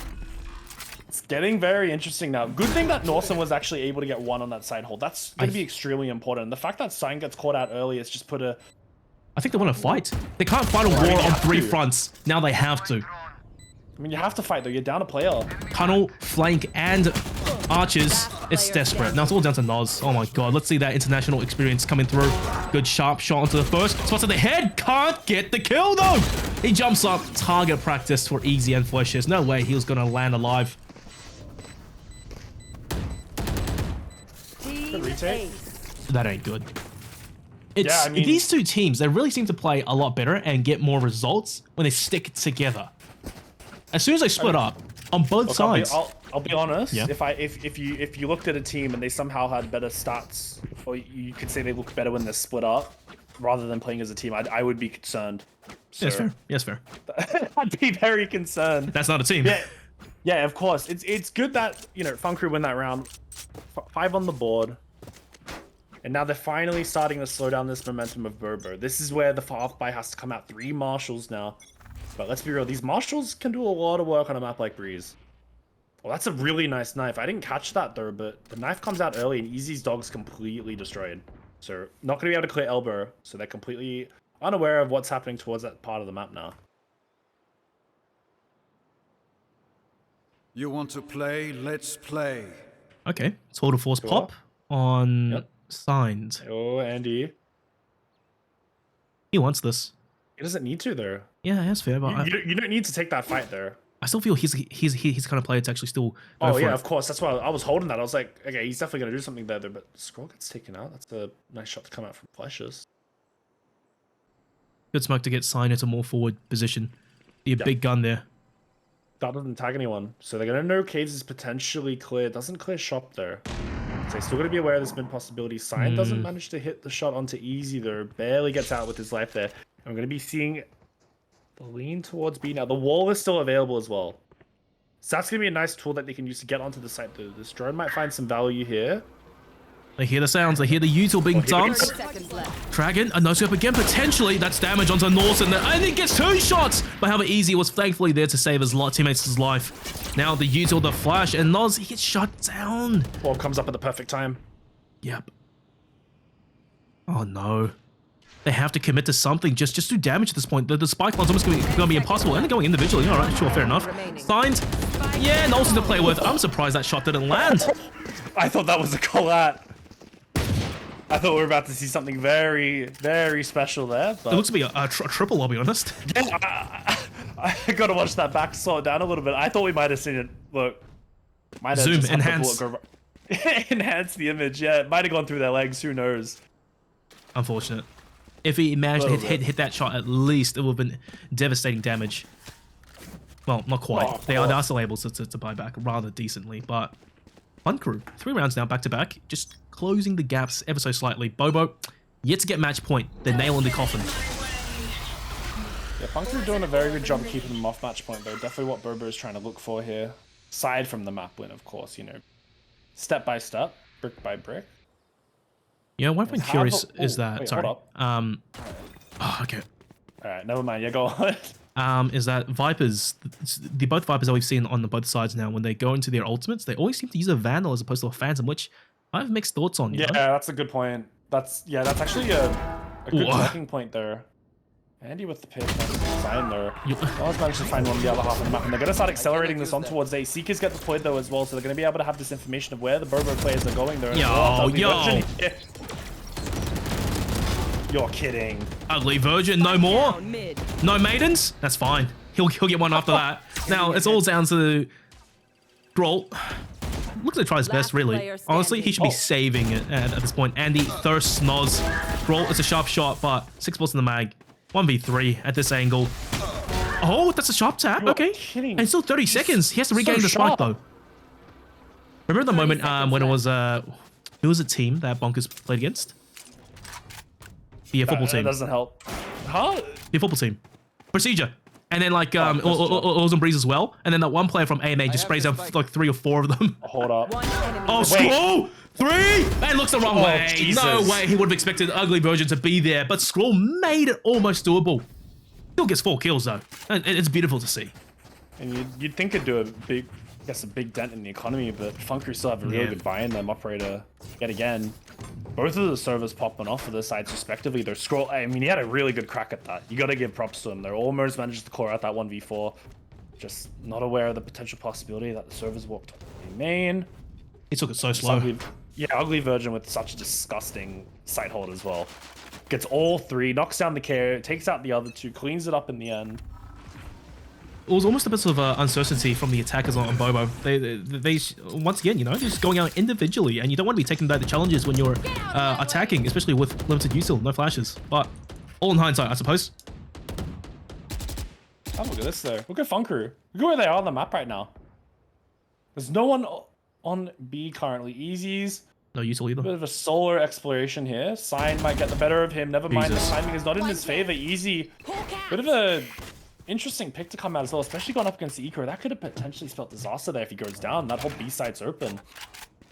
S2: It's getting very interesting now. Good thing that Norson was actually able to get one on that side hold. That's going to be extremely important. The fact that Sign gets caught out early has just put a...
S1: I think they want to fight. They can't fight a war on 3 fronts. Now they have to.
S2: I mean, you have to fight, though. You're down a player.
S1: Tunnel, flank, and archers. It's desperate. Now it's all down to Noz. Oh my god. Let's see that international experience coming through. Good sharp shot onto the first. Spots at the head. Can't get the kill, though. He jumps up. Target practice for Easy and Flesh. No way he was going to land alive.
S2: Good retake.
S1: That ain't good. It's, these two teams, they really seem to play a lot better and get more results when they stick together. As soon as they split up on both sides.
S2: I'll be honest. Yeah. If you looked at a team and they somehow had better stats, or you could say they look better when they're split up, rather than playing as a team, I would be concerned. So,
S1: yes, fair. Yes, fair.
S2: I'd be very concerned.
S1: That's not a team.
S2: Yeah, of course. It's good that Funcrew win that round. 5 on the board. And now they're finally starting to slow down this momentum of Bobo. This is where the half buy has to come out. 3 marshals now. But let's be real, these marshals can do a lot of work on a map like Breeze. Well, that's a really nice knife. I didn't catch that though, but the knife comes out early and Easy's dog's completely destroyed. So not going to be able to clear elbow. So they're completely unaware of what's happening towards that part of the map now.
S5: You want to play? Let's play.
S1: Okay, tour de force pop on Signed.
S2: Oh, Andy.
S1: He wants this.
S2: He doesn't need to though.
S1: Yeah, that's fair. But
S2: you don't need to take that fight there.
S1: I still feel he's the kind of player to actually still.
S2: Oh yeah, of course. That's why I was holding that. I was like, okay, he's definitely gonna do something there. But Scroll gets taken out. That's a nice shot to come out from Flashes.
S1: Good smoke to get Sign into more forward position. Be a big gun there.
S2: That doesn't tag anyone. So they're going to know caves is potentially clear. Doesn't clear shop though. So they're still going to be aware of this mid possibility. Sign doesn't manage to hit the shot onto easy though. Barely gets out with his life there. I'm going to be seeing the lean towards B now. The wall is still available as well. So that's going to be a nice tool that they can use to get onto the site though. This drone might find some value here.
S1: They hear the sounds. They hear the util being dumped.
S6: 30 seconds left.
S1: Dragon, a no-scope again, potentially. That's damage onto Norton, and he gets 2 shots. But however, Easy was thankfully there to save his teammates' life. Now the util, the flash, and Noz, he gets shut down.
S2: Ball comes up at the perfect time.
S1: Yep. Oh no. They have to commit to something. Just do damage at this point. The spike line's almost going to be impossible. And they're going individually. All right, sure, fair enough. Signed. Yeah, Nolson to play with. I'm surprised that shot didn't land.
S2: I thought that was a collat. I thought we were about to see something very, very special there. But
S1: It looks to be a triple, I'll be honest.
S2: yeah, I got to watch that back to slow it down a little bit. I thought we might have seen it. Look, might have
S1: Zoom,
S2: just had the
S1: enhance.
S2: bullet go enhance the image. Yeah, it might have gone through their legs. Who knows?
S1: Unfortunate. If he managed to
S2: Little bit.
S1: hit that shot, at least it would have been devastating damage. Well, not quite.
S2: Oh,
S1: They are still able to buy back rather decently, but Funcrew, 3 rounds now back to back, just closing the gaps ever so slightly. Bobo, yet to get match point. They're nailing the coffin.
S2: Yeah, Funcrew doing a very good job of keeping them off match point though. Definitely what Bobo is trying to look for here. Aside from the map win, of course, you know, step by step, brick by brick.
S1: You know, one thing
S2: Have
S1: curious
S2: a-
S1: is
S2: oh,
S1: that,
S2: wait,
S1: sorry.
S2: hold
S1: Oh, okay.
S2: All right, never mind. Yeah, go on.
S1: Is that Vipers, both Vipers that we've seen on both sides now, when they go into their ultimates, they always seem to use a Vandal as opposed to a Phantom, which I have mixed thoughts on. You
S2: Yeah,
S1: know?
S2: that's a good point. That's actually a good
S1: Whoa.
S2: talking point there. Andy with the pick and sign there.
S1: Yep.
S2: Always managed to find one on the other half of the map, and they're going to start accelerating this on towards A. Seekers get deployed though as well, so they're going to be able to have this information of where the Bobo players are going there. as well.
S1: Yo.
S2: You're kidding.
S1: Ugly Virgin, no more?
S6: Down mid.
S1: No maidens? That's fine. He'll get one after that. Now, it's all down to Groll. Looks to try his best, really.
S6: player
S1: Honestly, he should be
S6: standing.
S1: saving it at this point. Andy thirsts Noz. Groll, it's a sharp shot, but 6 bullets in the mag. 1v3 at this angle. Oh, that's a sharp tap.
S2: You're
S1: Okay.
S2: kidding.
S1: And still 30 seconds. He has to regain the spike,
S2: sharp.
S1: though. Remember the
S6: 30
S1: moment
S6: seconds
S1: when it
S6: left.
S1: was, who was a team that Bonkers played against? The football
S2: That
S1: team.
S2: doesn't help. Huh?
S1: The football team. Procedure. And then like Oz and Breeze as well. And then that one player from AMA just sprays out like 3 or 4 of them.
S2: Hold up.
S6: One enemy.
S1: Oh,
S2: Wait.
S1: Scroll! 3! Man looks the wrong
S2: Oh,
S1: way.
S2: Jesus.
S1: No way he would have expected Ugly Virgin to be there. But Scroll made it almost doable. Still gets 4 kills though. And it's beautiful to see.
S2: And you'd think it'd do a big dent in the economy, but Funcrew still have a really
S1: Yeah.
S2: good buy in them. Operator, yet again. Both of the servers popping off for the sides respectively. They're scroll. I mean, he had a really good crack at that. You got to give props to him. They're almost managed to core out that 1v4. Just not aware of the potential possibility that the servers walked in main.
S1: He took it so slow.
S2: Ugly Virgin with such a disgusting sight hold as well. Gets all 3, knocks down the carrier, takes out the other 2, cleans it up in the end.
S1: It was almost a bit of uncertainty from the attackers on Bobo. They once again, you know, they're just going out individually, and you don't want to be taking the challenges when you're attacking, especially with limited util, no flashes. But all in hindsight, I suppose.
S2: Oh, look at this there. Look at Funcrew. Look at where they are on the map right now. There's no one on B currently. Easy's
S1: No util either.
S2: bit of a solar exploration here. Sign might get the better of him. Never mind, the
S1: Jesus.
S2: timing is not in his favor. Easy. Bit of a interesting pick to come out as well, especially going up against the Eco. That could have potentially spelled disaster there if he goes down. That whole B side's open.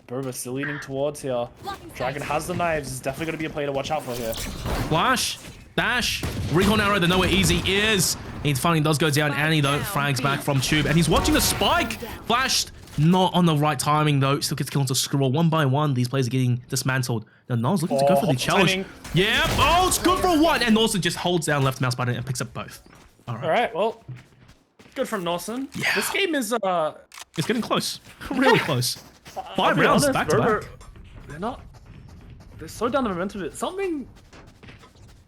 S2: Bobo still leaning towards here. Dragon has the knives. Is definitely going to be a play to watch out for here.
S1: Flash, dash, recon arrow. They know where Easy is. He finally does go down. Annie though frags back from Tube, and he's watching the spike. Flashed, not on the right timing though. Still gets killed to Scroll. 1 by 1. These players are getting dismantled. Now Nol's looking to go for the challenge.
S2: timing.
S1: Yeah. Oh, it's good for 1, and Norson just holds down left mouse button and picks up both. All right.
S2: All right, well, good from Norson.
S1: Yeah.
S2: This game is
S1: It's getting close. Really close.
S2: I'll
S1: 5
S2: be
S1: rounds
S2: honest,
S1: back to
S2: Bobo-
S1: back.
S2: They're slowed down the momentum a bit. Something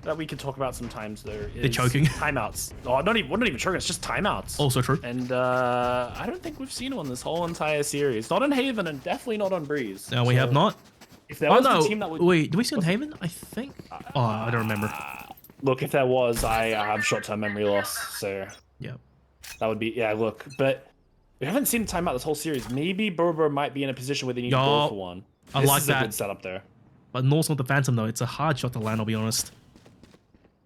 S2: that we can talk about sometimes though is
S1: They're choking.
S2: timeouts. Oh, not even choking. It's just timeouts.
S1: Also true.
S2: And I don't think we've seen one this whole entire series. Not on Haven and definitely not on Breeze.
S1: No, we
S2: So
S1: have not.
S2: If there
S1: Oh
S2: was
S1: no.
S2: a team that would,
S1: Wait, do we see on Haven? I think. Oh, I don't remember.
S2: Look, if there was, I have short-term memory loss, so
S1: Yeah.
S2: that would be yeah. Look, but we haven't seen timeout this whole series. Maybe BOBO might be in a position where they need to go for one.
S1: I
S2: This
S1: like
S2: is
S1: that.
S2: a good setup there,
S1: But Norse with the Phantom, though, it's a hard shot to land, I'll be honest.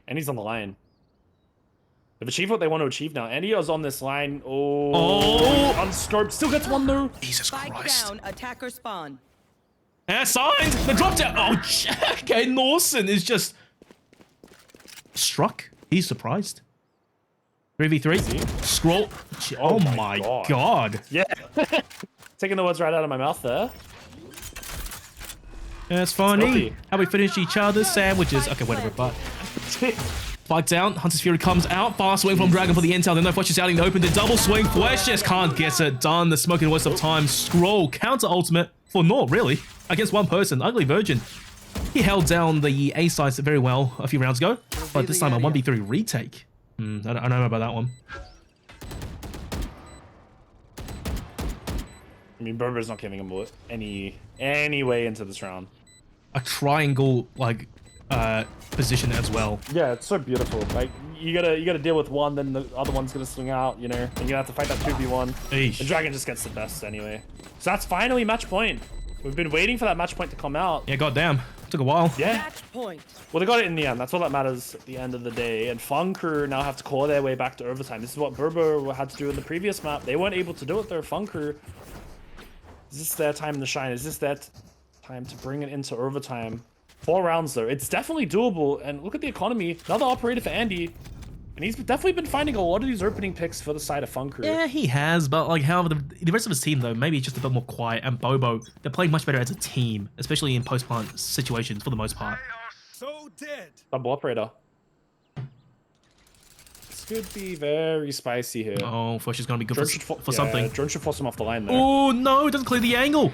S2: and he's on the line. They've achieved what they want to achieve now. Andio's on this line. Oh, unscoped. Still gets one though.
S1: Jesus
S6: Spike
S1: Christ.
S6: down, attacker spawn.
S1: And signed! The drop down! Oh, okay, Norson is just... struck. He's surprised. 3v3. Scroll. Oh my god.
S2: Yeah. Taking the words right out of my mouth there.
S1: That's funny.
S2: Stealthy.
S1: How we finish each other's sandwiches. Okay, whatever, but... Spike down, Hunter's Fury comes out, fast swing from Dragon for the intel, then no Flesh is out in the open, the double swing, Flesh just can't get it done, the smoking waste of time, Scroll, counter ultimate, for naught really, against one person, Ugly Virgin. He held down the A sides very well a few rounds ago, but this time a 1v3 retake. I don't know about that one.
S2: I mean, BOBO's not giving him any way into this round.
S1: A triangle, like, position as well.
S2: Yeah, it's so beautiful. Like you gotta deal with one, then the other one's gonna swing out, you know, and you're gonna have to fight that 2v1.
S1: Eesh.
S2: The Dragon just gets the best anyway. So that's finally match point. We've been waiting for that match point to come out.
S1: Yeah, goddamn. Took a while.
S2: Yeah.
S6: Match point.
S2: Well, they got it in the end. That's all that matters at the end of the day. And Funcrew now have to claw their way back to overtime. This is what BOBO had to do in the previous map. They weren't able to do it there. Funcrew. Is this their time to shine? Is this their time to bring it into overtime? 4 rounds though. It's definitely doable. And look at the economy. Another operator for Andy. And he's definitely been finding a lot of these opening picks for the side of Funcrew.
S1: Yeah, he has, but like, however, the rest of his team though, maybe just a bit more quiet. And BOBO, they're playing much better as a team, especially in post-plant situations for the most part.
S5: So dead.
S2: Double operator. This could be very spicy here.
S1: Oh, Flesh is gonna be good for
S2: Yeah,
S1: something.
S2: Drone should force him off the line there.
S1: Oh no, it doesn't clear the angle.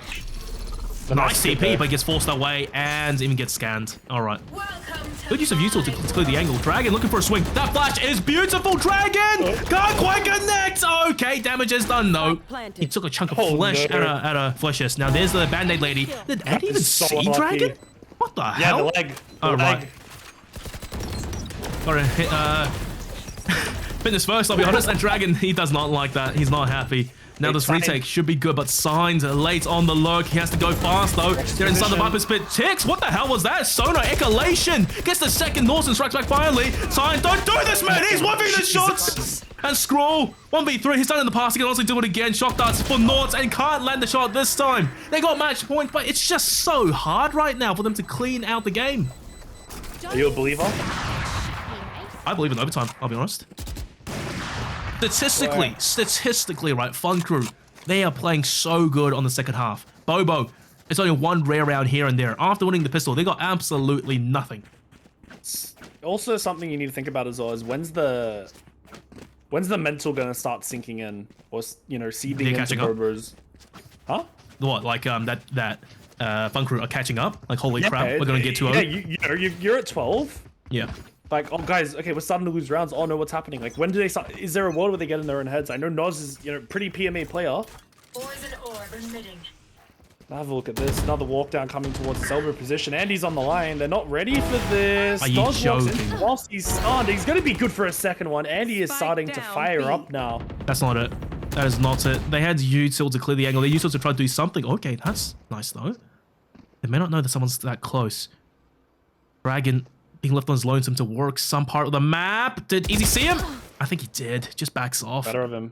S1: Nice
S2: hit
S1: CP,
S2: there.
S1: but gets forced away and even gets scanned. All right.
S3: Welcome to
S1: Good use of util to clear the angle. Dragon looking for a swing. That flash is beautiful. Dragon can't quite connect. Okay, damage is done though. He took a chunk of
S2: Oh,
S1: flesh
S2: no.
S1: out of Fleshes. Now there's the Band-Aid lady. Did Andy even
S2: is so
S1: see
S2: unlucky.
S1: Dragon? What the
S2: Yeah,
S1: hell?
S2: the leg. The
S1: Oh,
S2: leg.
S1: right. Gotta hit, fitness first, I'll be honest. And Dragon, he does not like that. He's not happy. Now this
S2: Sign.
S1: retake should be good, but Signs late on the lurk. He has to go fast though. They're inside the
S2: position.
S1: Viper's pit. Ticks, what the hell was that? Sonar Echolation gets the second Norse and strikes back finally. Signs, don't do this, man. He's 1v the shots. And Scroll, 1v3. He's done it in the past. He can also do it again. Shock darts for Nords and can't land the shot this time. They got match point, but it's just so hard right now for them to clean out the game.
S2: Are you a believer?
S1: I believe in overtime, I'll be honest. Statistically, right, Funcrew, they are playing so good on the second half. BOBO, it's only one rare round here and there. After winning the pistol, they got absolutely nothing.
S2: Also, something you need to think about as well is when's the mental gonna start sinking in, or you know, seeding
S1: They're
S2: into
S1: catching up?
S2: BOBO's? Huh?
S1: What, like that Funcrew are catching up? Like, holy crap, we're gonna get 2-0?
S2: Yeah, you're at 12.
S1: Yeah.
S2: Like, oh guys, okay, we're starting to lose rounds. Oh no, what's happening? Like, when do they start? Is there a world where they get in their own heads? I know Noz is, you know, pretty PMA player.
S3: Poison orb emitting.
S2: Have a look at this. Another walk down coming towards his elbow position. Andy's on the line. They're not ready for this.
S1: Are you
S2: Noz walks in
S1: joking?
S2: whilst he's stunned. He's going to be good for a second one. Andy is
S6: Spike
S2: starting to
S6: down,
S2: fire
S6: B.
S2: up now.
S1: That's not it. That is not it. They had util to clear the angle. They util to try to do something. Okay, that's nice though. They may not know that someone's that close. Dragon being left on his lonesome to work some part of the map. Did Easy see him? I think he did. Just backs off.
S2: Better of him.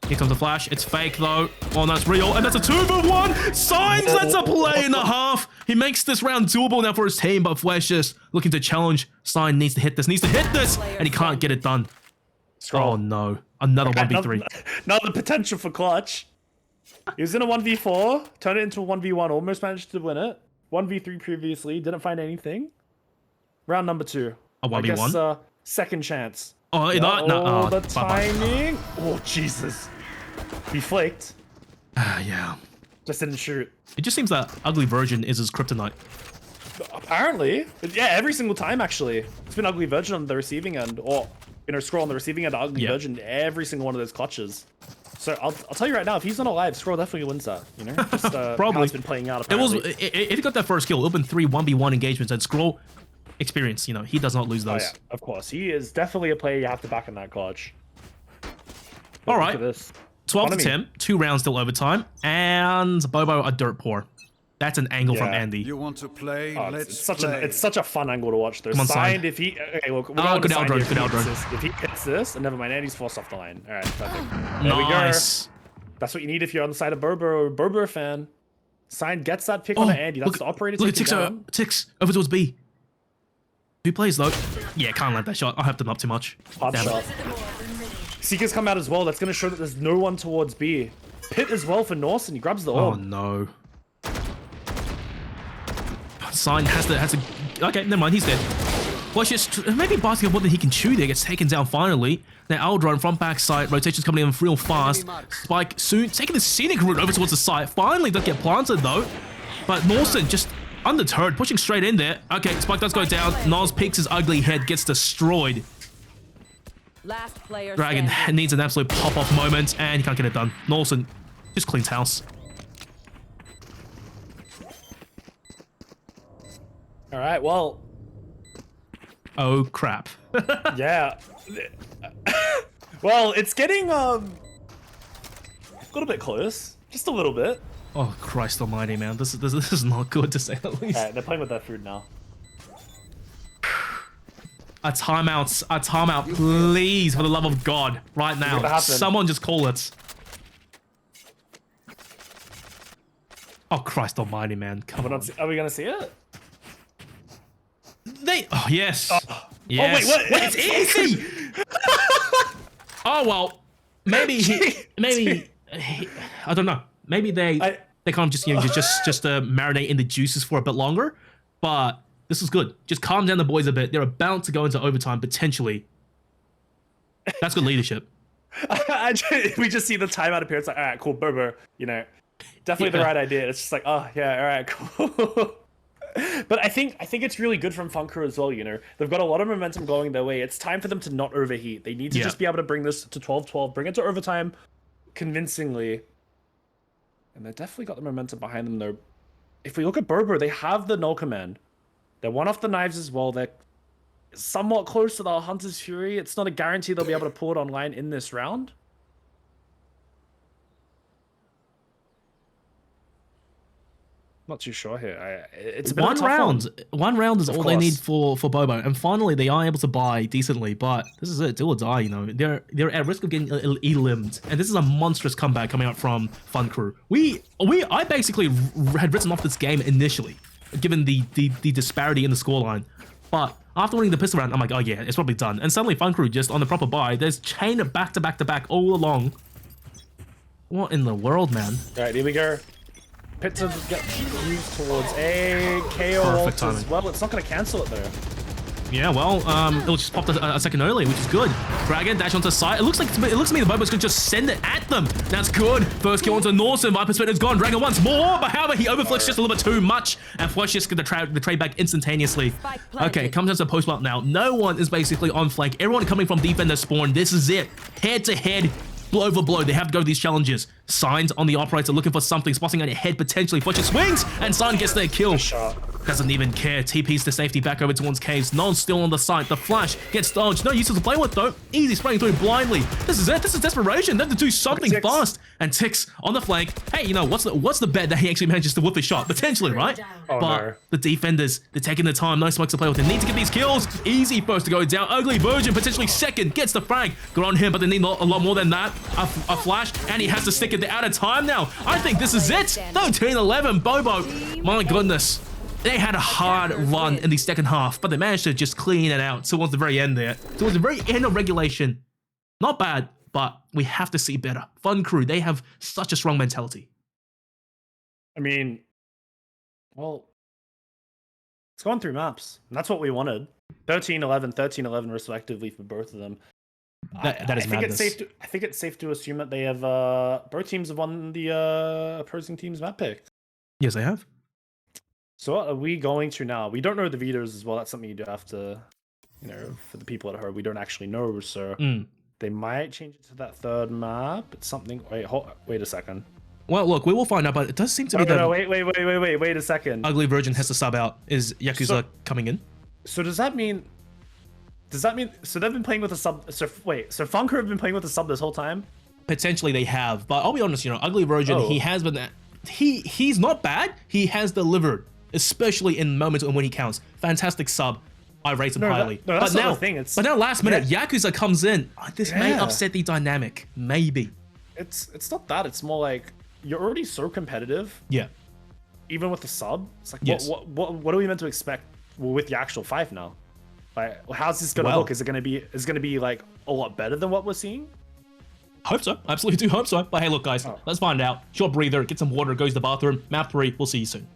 S1: Here comes the flash. It's fake though. Oh, that's real. And that's a 2v1. Signs, that's a play and a half. He makes this round doable now for his team, but Flash just looking to challenge. Sign needs to hit this, and he can't get it done.
S2: Scroll.
S1: Oh no. Another 1v3.
S2: Another potential for clutch. He was in a 1v4, turned it into a 1v1, almost managed to win it. 1v3 previously, didn't find anything. Round number 2.
S1: A 1v1?
S2: I guess, second chance.
S1: Oh,
S2: Yeah,
S1: no.
S2: the
S1: Bye-bye.
S2: timing. Oh, Jesus. He flaked.
S1: Yeah.
S2: Just didn't shoot.
S1: It just seems that Ugly Virgin is his kryptonite.
S2: Apparently. Yeah, every single time, actually. It's been Ugly Virgin on the receiving end. Or, you know, Scroll on the receiving end, Ugly
S1: Yeah.
S2: Virgin, every single one of those clutches. So I'll tell you right now, if he's not alive, Scroll definitely wins that. You know, just
S1: Probably.
S2: how it's been playing out.
S1: It was
S2: Apparently.
S1: if he got that first kill, it would have been 3 1v1 engagements, and Scroll experience. You know, he does not lose
S2: Oh
S1: those.
S2: yeah, of course. He is definitely a player you have to back in that clutch.
S1: All
S2: Look
S1: right.
S2: at this.
S1: 12 to
S2: Economy.
S1: 10, 2 rounds till overtime, and Bobo are dirt poor. That's an angle from
S2: Yeah.
S1: Andy.
S5: You want to play?
S2: Oh,
S5: Let's
S2: it's such
S5: play.
S2: it's such a fun angle to watch. Though.
S1: Come on,
S2: Signed
S1: Signed.
S2: if he okay, look, we're
S1: Oh,
S2: going
S1: good
S2: to Signed
S1: outdrawn,
S2: if
S1: good
S2: he hits
S1: outdrawn.
S2: this. If he hits this, and never mind, Andy's forced off the line. All right, perfect. There we go.
S1: Nice.
S2: That's what you need if you're on the side of Berber or Berber fan. Signed gets that pick on the Andy. That's the operator
S1: Look at
S2: taking down.
S1: Tix over towards B. 2 plays though. Yeah, can't let that shot. I hyped him up too much.
S2: Hot
S1: Damn it.
S2: shot. Seeker's come out as well. That's going to show that there's no one towards B. Pit as well for Norse, and he grabs the
S1: Oh
S2: orb.
S1: no. Sign has to. Okay, never mind. He's dead. Well, just maybe basking more than he can chew there. Gets taken down finally. Now Aldron from backside. Rotation's coming in real fast. Spike soon taking the scenic route over towards the side. Finally does get planted though. But Norson just undeterred, pushing straight in there. Okay, Spike does go down. Nas peeks his ugly head, gets destroyed.
S6: Last player
S1: Dragon
S6: standing.
S1: needs an absolute pop-off moment, and he can't get it done. Norson just cleans house.
S2: All right, well,
S1: Oh crap.
S2: yeah. Well, it's getting a little bit close, just a little bit.
S1: Oh Christ Almighty, man, this is not good to say the least.
S2: All right, they're playing with their food now.
S1: A timeout, please, for the love of God, right
S2: gonna
S1: now.
S2: happen.
S1: Someone just call it. Oh Christ Almighty, man, come on.
S2: Are we gonna see it?
S1: Oh yes, yes.
S2: Oh wait, what?
S1: It's easy. Oh well, maybe I don't know. Maybe they kind of just marinate in the juices for a bit longer. But this is good. Just calm down the boys a bit. They're about to go into overtime potentially. That's good leadership.
S2: We just see the timeout appear. It's like, all right, cool, Berber. You know, definitely the right idea. It's just like, oh yeah, all right, cool. But I think it's really good from Funcrew as well. You know, they've got a lot of momentum going their way. It's time for them to not overheat. They need to just be able to bring this to 12-12, bring it to overtime convincingly. And they've definitely got the momentum behind them though. If we look at Berber, they have the null command. They're one off the knives as well. They're somewhat close to the Hunter's Fury. It's not a guarantee they'll be able to pull it online in this round. Not too sure here. It's a bit of a tough
S1: One round is
S2: Of
S1: all they need
S2: course.
S1: for Bobo, and finally they are able to buy decently. But this is it, do or die. You know, they're at risk of getting eliminated, and this is a monstrous comeback coming out from Funcrew. I basically had written off this game initially, given the disparity in the scoreline, but after winning the pistol round, I'm like, oh yeah, it's probably done. And suddenly Funcrew just on the proper buy. There's chain it back to back to back all along. What in the world, man?
S2: All right, here we go. Pit to get used towards a KO ult as
S1: timing.
S2: well. It's not going to cancel it though.
S1: Yeah, well, it'll just popped a second early, which is good. Dragon dash onto side. It looks to me the Viper's gonna just send it at them. That's good. First kill onto Norson. Viper's spin is gone. Dragon once more, but however he overflicks just a little bit too much, and Flush just gonna the trade back instantaneously. Okay, comes into the post up now. No one is basically on flank. Everyone coming from defender spawn. This is it. Head to head. Blow for blow, they have to go to these challenges. Signs on the operator looking for something, spotting on your head potentially. Fletcher swings, and Sign gets their kill. Doesn't even care. TP's to safety back over towards Caves. Non's still on the site. The flash gets dodged. No use to play with though. Easy spraying through blindly. This is it. This is desperation. They have to do something fast. And Tix on the flank. Hey, you know, what's the bet that he actually manages to whip his shot? Potentially, right?
S2: Oh,
S1: but
S2: no.
S1: the defenders, they're taking the time. No smokes to play with. They need to get these kills. Easy first to go down. Ugly Virgin potentially second. Gets the frag. Good on him, but they need a lot more than that. A flash, and he has to stick it. They're out of time now. I think this is it. 13-11. Bobo. My goodness. They had a hard run in the second half, but they managed to just clean it out towards the very end there. Towards the very end of regulation. Not bad, but we have to see better. Funcrew, they have such a strong mentality.
S2: I mean, well, it's gone through maps. And that's what we wanted. 13-11, 13-11 respectively for both of them.
S1: That is madness.
S2: I think it's safe to assume that they have both teams have won the opposing team's map pick.
S1: Yes, they have.
S2: So what are we going to now? We don't know the vetoes as well. That's something you do have to, you know, for the people at home, we don't actually know. So they might change it to that third map. It's something. Wait a second.
S1: Well, look, we will find out, but it does seem to be that
S2: Wait a second.
S1: Ugly Virgin has to sub out. Is Yakuza coming in?
S2: So does that mean? So they've been playing with a sub? So wait, so Funcrew have been playing with a sub this whole time?
S1: Potentially they have, but I'll be honest, Ugly Virgin, he has been, he's not bad. He has delivered, especially in moments when he counts. Fantastic sub. I rate him highly.
S2: That's
S1: but
S2: not the thing.
S1: But now last minute, Yakuza comes in. This may upset the dynamic. Maybe.
S2: It's not that. It's more like you're already so competitive.
S1: Yeah.
S2: Even with the sub, it's like
S1: Yes.
S2: what are we meant to expect with the actual 5 now? Like, how's this gonna look? Is it gonna be like a lot better than what we're seeing?
S1: Hope so. Absolutely do hope so. But hey, look, guys, let's find out. Short breather, get some water, goes to the bathroom. Map 3, we'll see you soon.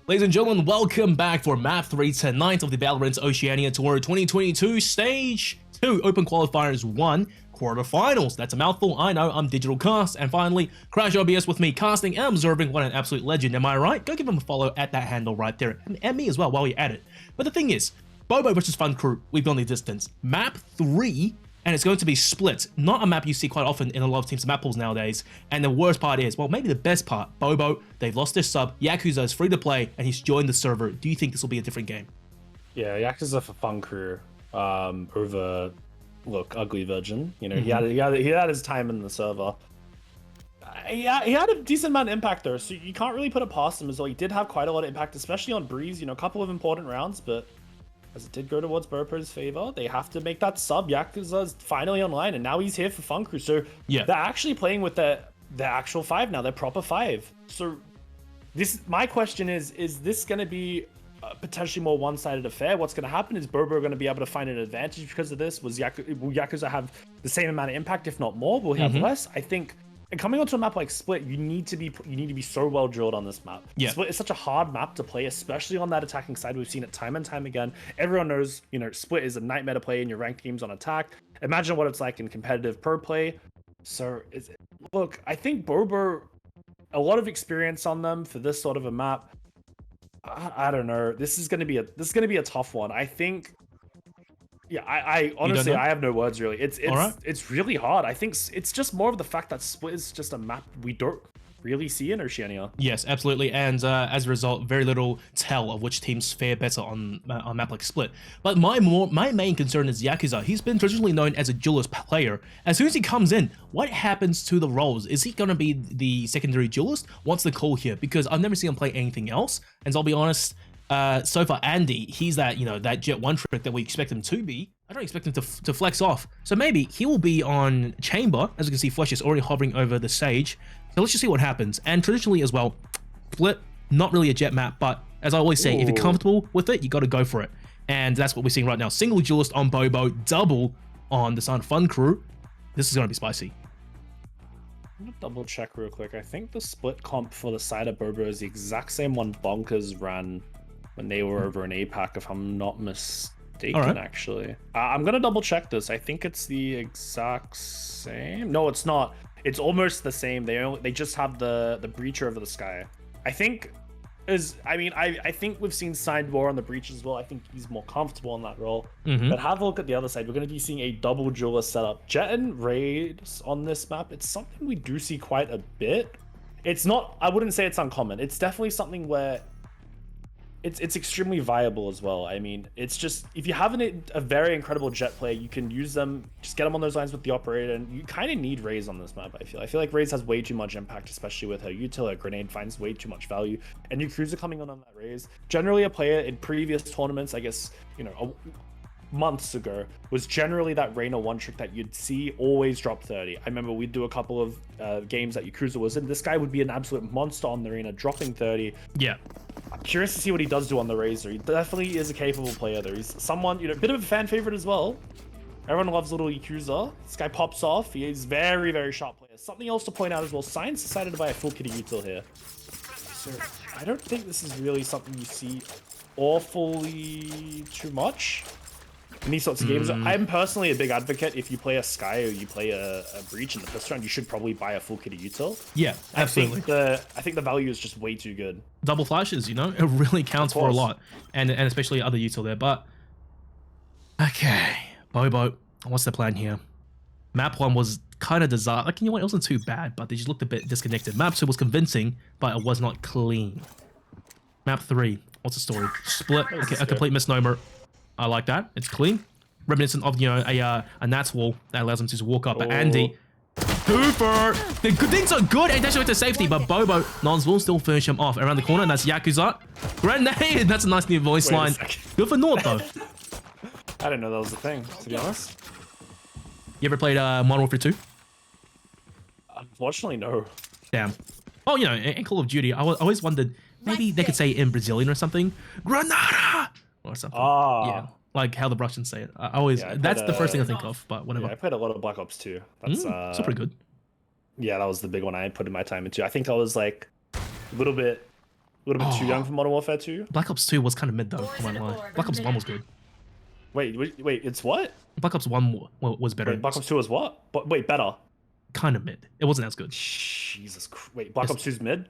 S1: Ladies and gentlemen, welcome back for Map 3 tonight of the Valorant Oceania Tour 2022 Stage 2 Open Qualifiers 1 Quarterfinals. That's a mouthful, I know, I'm Digital Cast. And finally, Crash OBS with me, casting and observing. What an absolute legend, am I right? Go give him a follow at that handle right there, and me as well while you're at it. But the thing is, BOBO versus Funcrew, we've gone the distance. Map 3, and it's going to be split. Not a map you see quite often in a lot of teams' map pools nowadays. And the worst part is, well, maybe the best part, BOBO, they've lost their sub, Yakuza is free to play, and he's joined the server. Do you think this will be a different game?
S2: Yeah, Yakuza for Funcrew over, look, Ugly Virgin. You know, he had his time in the server. He had a decent amount of impact though, so you can't really put it past him as well. He did have quite a lot of impact, especially on Breeze. You know, a couple of important rounds, but as it did go towards BOBO's favor, they have to make that sub. Yakuza's finally online, and now he's here for Funcrew. So yeah, they're actually playing with their actual 5 now. They're proper 5. So my question is this going to be a potentially more one-sided affair? What's going to happen? Is BOBO going to be able to find an advantage because of this? Will Yakuza have the same amount of impact, if not more? Will he have less? I think. And coming onto a map like Split, you need to be so well drilled on this map. Yeah. Split is such a hard map to play, especially on that attacking side. We've seen it time and time again. Everyone knows, you know, Split is a nightmare to play in your ranked games on attack. Imagine what it's like in competitive pro play. So, look, I think BOBO, a lot of experience on them for this sort of a map. I don't know. This is gonna be a tough one. I think. Yeah, I honestly I have no words really. It's really hard. I think it's just more of the fact that Split is just a map we don't really see in Oceania. Yes, absolutely, and as a result, very little tell of which teams fare better on a map like Split. But my main concern is Yakuza. He's been traditionally known as a duelist player. As soon as he comes in, what happens to the roles? Is he gonna be the secondary duelist? What's the call here? Because I've never seen him play anything else, and I'll be honest. So far, Andy, he's that, you know, that Jet 1 trick that we expect him to be. I don't expect him to flex off. So maybe he will be on Chamber. As you can see, Flesh is already hovering over the Sage. So let's just see what happens. And traditionally as well, Split, not really a Jet map, but as I always say, if you're comfortable with it, you got to go for it. And that's what we're seeing right now. Single duelist on BOBO, double on the Sun Funcrew. This is going to be spicy. I'm gonna double check real quick. I think the Split comp for the side of BOBO is the exact same one Bonkers ran when they were over in APAC, if I'm not mistaken, actually. I'm gonna double check this. I think it's the exact same. No, it's not. It's almost the same. They just have the breacher over the sky. I think I think we've seen Side War on the breach as well. I think he's more comfortable in that role. But have a look at the other side. We're gonna be seeing a double duelist setup. Jet and Raids on this map. It's something we do see quite a bit. It's not. I wouldn't say it's uncommon. It's definitely something where it's extremely viable as well. I mean, it's just, if you have a very incredible Jet player, you can use them, just get them on those lines with the operator, and you kind of need Raze on this map, I feel like Raze has way too much impact, especially with her util. Her grenade finds way too much value, and your Cruiser coming on that Raze. Generally a player in previous tournaments, I guess, you know, months ago, was generally that Reyna 1 trick that you'd see always drop 30. I remember we'd do a couple of games that Yakuza was in. This guy would be an absolute monster on the Reyna, dropping 30. Yeah. I'm curious to see what he does do on the Razor. He definitely is a capable player though. He's someone, you know, a bit of a fan favorite as well. Everyone loves little Yakuza. This guy pops off. He is very, very sharp player. Something else to point out as well, Science decided to buy a full kitty util here. So I don't think this is really something you see awfully too much in these sorts of games. I'm personally a big advocate. If you play a Sky or you play a Breach in the first round, you should probably buy a full kitty util. Yeah, absolutely. I think the value is just way too good. Double flashes, you know, it really counts for a lot, and especially other util there. But okay, BOBO, what's the plan here? Map 1 was kind of disaster. Like, you know what, it wasn't too bad, but they just looked a bit disconnected. Map 2 was convincing, but it was not clean. Map 3, what's the story? Split, okay, a complete misnomer. I like that. It's clean. Reminiscent of, you know, a Nats wall that allows him to just walk up. But Andy, Hooper, the good things are good. And actually to safety, but BOBO, Nons will still finish him off. Around the corner, and that's Yakuza. Grenade! That's a nice new voice line. Good for Nord, though. I didn't know that was a thing, to be honest. You ever played Modern Warfare 2? Unfortunately, no. Damn. Oh, you know, in Call of Duty, I always wondered, maybe they could say in Brazilian or something, Granada! Or something. Oh. Yeah. Like how the Russians say it. I always, that's the first thing I think of, but whatever. Yeah, I played a lot of Black Ops 2. That's so pretty good. Yeah, that was the big one I put in my time into. I think I was like a little bit little bit too young for Modern Warfare 2.
S1: Black Ops 2 was kind of mid though. I won't lie. Black Ops 1 was good.
S2: Wait, it's what?
S1: Black Ops 1 was better.
S2: Wait, Black Ops 2 was what? But wait, better.
S1: Kind of mid. It wasn't as good.
S2: Jesus Christ. Wait, Black Ops 2's mid?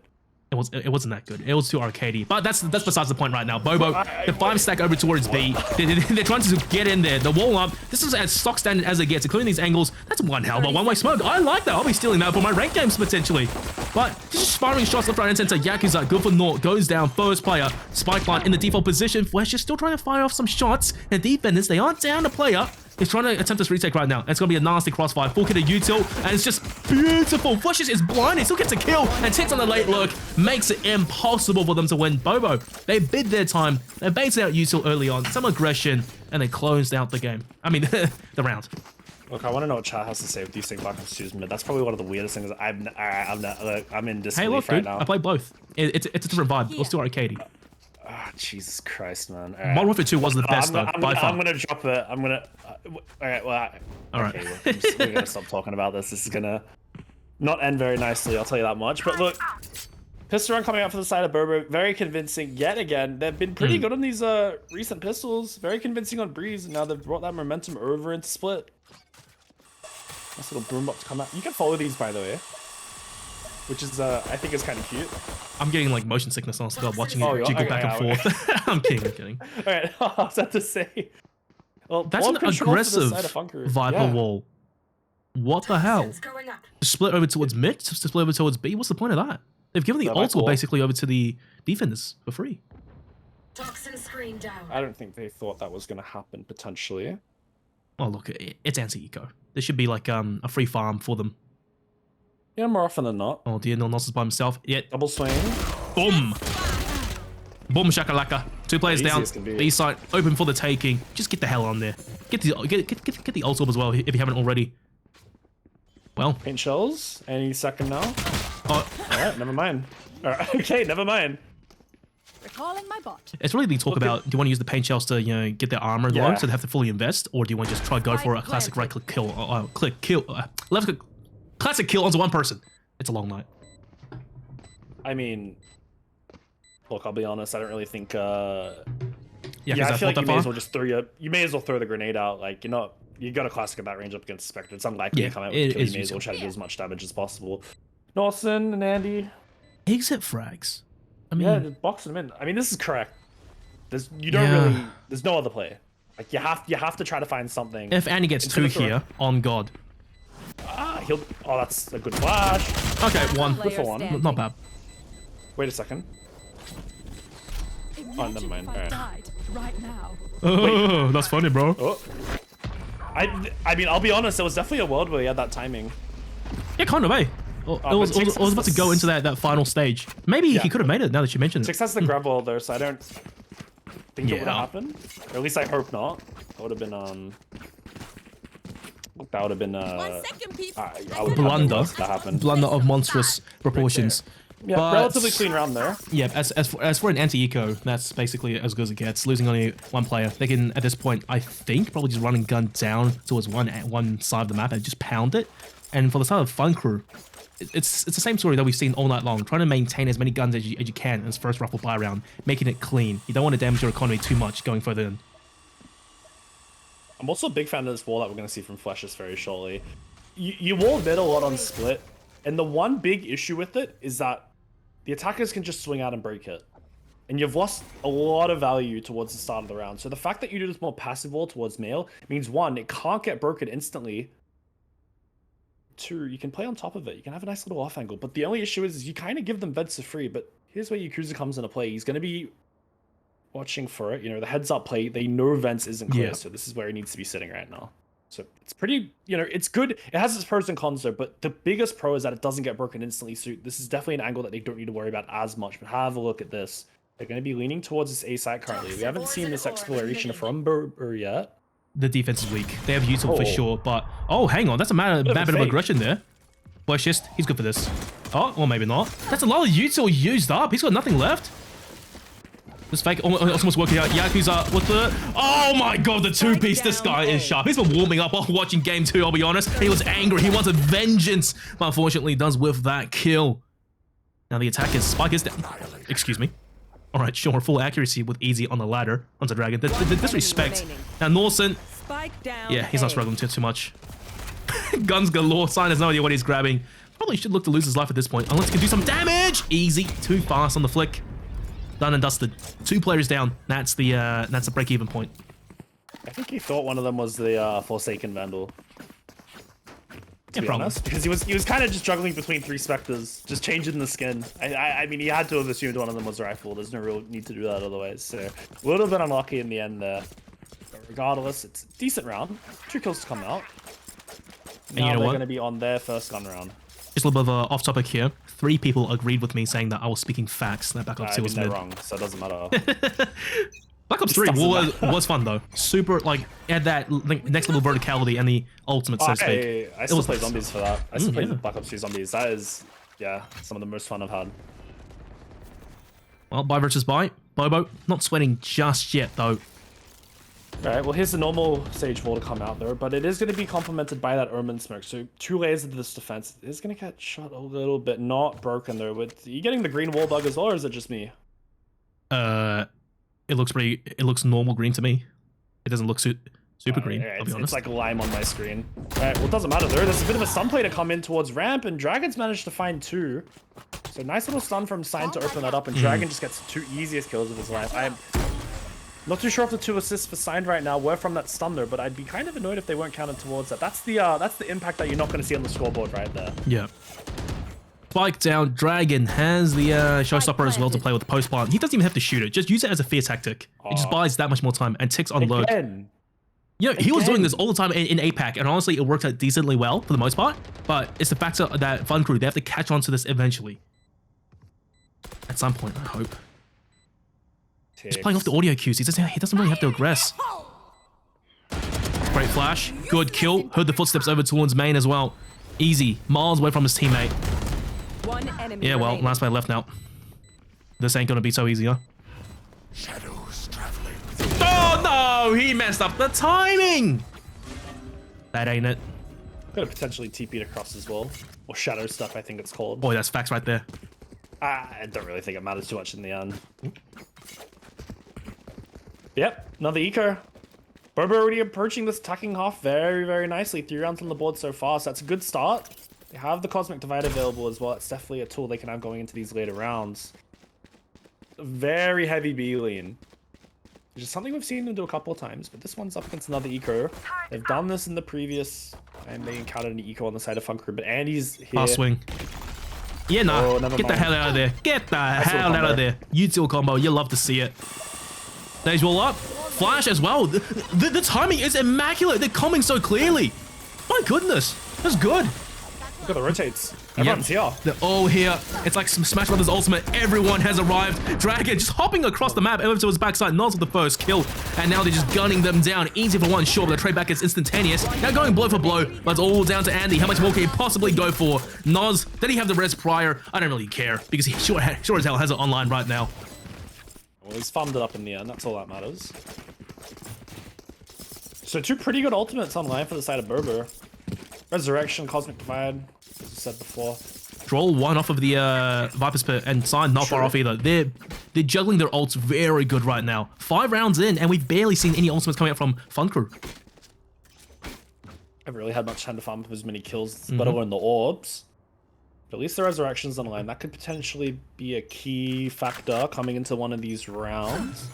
S1: It wasn't that good. It was too arcadey. But that's besides the point right now. Bobo, the 5 stack over towards B. They're trying to get in there. The wall up. This is as stock standard as it gets, including these angles. That's one hell of a one-way smoke. I like that. I'll be stealing that for my rank games potentially. But just firing shots left, right, and center. Yakuza, good for naught. Goes down. First player. Spike line in the default position. Flash is still trying to fire off some shots. And defenders, they aren't down a player. He's trying to attempt this retake right now. It's going to be a nasty crossfire. Full kit of util, and it's just beautiful. Flushes is blind. He still gets a kill, and Tits on the late lurk makes it impossible for them to win. Bobo, they bid their time. They baited out util early on, some aggression, and they closed out the game. I mean, the round.
S2: Look, I want to know what chat has to say with these things Black Ops 2's mid. That's probably one of the weirdest things. I'm in disbelief
S1: Hey, look,
S2: right
S1: dude,
S2: now.
S1: I played both. It's a different vibe. Let's do arcadey.
S2: Ah, Jesus Christ, man.
S1: Modern Warfare 2 was the best, though, by far.
S2: I'm gonna drop it. I'm gonna. Alright, well.
S1: Alright.
S2: Okay, we're gonna stop talking about this. This is gonna not end very nicely, I'll tell you that much. But look, pistol run coming out from the side of Bobo. Very convincing yet again. They've been pretty good on these recent pistols. Very convincing on Breeze, and now they've brought that momentum over into Split. Nice little boombox come out. You can follow these, by the way. Which is, I think is kind of cute.
S1: I'm getting like motion sickness on still watching it jiggle back and forth. I'm kidding.
S2: Alright, I was about to say. Well,
S1: that's an aggressive Viper wall. What the hell? Split over towards mid, to split over towards B. What's the point of that? They've given the ult basically over to the defenders for free.
S3: Toxin screen down.
S2: I don't think they thought that was going to happen potentially.
S1: Oh look, it's anti-eco. There should be like a free farm for them.
S2: Yeah, more often than not.
S1: Oh dear, no is by himself. Yeah.
S2: Double swing.
S1: Boom. Boom shakalaka. 2 players down. B side open for the taking. Just get the hell on there. Get the ult orb as well if you haven't already. Well.
S2: Paint shells. Any second now.
S1: Oh.
S2: Alright, never mind. Alright, okay, never mind.
S6: Recalling my bot.
S1: It's really the talk about, do you want to use the paint shells to, get their armor low so they have to fully invest, or do you want to just try go for a classic right click kill, left click, classic kill onto one person? It's a long night.
S2: I mean, look, I'll be honest. I don't really think. I feel like you may as well just you may as well throw the grenade out. Like, you got a classic at that range up against Spectre. It's unlikely to come out with a kill. You may as well try to do as much damage as possible. Norson and Andy.
S1: Exit frags. I mean,
S2: yeah, just box them in. I mean, this is correct. There's no other play. Like you have to try to find something.
S1: If Andy gets 2 here, on God.
S2: Oh, that's a good flash.
S1: Okay, 1.
S2: Good for 1.
S1: Not bad.
S2: Wait a second. Oh, never mind.
S6: Right now.
S1: Oh, that's funny, bro.
S2: Oh. I mean, I'll be honest. There was definitely a world where he had that timing.
S1: Yeah, kind of, eh? I was about to go into that final stage. Maybe he could have made it now that you mentioned it.
S2: 6 has the grab wall though, so I don't think it would have happened. Or at least I hope not. That would have been
S1: blunder.
S2: That happened.
S1: Blunder of monstrous proportions.
S2: Yeah, but, relatively clean round there.
S1: Yeah, as for an anti-eco, that's basically as good as it gets. Losing only 1 player, they can at this point, I think, probably just run and gun down towards one side of the map and just pound it. And for the side of Funcrew, it's the same story that we've seen all night long. Trying to maintain as many guns as you can as first ruffle buy round, making it clean. You don't want to damage your economy too much going further in.
S2: I'm also a big fan of this wall that we're going to see from Flashes very shortly. You wall mid a lot on Split, and the one big issue with it is that the attackers can just swing out and break it. And you've lost a lot of value towards the start of the round. So the fact that you do this more passive wall towards Mail means 1, it can't get broken instantly. 2, you can play on top of it. You can have a nice little off angle. But the only issue is you kind of give them vents for free. But here's where Yakuza comes into play. He's going to be watching for it. The heads up play. They know vents isn't clear. So this is where he needs to be sitting right now. So it's pretty, it's good. It has its pros and cons though. But the biggest pro is that it doesn't get broken instantly. So this is definitely an angle that they don't need to worry about as much. But have a look at this. They're going to be leaning towards this A site currently. We haven't seen this exploration from Burr yet.
S1: The defense is weak. They have util for sure, but hang on, that's a bad bit of aggression there. Boy's just, he's good for this. Oh, or maybe not. That's a lot of util used up. He's got nothing left. This fake almost working out. Yakuza with the, oh my god, the 2-piece. This guy is sharp. He's been warming up while watching game 2. I'll be honest. He was angry. He wanted vengeance, but unfortunately, does with that kill. Now the attack is Spike is down. Excuse me. All right, sure, full accuracy with easy on the ladder onto Dragon. The disrespect. Now Norson,
S7: Spike down.
S1: yeah, he's not struggling too much. Guns galore. Sign has no idea what he's grabbing. Probably should look to lose his life at this point, unless he can do some damage. Easy, too fast on the flick. Done and dusted. 2 players down. That's the break-even point.
S2: I think he thought one of them was the Forsaken Vandal. To be honest, because he was kind of just juggling between 3 Spectres, just changing the skin. I mean, he had to have assumed one of them was Rifle. There's no real need to do that otherwise. So a little bit unlucky in the end there. But regardless, it's a decent round. 2 kills to come out. Now
S1: you know
S2: they're
S1: what?
S2: going to be on their first gun round.
S1: Just a little bit of off topic here. 3 people agreed with me saying that I was speaking facts. That Black Ops 2 was
S2: they're
S1: mid.
S2: wrong, so it doesn't matter.
S1: Black Ops 3 was fun though. Super, like, had that next level verticality and the ultimate, so to speak.
S2: I still play zombies for that. I still play
S1: yeah.
S2: Black Ops 2 zombies. That is, yeah, some of the most fun I've had.
S1: Well, buy versus buy. Bobo, not sweating just yet though.
S2: Alright, well here's the normal Sage Wall to come out there, but it is going to be complemented by that Omen Smoke. So 2 layers of this defense. It is going to get shot a little bit, not broken though. With you getting the green wall bug as well, or is it just me?
S1: It looks normal green to me. It doesn't look super green,
S2: Yeah,
S1: I'll be honest.
S2: it's like lime on my screen. Alright, well it doesn't matter though. There's a bit of a stun play to come in towards ramp, and Dragon's managed to find 2. So nice little stun from Sign to open that up, and Dragon just gets 2 easiest kills of his life. I'm not too sure if the 2 assists for Sign right now were from that stun though, but I'd be kind of annoyed if they weren't counted towards that. That's the impact that you're not going to see on the scoreboard right there.
S1: Yeah. Spike down. Dragon has the showstopper as well to play with the post plant. He doesn't even have to shoot it. Just use it as a fear tactic. It just buys that much more time and ticks on lurk.
S2: Again.
S1: You know, he was doing this all the time in APAC, and honestly, it worked out decently well for the most part. But it's the factor that Funcrew, they have to catch on to this eventually. At some point, I hope. He's playing off the audio cues. He doesn't really have to aggress. Great flash. Good kill. Heard the footsteps over towards main as well. Easy. Miles away from his teammate.
S7: One enemy
S1: Yeah, well,
S7: remaining.
S1: last player left now. This ain't gonna be so easy, huh?
S5: Shadows traveling.
S1: Oh no! He messed up the timing! That ain't it.
S2: Could have potentially TP'd across as well. Or shadow stuff, I think it's called.
S1: Boy, that's facts right there.
S2: I don't really think it matters too much in the end. Yep, another eco. Bobo already approaching this attacking half very, very nicely. 3 rounds on the board so far, so that's a good start. They have the Cosmic Divide available as well. It's definitely a tool they can have going into these later rounds. Very heavy B lean. Which is something we've seen them do a couple of times, but this one's up against another eco. They've done this in the previous time they encountered an eco on the side of Funcrew, but Andy's here.
S1: Pass swing. Yeah, nah.
S2: Oh, never
S1: Get the
S2: mind.
S1: hell out of there. Get the hell out
S2: combo.
S1: of there. Util combo. You love to see it. Stage wall up. Flash as well. The timing is immaculate. They're coming so clearly. My goodness. That's good.
S2: Look at the rotates. Everyone's here.
S1: They're all here. It's like some Smash Brothers Ultimate. Everyone has arrived. Dragon just hopping across the map over to his backside. Noz with the first kill. And now they're just gunning them down. Easy for one, sure, but the trade back is instantaneous. Now going blow for blow, but it's all down to Andy. How much more can he possibly go for? Noz, did he have the res prior? I don't really care because he sure as hell has it online right now.
S2: Well, he's farmed it up in the end. That's all that matters. So 2 pretty good ultimates online for the side of Berber. Resurrection, Cosmic Divide, as I said before.
S1: Droll one off of the Viper's Pit and Sign not far off either. They're juggling their ults very good right now. 5 rounds in and we've barely seen any ultimates coming out from Funcrew.
S2: I haven't really had much time to farm up as many kills, but over in the orbs. But at least the Resurrection's online. That could potentially be a key factor coming into one of these rounds.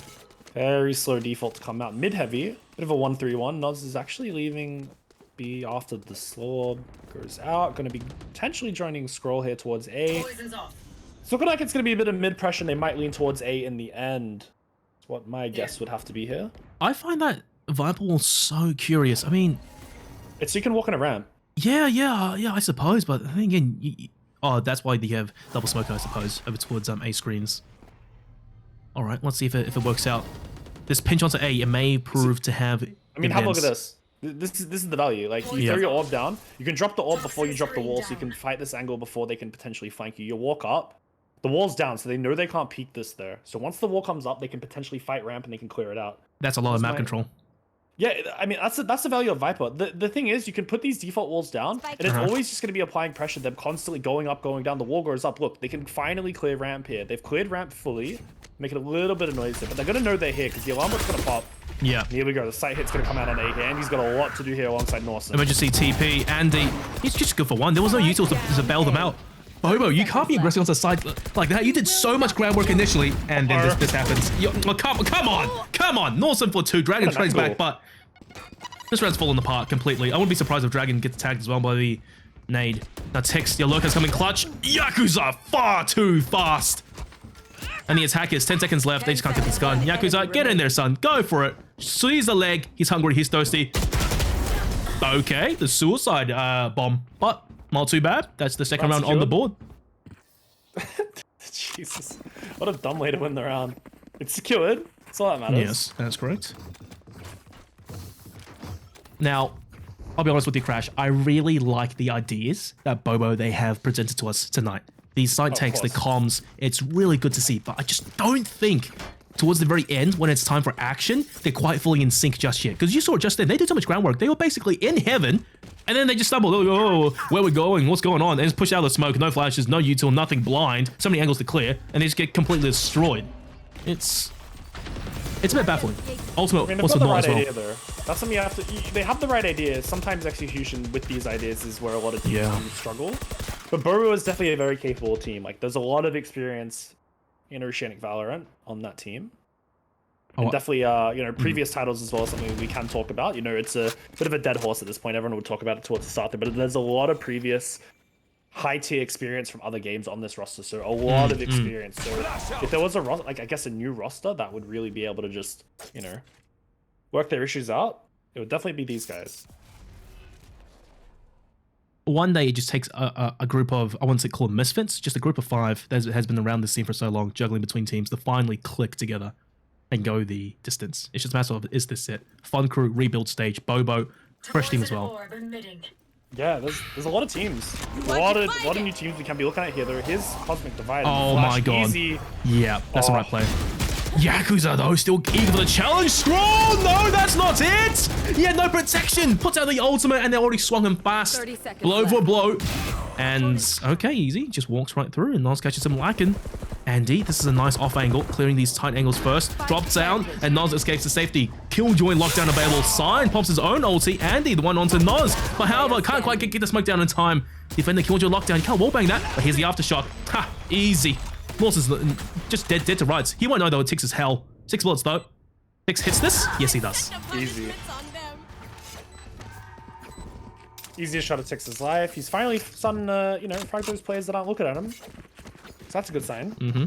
S2: Very slow default to come out. Mid-heavy, bit of a 1-3-1. Noz is actually leaving B after the slow goes out. Going to be potentially joining Scroll here towards A.
S3: Poison's off.
S2: It's looking like it's going to be a bit of mid-pressure. They might lean towards A in the end. That's what my guess would have to be here.
S1: I find that Viper Wall so curious. I mean,
S2: It's so you can walk in a ramp.
S1: yeah, I suppose, but then again, oh, that's why they have double smoke, I suppose, over towards A screens. All right, let's see if it works out. This pinch onto A, it may prove to have.
S2: I mean, have a look at
S1: advance.
S2: this. This is the value. Like, you throw your orb down. You can drop the orb before you drop the wall, so you can fight this angle before they can potentially flank you. You walk up. The wall's down, so they know they can't peek this there. So once the wall comes up, they can potentially fight ramp and they can clear it out.
S1: That's a lot of map control.
S2: Yeah, I mean that's the value of Viper. The thing is, you can put these default walls down, and it's always just going to be applying pressure. Them constantly going up, going down. The wall goes up. Look, they can finally clear ramp here. They've cleared ramp fully, making a little bit of noise there, but they're going to know they're here because the alarm bot's going to pop.
S1: Yeah.
S2: Here we go. The sight hit's going to come out on A here, and he's got a lot to do here alongside Norson.
S1: Emergency TP. Andy, he's just good for one. There was no util to bail them out. Bobo, you can't be aggressive on the side like that. You did so much groundwork initially, and then this happens. Oh, come on. Norson for 2. Dragon trades back, but this round's falling apart completely. I wouldn't be surprised if Dragon gets tagged as well by the nade. Now Tix, your Lurker's coming clutch. Yakuza far too fast. And the attack is 10 seconds left. They just can't get this gun. Yakuza, get in there, son. Go for it. Squeeze the leg. He's hungry. He's thirsty. Okay, the suicide bomb, but not too bad. That's the second round on the board.
S2: Jesus, what a dumb way to win the round. It's secured. That's all that matters.
S1: Yes, that's correct. Now, I'll be honest with you, Crash. I really like the ideas that Bobo they have presented to us tonight. These side takes, the comms, it's really good to see, but I just don't think towards the very end, when it's time for action, they're quite fully in sync just yet. Because you saw it just then, they did so much groundwork. They were basically in heaven, and then they just stumbled. Oh, where are we going? What's going on? They just push out the smoke, no flashes, no util, nothing blind, so many angles to clear, and they just get completely destroyed. It's a bit baffling. Ultimate,
S2: I mean,
S1: also
S2: they've got the
S1: not
S2: right
S1: as well.
S2: idea there. That's something you have to. They have the right idea. Sometimes execution with these ideas is where a lot of teams do struggle. But Bobo is definitely a very capable team. Like, there's a lot of experience in Oceanic Valorant on that team. And definitely, previous titles as well, something we can talk about. You know, it's a bit of a dead horse at this point. Everyone would talk about it towards the start there, but there's a lot of previous high-tier experience from other games on this roster, so a lot of experience. So if there was a roster, like I guess a new roster that would really be able to just, work their issues out, it would definitely be these guys.
S1: One day it just takes a group of, I wouldn't say call them misfits, just a group of 5 that has been around this scene for so long, juggling between teams, to finally click together and go the distance. It's just a matter of, is this it? Funcrew, rebuild stage, Bobo, fresh team as well.
S2: Yeah, there's a lot of teams. A lot of new teams we can be looking at here. There is Cosmic Divide.
S1: Oh my god.
S2: Easy.
S1: Yeah, that's the right play. Yakuza though, still eager for the challenge. Scroll! No, that's not it! He had no protection! Puts out the ultimate and they already swung him fast.
S7: 30 seconds
S1: Blow for
S7: left.
S1: blow. And okay, easy. Just walks right through and Nas catches him lacking. Andy, this is a nice off angle, clearing these tight angles first. Drops down and Nas escapes to safety. Killjoy lockdown available. Sign pops his own ulti. Andy, the one onto Nas. But however, can't quite get the smoke down in time. Defender Killjoy lockdown. You can't wallbang that. But here's the aftershock. Ha! Easy. Morse is just dead to rights. He won't know though. It ticks as hell. 6 bullets though. Tix hits this. Yes, he does.
S2: Easy. Easiest shot at Tix's life. He's finally starting to, frag those players that aren't looking at him. So that's a good sign.
S1: Mm-hmm.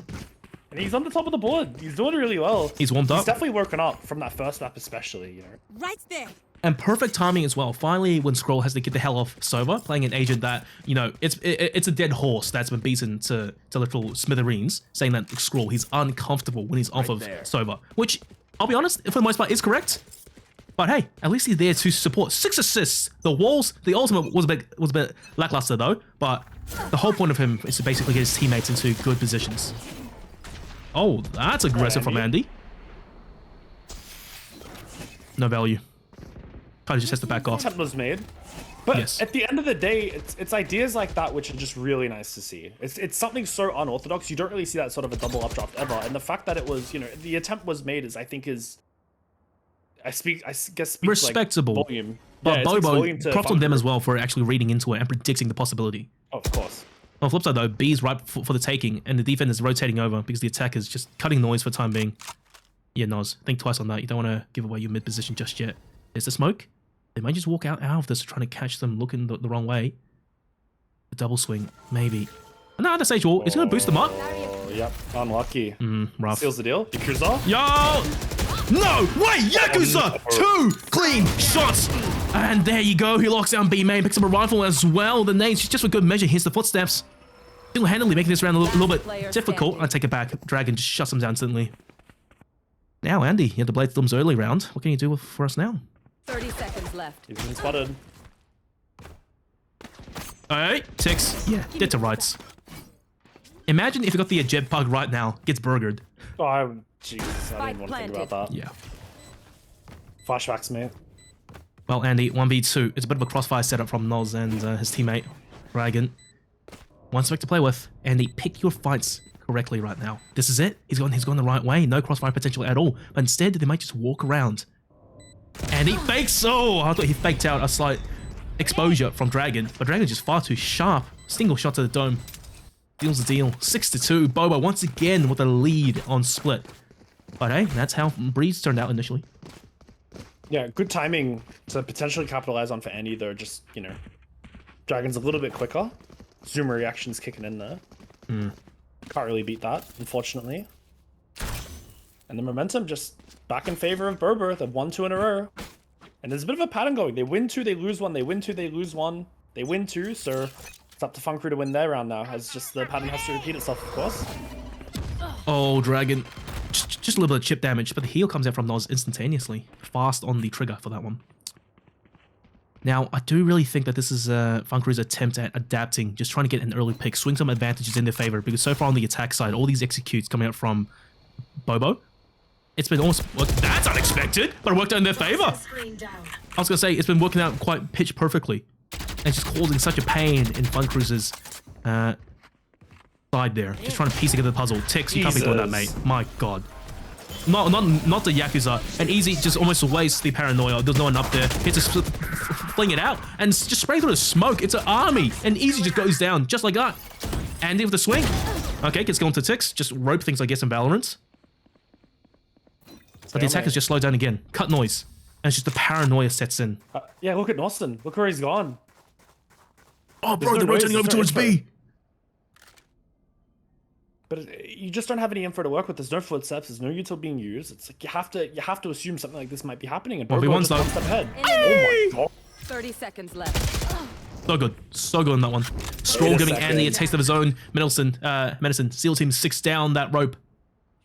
S2: And he's on the top of the board. He's doing really well.
S1: He's warmed up.
S2: He's definitely woken up from that first map especially,
S7: Right there.
S1: And perfect timing as well. Finally, when Scroll has to get the hell off Sova, playing an agent that, it's a dead horse that's been beaten to little smithereens, saying that Scroll, he's uncomfortable when he's off of Sova. Which, I'll be honest, for the most part, is correct. But hey, at least he's there to support. 6 assists. The walls, the ultimate was a bit lackluster though, but the whole point of him is to basically get his teammates into good positions. Oh, that's aggressive from Andy. No value. Kind of just has to back off.
S2: Attempt was made. But
S1: Yes.
S2: at the end of the day, it's ideas like that which are just really nice to see. It's something so unorthodox. You don't really see that sort of a double updraft ever. And the fact that it was, the attempt was made is, I think, is... I guess speaks
S1: respectable.
S2: Like volume.
S1: But
S2: Yeah, it speaks
S1: Bobo,
S2: volume to
S1: props on them
S2: Funcrew.
S1: as well for actually reading into it and predicting the possibility.
S2: Oh, of course.
S1: On the flip side though, B's right for the taking, and the defense is rotating over because the attack is just cutting noise for the time being. Yeah, Nos, think twice on that. You don't want to give away your mid position just yet. There's the smoke. They might just walk out of this trying to catch them looking the wrong way. The double swing, maybe. No, that's stage wall. It's going to boost them up.
S2: Oh, yep. Unlucky.
S1: Rough.
S2: Seals the deal. Yakuza.
S1: Yo! No! Wait! Yakuza! 2 clean shots! And there you go. He locks down B main, picks up a rifle as well. The nades, just for good measure, hits the footsteps. Single-handedly making this round a little bit difficult. I take it back. Dragon just shuts him down instantly. Now, Andy, you had the Blade Storms early round. What can you do for us now?
S7: 30 seconds left.
S2: He's been spotted.
S1: Alright, Tix. Yeah, dead to rights. Imagine if you got the jet bug right now. Gets burgered.
S2: Oh, Jesus. I didn't want to think about that.
S1: Yeah.
S2: Flashbacks, mate.
S1: Well, Andy, 1v2. It's a bit of a crossfire setup from Noz and his teammate, Dragon. One spec to play with. Andy, pick your fights correctly right now. This is it. He's gone the right way. No crossfire potential at all. But instead, they might just walk around. And he fakes. Oh, I thought he faked out a slight exposure from Dragon. But Dragon's just far too sharp. Single shot to the dome. Deals the deal. 6-2. Bobo once again with a lead on split. But hey, that's how Breeze turned out initially.
S2: Yeah, good timing to potentially capitalize on for Andy, though. Just, you know, Dragon's a little bit quicker. Zoomer reactions kicking in there. Can't really beat that, unfortunately. And the momentum just back in favor of Berber. They've won 2 in a row. And there's a bit of a pattern going. They win 2, they lose 1. They win 2, they lose 1. They win 2, so it's up to Funcrew to win their round now. As just the pattern has to repeat itself, of course.
S1: Oh, Dragon. Just a little bit of chip damage, but the heal comes out from Noz instantaneously. Fast on the trigger for that one. Now, I do really think that this is Funkrew's attempt at adapting, just trying to get an early pick, swing some advantages in their favor, because so far on the attack side, all these executes coming out from Bobo, it's been almost... Well, that's unexpected, but it worked out in their favor.
S3: Screen down.
S1: I was going to say, it's been working out quite pitch perfectly, and it's just causing such a pain in Funkrew's side there. Just trying to piece together the puzzle. Tix, you can't be doing that, mate. My God. Not the Yakuza. And Easy just almost wastes the paranoia. There's no one up there. He has to fling it out and just spray through the smoke. It's an army. And Easy just goes down just like that. Andy with the swing. Okay, gets going to Tix. Just rope things, I guess, in Valorant. But the attackers just slow down again. Cut noise. And it's just the paranoia sets in.
S2: Yeah, look at Norton. Look where he's gone.
S1: Oh, bro, they're rotating over towards B.
S2: But you just don't have any info to work with. There's no footsteps. There's no util being used. It's like you have to assume something like this might be happening. And Bobo just one step ahead. Oh my God.
S7: 30 seconds left.
S1: So good. So good on that one. Stroll giving Andy a taste of his own medicine. SEAL Team 6 down that rope.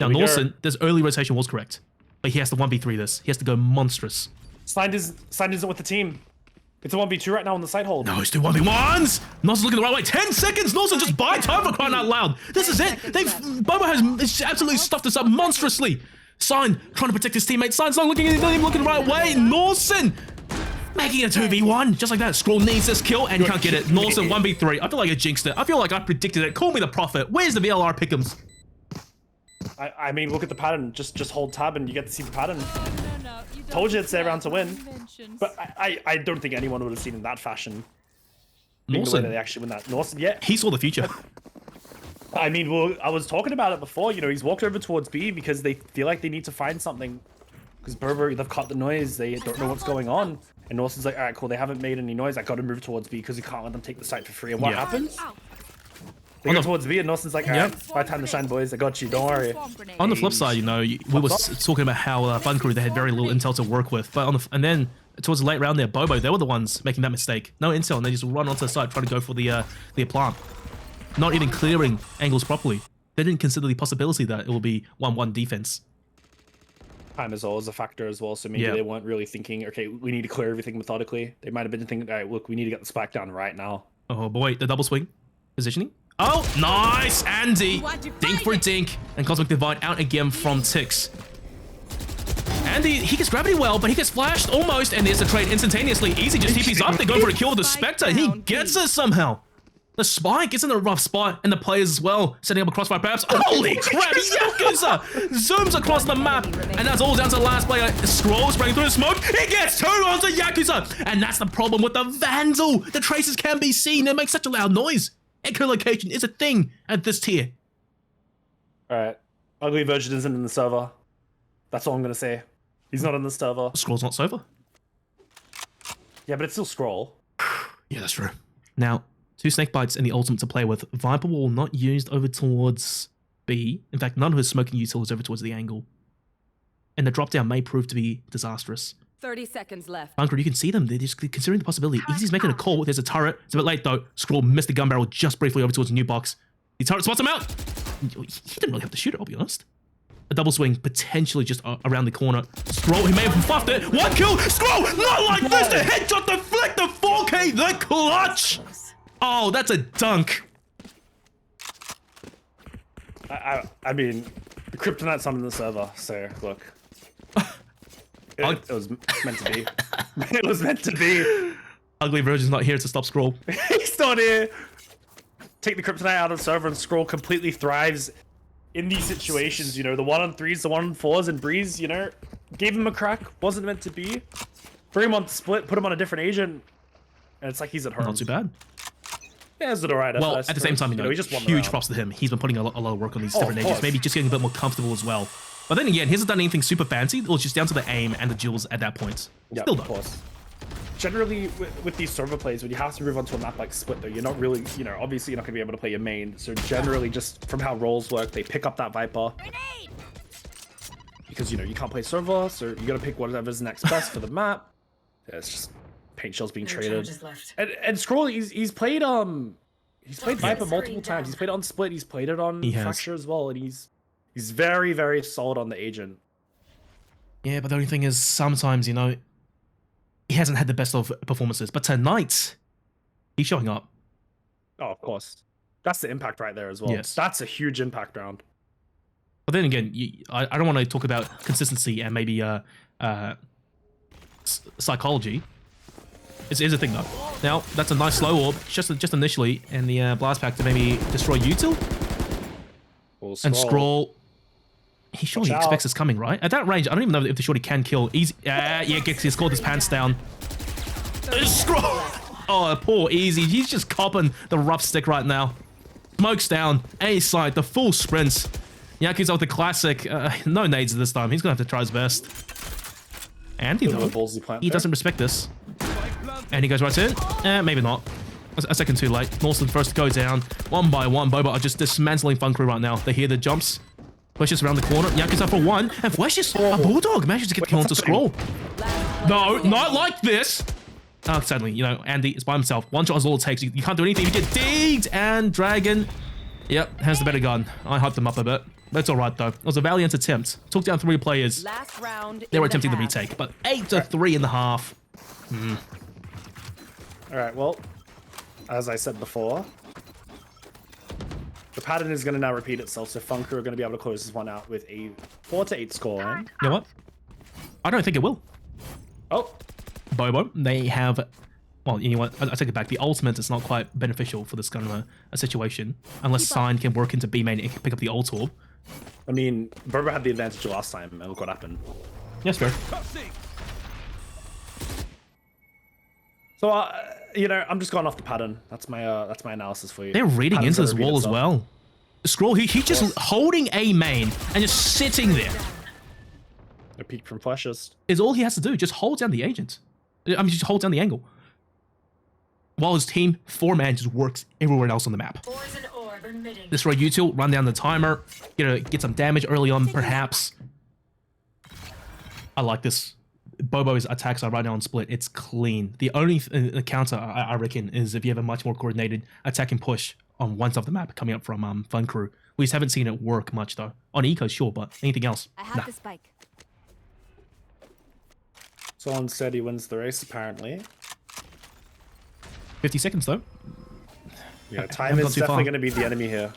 S1: Now, Norson, this early rotation was correct. But he has to 1v3 this. He has to go monstrous.
S2: Signed isn't with the team. It's a 1v2 right now on the side hold.
S1: No, it's 2 1v1s! Norton's looking the right way. 10 seconds! Norton just buy time for crying out loud. This is it. Bobo has absolutely stuffed us up monstrously. Sign trying to protect his teammate. Sign's not even looking the right way. Norton making a 2v1. Just like that. Scroll needs this kill and can't get it. Norton 1v3. I feel like I jinxed it. I feel like I predicted it. Call me the prophet. Where's the VLR pick'ems?
S2: I mean, look at the pattern. Just hold tab and you get to see the pattern.
S6: No, you
S2: Told you it's their round to win.
S6: Conventions.
S2: But I don't think anyone would have seen in that fashion. The way
S1: Norton,
S2: that they actually win that. Norton, yeah.
S1: he saw the future.
S2: I mean, well, I was talking about it before. You know, he's walked over towards B because they feel like they need to find something. Because Berber, they've caught the noise. They don't know what's going on. And Norton's like, all right, cool. They haven't made any noise. I got to move towards B because you can't let them take the site for free. And what happens? They go towards B and Norton's like, all right, by time to shine, boys. I got you. Don't worry.
S1: On the flip side, you know, we were talking about how Funcrew, they had very little intel to work with. But and then towards the late round there, Bobo, they were the ones making that mistake. No intel, and they just run onto the side trying to go for the plant. Not even clearing angles properly. They didn't consider the possibility that it will be 1-1 defense.
S2: Time is always a factor as well, so maybe they weren't really thinking, okay, we need to clear everything methodically. They might have been thinking, all right, look, we need to get the spike down right now.
S1: Oh boy, the double swing. Positioning. Oh, nice! Andy! Dink for a dink. And Cosmic Divide out again from Tix. Andy, he gets gravity well, but he gets flashed almost, and there's a trade instantaneously. Easy just TP's up. They're going for a kill with the Spectre. He gets it somehow. The Spike is in a rough spot, and the players as well, setting up a crossfire perhaps. Holy crap, Yakuza zooms across the map, and that's all down to the last player. Scrolls spraying through the smoke. He gets 2 onto Yakuza, and that's the problem with the Vandal. The traces can be seen. They make such a loud noise. Echolocation is a thing at this tier.
S2: Alright. Ugly Virgin isn't in the server. That's all I'm gonna say. He's not in the server.
S1: Scroll's not server.
S2: Yeah, but it's still Scroll.
S1: Yeah, that's true. Now, 2 snake bites in the ultimate to play with. Viper Wall not used over towards B. In fact, none of his smoking util is over towards the angle. And the drop down may prove to be disastrous.
S7: 30 seconds left.
S1: Bunker, you can see them. They're just considering the possibility. Easy's making a call. There's a turret. It's a bit late, though. Scroll missed the gun barrel just briefly over towards the new box. The turret spots him out. He didn't really have to shoot it, I'll be honest. A double swing, potentially just around the corner. Scroll, he may have fluffed it. 1 kill. Scroll, not like this. The headshot, the flick, the 4K, the clutch. Oh, that's a dunk.
S2: I mean, the Kryptonite's not in the server, so look. It was meant to be. It was meant to be.
S1: Ugly Virgin's not here to stop Scroll.
S2: He's not here. Take the Kryptonite out of the server and Scroll completely thrives in these situations. You know, the 1-on-3s, the 1-on-4s, and Breeze, you know, gave him a crack. Wasn't meant to be. Bring him on split, put him on a different agent, and it's like he's at home.
S1: Not too bad.
S2: Yeah, it's alright.
S1: Well, at the same time, you know,
S2: he just won the
S1: huge
S2: round.
S1: props to him. He's been putting a lot of work on these
S2: Oh,
S1: different
S2: of
S1: agents.
S2: course.
S1: Maybe just getting a bit more comfortable as well. But then again, he hasn't done anything super fancy. It was just down to the aim and the duels at that point.
S2: Yeah,
S1: Still
S2: of
S1: done.
S2: course. Generally, with these server plays, when you have to move onto a map like Split, though, you're not really, you know, obviously you're not going to be able to play your main. So generally, just from how roles work, they pick up that Viper. Because, you know, you can't play server, so you got to pick whatever's next best for the map. Yeah, it's just paint shells being
S3: No
S2: traded.
S3: charges left.
S2: And Scroll, he's played Viper multiple times. He's played it on Split, he's played it on
S1: He has.
S2: Fracture as well, and he's very, very solid on the agent.
S1: Yeah, but the only thing is, sometimes, you know, he hasn't had the best of performances. But tonight, he's showing up.
S2: Oh, of course. That's the impact right there as well.
S1: Yes.
S2: That's a huge impact round.
S1: But then again, I don't want to talk about consistency and maybe psychology. It's a thing though. Now that's a nice slow orb, just initially, and the blast pack to maybe destroy Util
S2: Well,
S1: and Scroll. He surely
S2: Watch
S1: expects
S2: out.
S1: us coming, right? At that range, I don't even know if the shorty can kill. Easy, yeah, he's caught his pants down. Scroll. Oh, poor Easy. He's just copping the rough stick right now. Smokes down, A side, the full sprints. Yaku's out with the classic. No nades this time. He's gonna have to try his best. And he doesn't respect this. And he goes right in. Maybe not. A second too late. Norson first to go down. One by one, Bobo are just dismantling Funcrew right now. They hear the jumps. Flashes around the corner. Yaku's up for one. And Flashes, a Bulldog manages to get the kill onto Scroll. No, not like this. Oh, suddenly, you know, Andy is by himself. One shot is all it takes. You can't do anything. You get digged. And Dragon, yep, has the better gun. I hyped him up a bit. That's all right, though. It was a valiant attempt. Took down 3 players.
S7: Last round.
S1: They were
S7: in
S1: attempting the
S7: half.
S1: retake, but 8-3 in the half.
S2: All right, well, as I said before, the pattern is going to now repeat itself, so Funcrew are going to be able to close this one out with a 4-8 scoreline.
S1: You know what? I don't think it will.
S2: Oh,
S1: Bobo, they have... Well, you know what? I take it back. The ultimate is not quite beneficial for this kind of a situation. Unless Sign can work into B main and pick up the ult orb.
S2: I mean, Bobo had the advantage last time, and look what happened.
S1: Yes, fair.
S2: So, you know, I'm just going off the pattern. That's my analysis for you.
S1: They're reading
S2: Pattern's
S1: into this
S2: gonna repeat
S1: wall as
S2: itself.
S1: well. Scroll, he just holding A main and just sitting there.
S2: A peek from Flashes.
S1: Is all he has to do. Just hold down the agent. I mean, just hold down the angle. While his team, 4-man, just works everywhere else on the map.
S3: Ores and orb emitting.
S1: Destroy util, run down the timer, get some damage early on, perhaps. I like this. Bobo's attacks are right now on split. It's clean. The only counter, I reckon, is if you have a much more coordinated attack and push on one side of the map coming up from Funcrew. We just haven't seen it work much, though. On Eco, sure, but anything else?
S6: I have
S1: Nah.
S6: the spike.
S2: Someone said he wins the race, apparently.
S1: 50 seconds, though.
S2: Yeah,
S1: I
S2: time
S1: haven't
S2: is
S1: gone too
S2: definitely
S1: far.
S2: going to be the enemy here.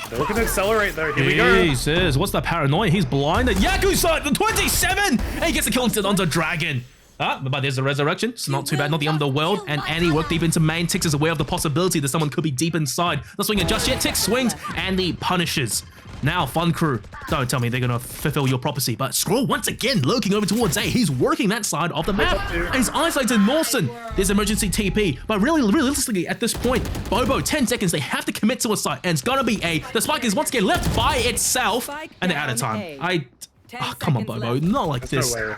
S2: They're looking to accelerate, though. Here we go.
S1: Jesus, what's that paranoia? He's blinded. Yakuza, the 27! And he gets the kill onto Dragon. But there's the resurrection. It's not too bad. Not the underworld. And Annie worked deep into main. Tix is aware of the possibility that someone could be deep inside. Not swinging just yet. Tix swings. Andy punishes. Now, Funcrew. Don't tell me they're going to fulfill your prophecy. But Scroll, once again, lurking over towards A. He's working that side of the map. And he's isolated Norson. There's emergency TP. But really, realistically, at this point, Bobo, 10 seconds, they have to commit to a site. And it's going to be A. The spike is once again left by itself.
S7: Spike
S1: And they're out of
S7: down
S1: time.
S7: A. 10
S1: Come on,
S7: seconds
S1: Bobo.
S7: left.
S1: Not like this.
S2: No way.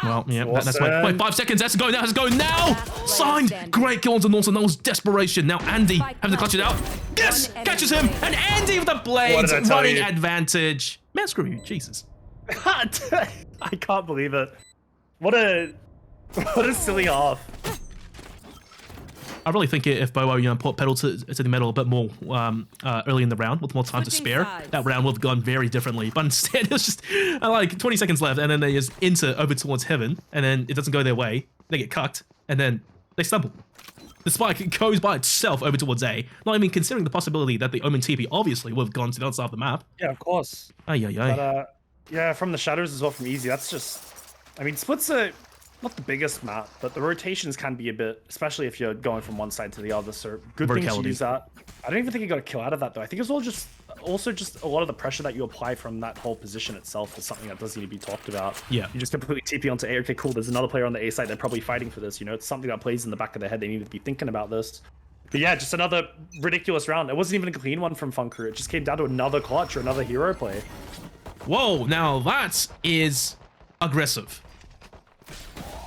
S1: Well, yeah, that's
S2: Awesome.
S1: wait, 5 seconds. Has to go now. Has to go now.
S7: Last
S1: Signed.
S7: standing.
S1: Great kill onto Norton. That was desperation. Now Andy having to clutch it out. Yes,
S7: One
S1: catches him.
S7: enemy.
S1: And Andy with the
S2: What
S1: blades,
S2: did I tell
S1: running
S2: you?
S1: advantage. Man, screw you, Jesus.
S2: I can't believe it. What a silly half.
S1: I really think if Bobo, put pedal to the metal a bit more early in the round with more time to
S7: Switching
S1: spare,
S7: sides.
S1: that round would have gone very differently. But instead, it was just like 20 seconds left, and then they just enter over towards heaven, and then it doesn't go their way. They get cucked, and then they stumble. The spike goes by itself over towards A, not even considering the possibility that the Omen TP obviously would have gone to the other side of the map.
S2: Yeah, of course.
S1: Ay, ay, ay.
S2: But Yeah, from the shadows as well from easy. That's just, I mean, splits are not the biggest map, but the rotations can be a bit, especially if you're going from one side to the other. So good thing to use that. I don't even think he got a kill out of that though. I think it's all just also just a lot of the pressure that you apply from that whole position itself is something that does need to be talked about.
S1: Yeah.
S2: You just completely TP onto A. Okay, cool. There's another player on the A side. They're probably fighting for this. You know, it's something that plays in the back of their head. They need to be thinking about this. But yeah, just another ridiculous round. It wasn't even a clean one from Funcrew. It just came down to another clutch or another hero play.
S1: Whoa, now that is aggressive.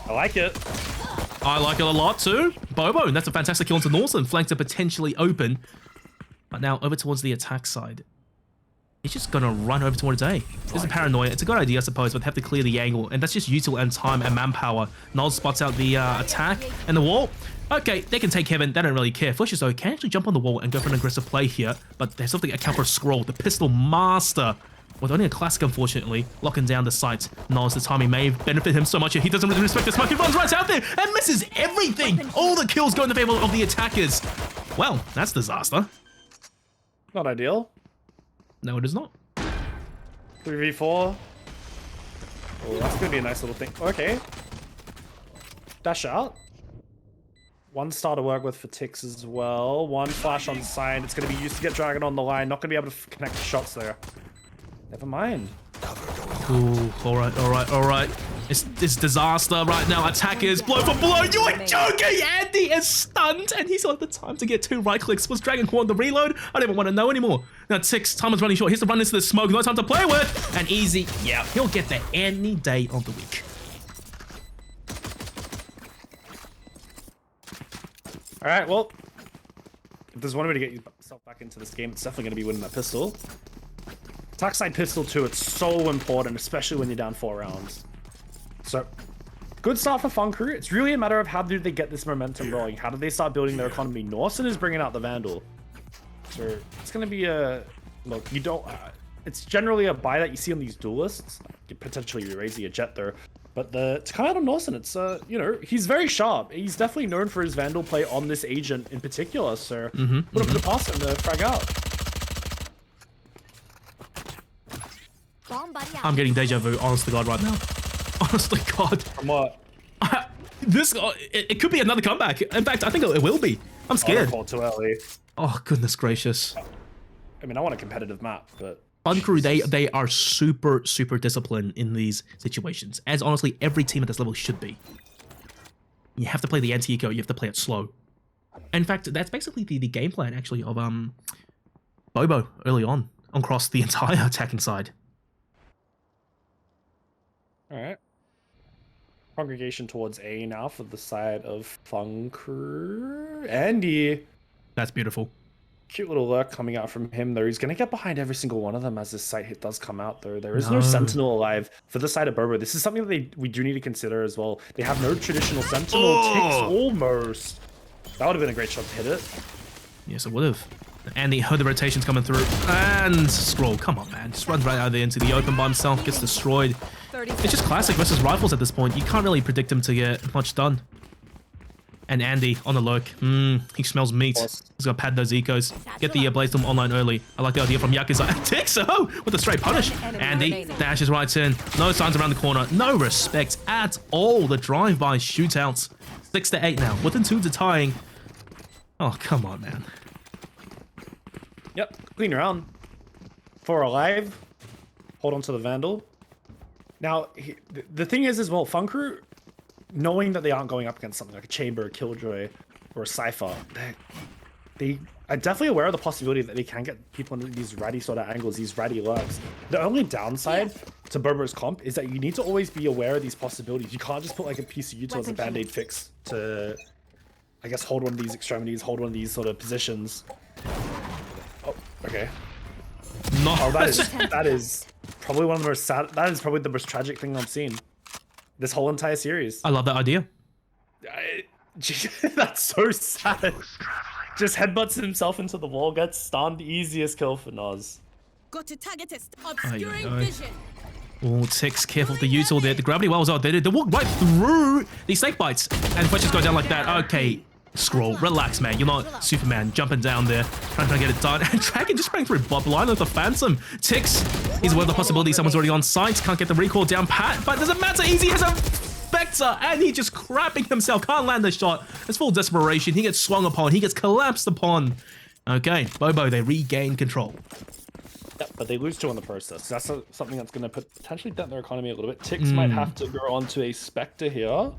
S2: I like it.
S1: I like it a lot too. Bobo, and that's a fantastic kill onto Norton. Flanks are potentially open. But now over towards the attack side. He's just gonna run over towards A. This is paranoia. It's a good idea, I suppose, but they have to clear the angle. And that's just util and time and manpower. Null spots out the attack and the wall. Okay, they can take heaven. They don't really care. Flushes, though, can actually jump on the wall and go for an aggressive play here. But there's something account for a scroll. The pistol master. With only a classic, unfortunately, locking down the sight. Nulls, the timing may benefit him so much. He doesn't really respect the smoke. He runs right out there and misses everything. All the kills go in the favor of the attackers. Well, that's disaster.
S2: Not ideal.
S1: No, it is not.
S2: 3v4. Oh, that's gonna be a nice little thing. Okay. Dash out. One star to work with for ticks as well. One flash on side. It's gonna be used to get Dragon on the line. Not gonna be able to connect the shots there. Never mind.
S1: Ooh, alright. It's disaster right now. Attackers, blow for blow. You are joking! Andy is stunned, and he's got the time to get 2 right clicks. Was Dragon Core on the reload? I don't even want to know anymore. Now, Tix, time is running short. He has to run into the smoke. No time to play with. And easy, yeah, he'll get there any day of the week.
S2: Alright, well, if there's one way to get yourself back into this game, it's definitely going to be winning that pistol. Attack side pistol too, it's so important, especially when you're down 4 rounds. So, good start for Funcrew. It's really a matter of how do they get this momentum rolling? How do they start building their economy? Norson is bringing out the Vandal. So, it's going to be a... Look, you don't... it's generally a buy that you see on these duelists. Potentially raising a jet there. But to come out on Norson, it's, you know, he's very sharp. He's definitely known for his Vandal play on this agent in particular. So, wouldn't put it past him to frag out.
S1: I'm getting deja vu, honest to God, right now. Honest to God.
S2: From what?
S1: It could be another comeback. In fact, I think it will be. I'm scared.
S2: Oh, too early.
S1: Oh, goodness gracious.
S2: I mean, I want a competitive map, but...
S1: Funcrew, they are super disciplined in these situations, as honestly every team at this level should be. You have to play the anti-eco, you have to play it slow. In fact, that's basically the game plan, actually, of Bobo early on across the entire attacking side.
S2: Alright. Congregation towards A now for the side of Funcrew. Andy.
S1: That's beautiful.
S2: Cute little lurk coming out from him, though. He's going to get behind every single one of them as this sight hit does come out, though. There is no Sentinel alive for the side of Bobo. This is something that we do need to consider as well. They have no traditional Sentinel. Ticks almost. That would have been a great shot to hit it.
S1: Yes, it would have. And the rotation's coming through. And Scroll, come on, man. Just runs right out there into the open by himself, gets destroyed. It's just classic versus rifles at this point. You can't really predict him to get much done. And Andy on the lurk. He smells meat. He's got to pad those ecos. Get the Blaze online early. I like the idea from Yakuza. Tixo with a straight punish. Andy dashes right in. No signs around the corner. No respect at all. The drive-by shootouts. 6-8 now. Within 2 to tying. Oh, come on, man.
S2: Yep, clean round. 4 alive. Hold on to the Vandal. Now, the thing is as well, Funcrew, knowing that they aren't going up against something like a Chamber, a Killjoy, or a Cypher, they are definitely aware of the possibility that they can get people in these ratty sort of angles, these ratty lurks. The only downside to Bobo's comp is that you need to always be aware of these possibilities. You can't just put like a piece of util as a band-aid fix to, I guess, hold one of these extremities, hold one of these sort of positions. Oh, okay.
S1: No.
S2: Oh, that is probably one of the most sad. That is probably the most tragic thing I've seen this whole entire series.
S1: I love that idea.
S2: That's so sad. Just headbutts himself into the wall, gets stunned. Easiest kill for Noz.
S6: Got to target it. Obscuring vision.
S1: Oh, Tix, careful with the util there. The gravity wells out. They walk right through the snake bites. And Fletcher's go down like that. Okay. Scroll, relax, man. You're not Superman jumping down there, trying to get it done. And Dragon just sprang through bot line with the Phantom. Tix, he's aware of the possibility someone's already on site. Can't get the recall down pat, but doesn't matter. Easy has a Spectre, and he just crapping himself. Can't land the shot. It's full desperation. He gets swung upon. He gets collapsed upon. Okay, Bobo, they regain control.
S2: Yeah, but they lose 2 in the process. That's something that's going to potentially dent their economy a little bit. Tix might have to go onto a Spectre here. So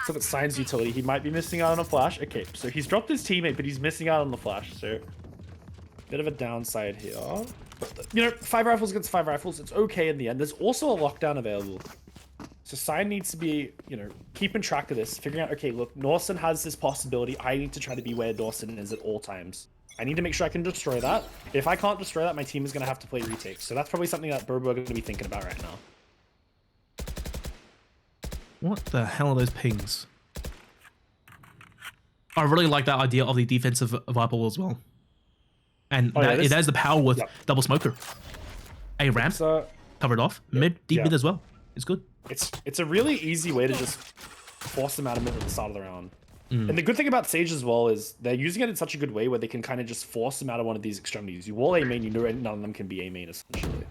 S2: if it's Science utility, he might be missing out on a flash. Okay, so he's dropped his teammate, but he's missing out on the flash. So, bit of a downside here. But, you know, 5 rifles against 5 rifles, it's okay in the end. There's also a lockdown available. So Cyan needs to be, you know, keeping track of this, figuring out, okay, look, Norson has this possibility. I need to try to be where Dawson is at all times. I need to make sure I can destroy that. If I can't destroy that, my team is going to have to play retakes. So that's probably something that BOBO are going to be thinking about right now.
S1: What the hell are those pings? I really like that idea of the defensive Viper wall as well. And it has the power with double smoker. A ramp, covered off, mid, deep mid as well. It's good.
S2: It's a really easy way to just force them out of mid at the start of the round. And the good thing about Sage as well is they're using it in such a good way where they can kind of just force them out of one of these extremities. You wall A main, you know none of them can be A main essentially.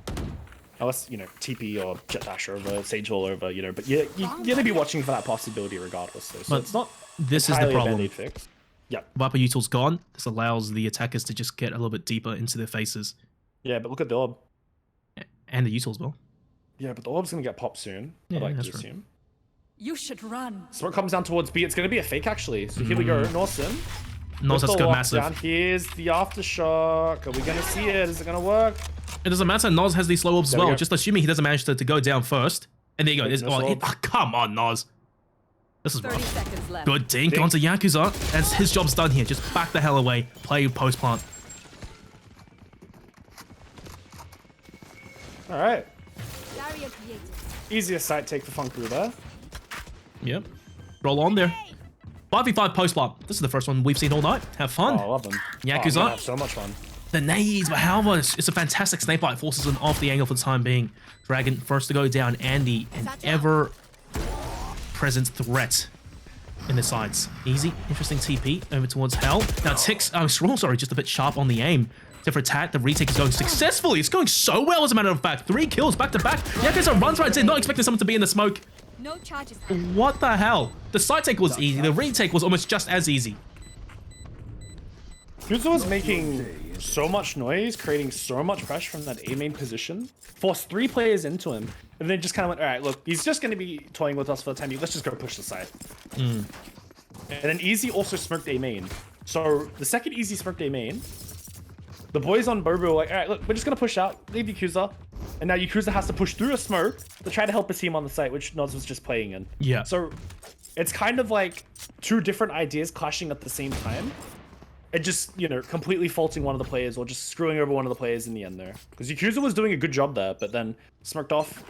S2: Unless, you know, TP or Jet Dash over, Sage Wall over, you know, but you're going to be watching for that possibility regardless. Though. So
S1: but
S2: it's not
S1: this is the problem.
S2: Fix. Yeah.
S1: Viper util's gone. This allows the attackers to just get a little bit deeper into their faces.
S2: Yeah, but look at the orb.
S1: And the util as well.
S2: Yeah, but the orb's going to get popped soon, I'd like to assume.
S6: You should run.
S2: Smoke comes down towards B. It's going to be a fake, actually. So here we go. Norson.
S1: Nos has got massive.
S2: Here's the aftershock. Are we going to see it? Is it going to work?
S1: It doesn't matter. Nos has these slow orbs as well. Just assuming he doesn't manage to go down first. And there you go. Come on, Nos. This is
S7: 30 seconds left.
S1: Good dink onto Yakuza. And his job's done here. Just back the hell away. Play post plant.
S2: All right. Easiest site take for Funcrew there.
S1: Yep. Roll on there. 5v5 post plant. This is the first one we've seen all night. Have fun.
S2: Oh, I love them.
S1: Yakuza.
S2: Oh, have so much fun.
S1: The nades, but however, it's a fantastic sniper. It forces him off the angle for the time being. Dragon first to go down. Andy, an ever-present threat in the sides. Easy, interesting TP over towards Hell. Now Tix, Scroll, sorry, just a bit sharp on the aim. Different attack, the retake is going successfully. It's going so well, as a matter of fact. 3 kills back to back. Yakuza runs right in, not expecting someone to be in the smoke.
S6: No charges.
S1: What the hell? The side take was easy. The retake was almost just as easy.
S2: Yakuza was making so much noise, creating so much pressure from that A main position. Forced 3 players into him, and then just kind of went, all right, look, he's just going to be toying with us for the time being. Let's just go push the side. And then Easy also smoked A main. So the second Easy smoked A main, the boys on BOBO were like, all right, look, we're just going to push out, leave Yakuza. And now Yakuza has to push through a smoke to try to help his team on the site, which Nods was just playing in.
S1: Yeah.
S2: So it's kind of like 2 different ideas clashing at the same time. And just, you know, completely faulting one of the players or just screwing over one of the players in the end there. Because Yakuza was doing a good job there, but then smoked off.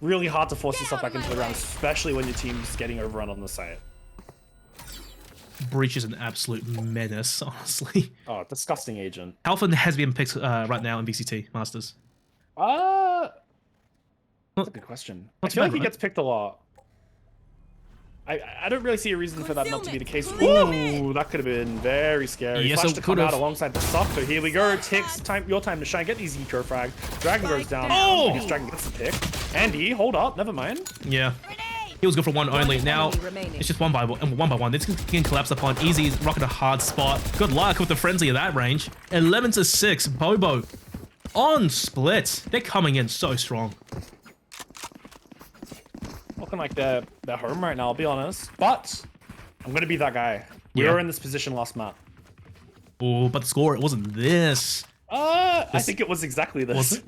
S2: Really hard to force yourself back into the round, especially when your team's getting overrun on the site.
S1: Breach is an absolute menace, honestly.
S2: Oh, disgusting agent.
S1: Alpha has been picked right now in VCT Masters.
S2: That's a good question. I feel like he gets picked a lot. I don't really see a reason for that not to be the case. Ooh, that could have been very scary.
S1: Yes,
S2: Flash
S1: it
S2: to come
S1: could have.
S2: out alongside the sock. So here we go. Takes your time to shine. Get these eco frag. Dragon goes down.
S1: Oh!
S2: Because Dragon gets the pick. Andy, hold up. Never mind.
S1: Yeah. He was good for 1 only. Now,
S7: remaining.
S1: it's just one by one. This can collapse upon. Easy, rocking a hard spot. Good luck with the frenzy of that range. 11-6. BOBO on split. They're coming in so strong.
S2: Looking like they're home right now, I'll be honest. But I'm going to be that guy. We were in this position last map.
S1: Oh, but the score, it wasn't this.
S2: I think it was exactly this.
S1: Was it?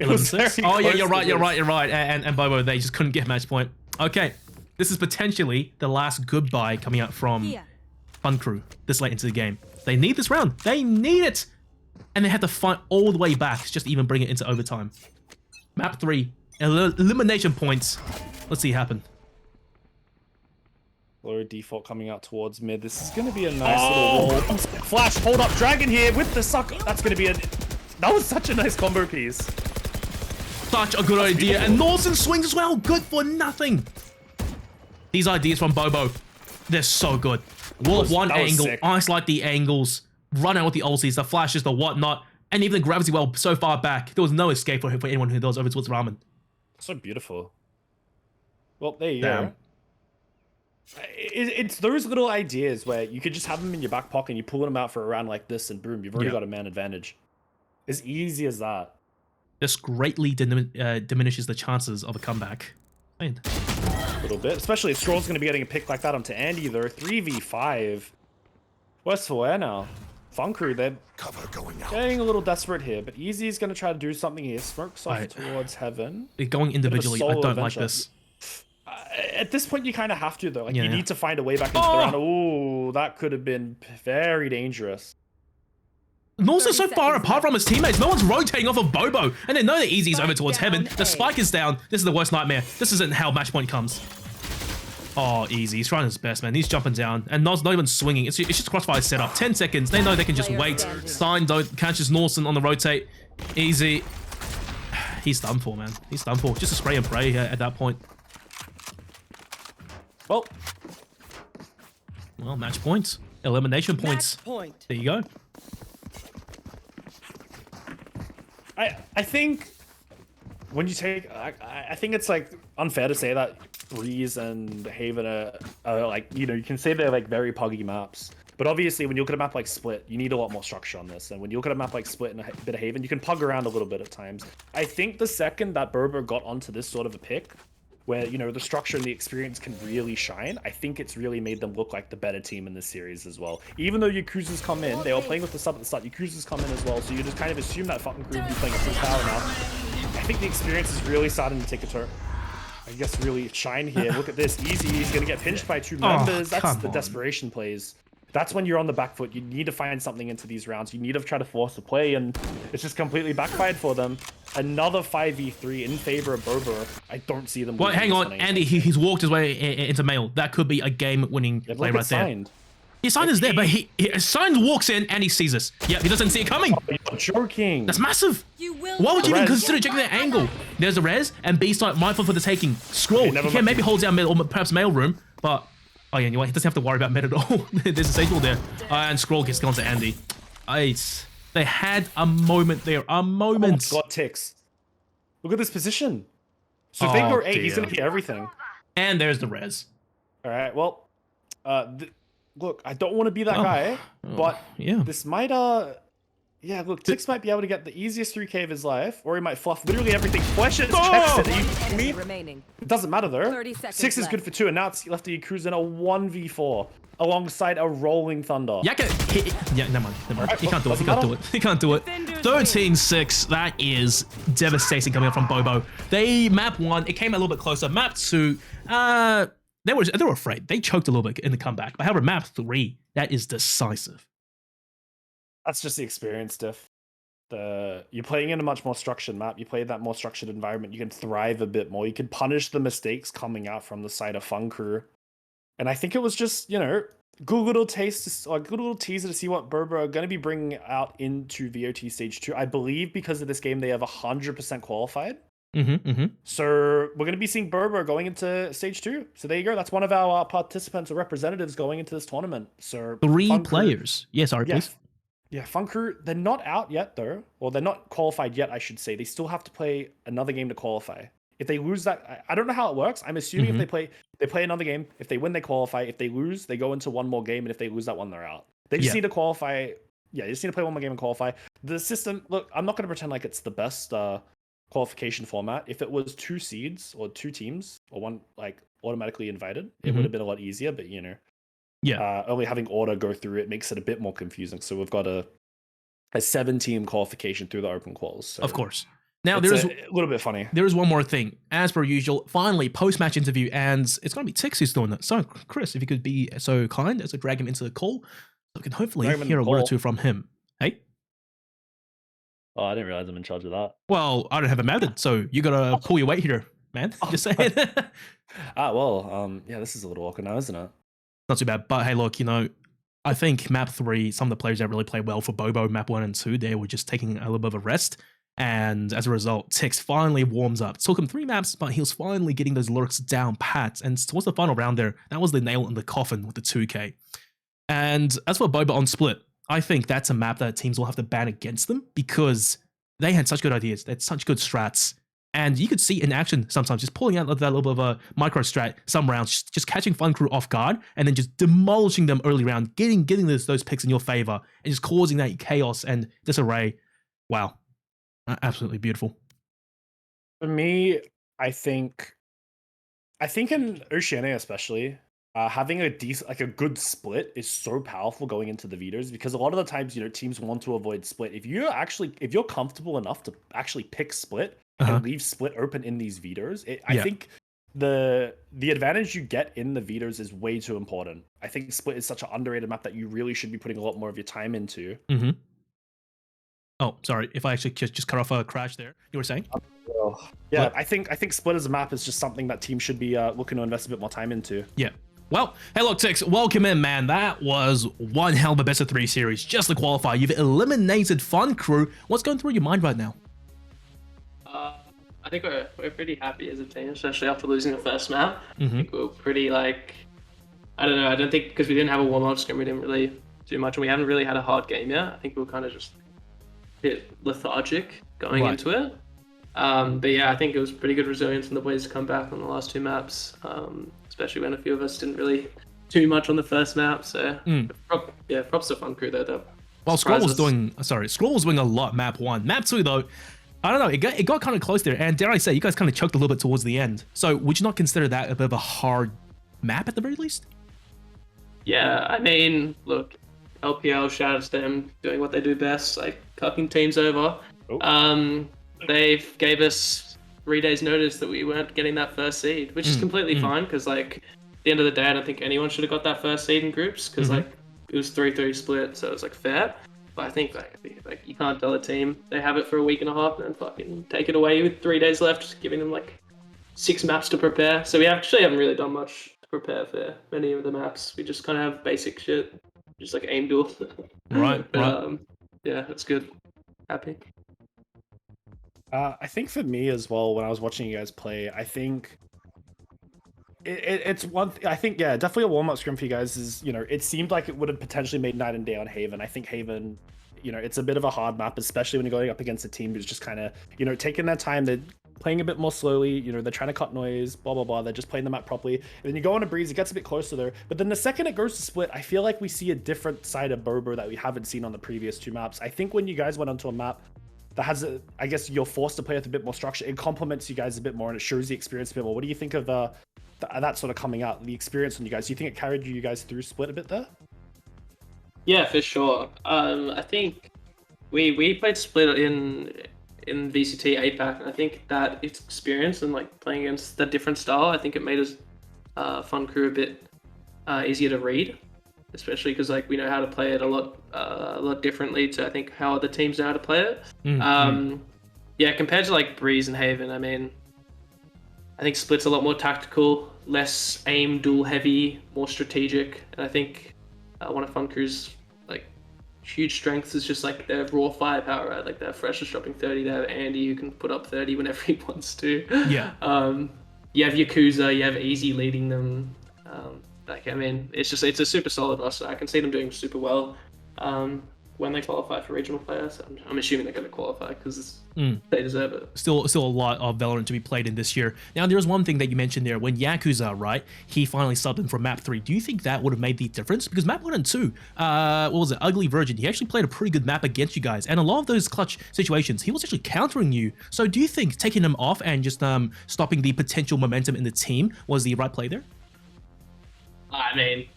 S2: It was
S1: 11-6? Oh, yeah, you're right. And BOBO, they just couldn't get match point. Okay, this is potentially the last goodbye coming out from Funcrew this late into the game. They need this round. They need it. And they had to fight all the way back just to even bring it into overtime. Map 3, elimination points. Let's see it happen.
S2: Low default coming out towards mid. This is going to be a nice little wall. Flash, hold up, Dragon here with the suck. That's going to be that was such a nice combo piece.
S1: Such a good idea. And Norson swings as well. Good for nothing. These ideas from BOBO. They're so good. Wall of one
S2: that was
S1: angle,
S2: sick.
S1: isolate the angles, run out with the ultis, the flashes, the whatnot, and even the gravity well so far back. There was no escape for anyone who does over towards Ramen.
S2: So beautiful. Well, there you
S1: Damn.
S2: go. It's those little ideas where you could just have them in your back pocket and you pull them out for a round like this and boom, you've already got a man advantage. As easy as that.
S1: This greatly diminishes the chances of a comeback. Man.
S2: A little bit. Especially if Scroll's going to be getting a pick like that onto Andy, though. 3v5. Worse for wear now. Funcrew, they're
S5: Cover going out.
S2: getting a little desperate here, but Easy's going to try to do something here. Smokes off towards heaven.
S1: Going individually, I
S2: solo
S1: don't like
S2: adventure.
S1: this.
S2: At this point, you kind of have to, though. Like,
S1: Yeah.
S2: you need to find a way back into the round. Ooh, that could have been very dangerous.
S1: Norse is so
S7: 30
S1: far
S7: seconds
S1: apart from his teammates. No one's rotating off of Bobo. And they know that Easy's over
S7: Spike
S1: towards
S7: down
S1: heaven. The
S7: A.
S1: spike is down. This is the worst nightmare. This isn't how match point comes. Oh, Easy. He's trying his best, man. He's jumping down. And not even swinging. It's just crossfire setup. 10 seconds. They know they can just
S7: Player
S1: wait.
S7: standing.
S1: Sign don't catches Norson on the rotate. Easy. He's done for, man. He's done for. Just a spray and pray at that point.
S2: Well,
S1: Well, match points. Elimination points.
S7: Match point.
S1: There you go.
S2: I think when you take, I think it's like unfair to say that Breeze and Haven are like, you know, you can say they're like very puggy maps. But obviously, when you look at a map like Split, you need a lot more structure on this. And when you look at a map like Split and a bit of Haven, you can pug around a little bit at times. I think the second that Bobo got onto this sort of a pick, where, you know, the structure and the experience can really shine, I think it's really made them look like the better team in this series as well. Even though Yakuza's come in, they were playing with the sub at the start, Yakuza's come in as well, so you just kind of assume that Funcrew will be playing at full power now. I think the experience is really starting to take a turn. I guess really shine here. Look at this. Easy. He's going to get pinched by two members. That's
S1: come
S2: the
S1: on.
S2: desperation plays. That's when you're on the back foot. You need to find something into these rounds. You need to try to force a play, and it's just completely backfired for them. Another 5v3 in favor of Bobo. I don't see them.
S1: Well,
S2: losing
S1: hang
S2: this
S1: on.
S2: one
S1: Andy, he's walked his way into mail. That could be a game-winning
S2: Yeah,
S1: play
S2: look
S1: right
S2: at
S1: there.
S2: Signed.
S1: His sign is there, but Sign walks in and he sees us. Yep, he doesn't see it coming.
S2: You're joking.
S1: That's massive.
S6: You will
S1: Why would you even
S2: Res.
S1: consider checking that angle? There's the res, and B-side mindful for the taking. Scroll,
S2: never
S1: he can
S2: mind.
S1: maybe hold down mid or perhaps mail room, but oh yeah, anyway, he doesn't have to worry about mid at all. There's a sage wall there, and Scroll gets gone to Andy. They had a moment there, a moment.
S2: God, ticks. Look at this position. So if they go 8, he's
S1: dear.
S2: going to hit everything.
S1: And there's the res.
S2: All right, well, look, I don't want to be that guy, but
S1: yeah.
S2: this might, yeah, look, Tix might be able to get the easiest 3K of his life, or he might fluff literally everything. Question checks it. Are you kidding me?
S7: Remaining.
S2: It doesn't matter though.
S7: 30 seconds
S2: 6 is good
S7: left.
S2: for 2, and now it's left to Yakuza in a 1v4 alongside a rolling thunder.
S1: Yeah, never mind.
S2: Alright,
S1: He can't do it. He
S2: doesn't
S1: can't do
S2: matter.
S1: it. He can't do it. 13-6. That is devastating coming up from Bobo. They map 1. It came a little bit closer. Map 2. They were afraid. They choked a little bit in the comeback. But however, map 3, that is decisive.
S2: That's just the experience, Diff. You're playing in a much more structured map. You play in that more structured environment. You can thrive a bit more. You can punish the mistakes coming out from the side of Funcrew. And I think it was just, you know, good little taste, or good little teaser to see what Bobo are going to be bringing out into VOT Stage 2. I believe because of this game, they have 100% qualified. So we're going to be seeing Bobo going into Stage 2. So there you go. That's one of our participants or representatives going into this tournament. So
S1: 3
S2: Funcrew-
S1: players. Yes, sorry, please.
S2: Yeah, Funcrew, they're not out yet, though. Or they're not qualified yet, I should say. They still have to play another game to qualify. If they lose that, I don't know how it works. I'm assuming if they play another game. If they win, they qualify. If they lose, they go into one more game. And if they lose that one, they're out. They just need to qualify. Yeah, they just need to play one more game and qualify. The system, look, I'm not going to pretend like it's the best qualification format. If it was 2 seeds or 2 teams or one like automatically invited, it would have been a lot easier. But you know, only having order go through it makes it a bit more confusing. So we've got a 7-team qualification through the open quals. So
S1: Of course. Now,
S2: it's
S1: there's
S2: a little bit funny.
S1: There is one more thing. As per usual, finally, post-match interview, and it's going to be Tix who's doing it. So, Chris, if you could be so kind as to drag him into the call, so we can hopefully
S2: Drag him in
S1: hear
S2: the
S1: a word or
S2: call.
S1: 2 from him. Hey?
S2: Oh, I didn't realize I'm in charge of that.
S1: Well, I don't have it mounted, so you got to pull your weight here, man. Just saying.
S2: Yeah, this is a little awkward now, isn't it?
S1: Not too bad. But hey, look, you know, I think map 3, some of the players that really played well for Bobo, map 1 and 2, they were just taking a little bit of a rest. And as a result, Tix finally warms up. It took him 3 maps, but he was finally getting those lurks down pat. And towards the final round there, that was the nail in the coffin with the 2k. And as for Boba on Split, I think that's a map that teams will have to ban against them because they had such good ideas. They had such good strats. And you could see in action sometimes just pulling out that little bit of a micro strat some rounds, just catching Funcrew off guard and then just demolishing them early round, getting those picks in your favor and just causing that chaos and disarray. Wow. Absolutely beautiful.
S2: For me, I think in Oceania especially, having a decent, like a good split is so powerful going into the Vitas because a lot of the times, teams want to avoid split. If you're comfortable enough to actually pick split and leave split open in these Vitas, I think the advantage you get in the Vitas is way too important. I think split is such an underrated map that you really should be putting a lot more of your time into.
S1: Mm-hmm. Oh, sorry. If I actually just cut off a crash there, you were saying?
S2: Yeah, I think split as a map is just something that teams should be looking to invest a bit more time into.
S1: Yeah. Well, hey, look, Tix, welcome in, man. That was one hell of a best of 3 series. Just the qualifier. You've eliminated Funcrew. What's going through your mind right now?
S8: I think we're pretty happy as a team, especially after losing the first map.
S1: Mm-hmm.
S8: I think we were pretty I don't know. I don't think because we didn't have a warm-up scrim, we didn't really do much, and we haven't really had a hard game yet. I think we were kind of just a bit lethargic going into it. But yeah, I think it was pretty good resilience from the boys to come back on the last 2 maps, especially when a few of us didn't really do much on the first map. So props to Funcrew though.
S1: Well, Scroll was doing a lot map 1. Map 2 though, I don't know, it got kind of close there, and dare I say, you guys kind of choked a little bit towards the end. So would you not consider that a bit of a hard map at the very least?
S8: Yeah, I mean, look, LPL, shout out to them doing what they do best, like cucking teams over. They gave us 3 days notice that we weren't getting that first seed, which is completely fine because like at the end of the day, I don't think anyone should have got that first seed in groups because like it was 3-3 split, so it was like fair. But I think like you can't tell a team they have it for a week and a half and then fucking take it away with 3 days left, giving them like 6 maps to prepare. So we actually haven't really done much to prepare for many of the maps. We just kind of have basic shit, just like aim duel.
S1: Right.
S8: Yeah, that's good. Happy.
S2: I think for me as well, when I was watching you guys play, I think it's one. I think definitely a warm-up scrim for you guys is it seemed like it would have potentially made night and day on Haven. I think Haven, it's a bit of a hard map, especially when you're going up against a team who's just kind of taking their time. They're playing a bit more slowly. They're trying to cut noise. Blah blah blah. They're just playing the map properly. And then you go on a breeze. It gets a bit closer there. But then the second it goes to split, I feel like we see a different side of BOBO that we haven't seen on the previous 2 maps. I think when you guys went onto a map that has I guess you're forced to play with a bit more structure, it complements you guys a bit more and it shows the experience a bit more. What do you think of that sort of coming out, the experience on you guys? Do you think it carried you guys through split a bit there?
S8: Yeah, for sure. I think we played split in VCT APAC, and I think that experience and like playing against that different style, I think it made us Funcrew a bit easier to read, especially because like we know how to play it a lot differently to I think how other teams know how to play it. Yeah, compared to like Breeze and Haven, I mean, I think Split's a lot more tactical, less aim duel heavy, more strategic, and I think one of Funcrew's like huge strengths is just like their raw firepower, right? Like they're freshest dropping 30, they have Andy who can put up 30 whenever he wants to.
S1: Yeah.
S8: You have Yakuza, you have Easy leading them. Like I mean, it's a super solid roster. I can see them doing super well when they qualify for regional players. I'm assuming they're going to qualify because they deserve it.
S1: Still a lot of Valorant to be played in this year. Now, there's one thing that you mentioned there. When Yakuza, right, he finally subbed in for map 3. Do you think that would have made the difference? Because map 1 and 2, what was it, Ugly Virgin, he actually played a pretty good map against you guys. And a lot of those clutch situations, he was actually countering you. So do you think taking him off and just stopping the potential momentum in the team was the right play there?
S8: I mean,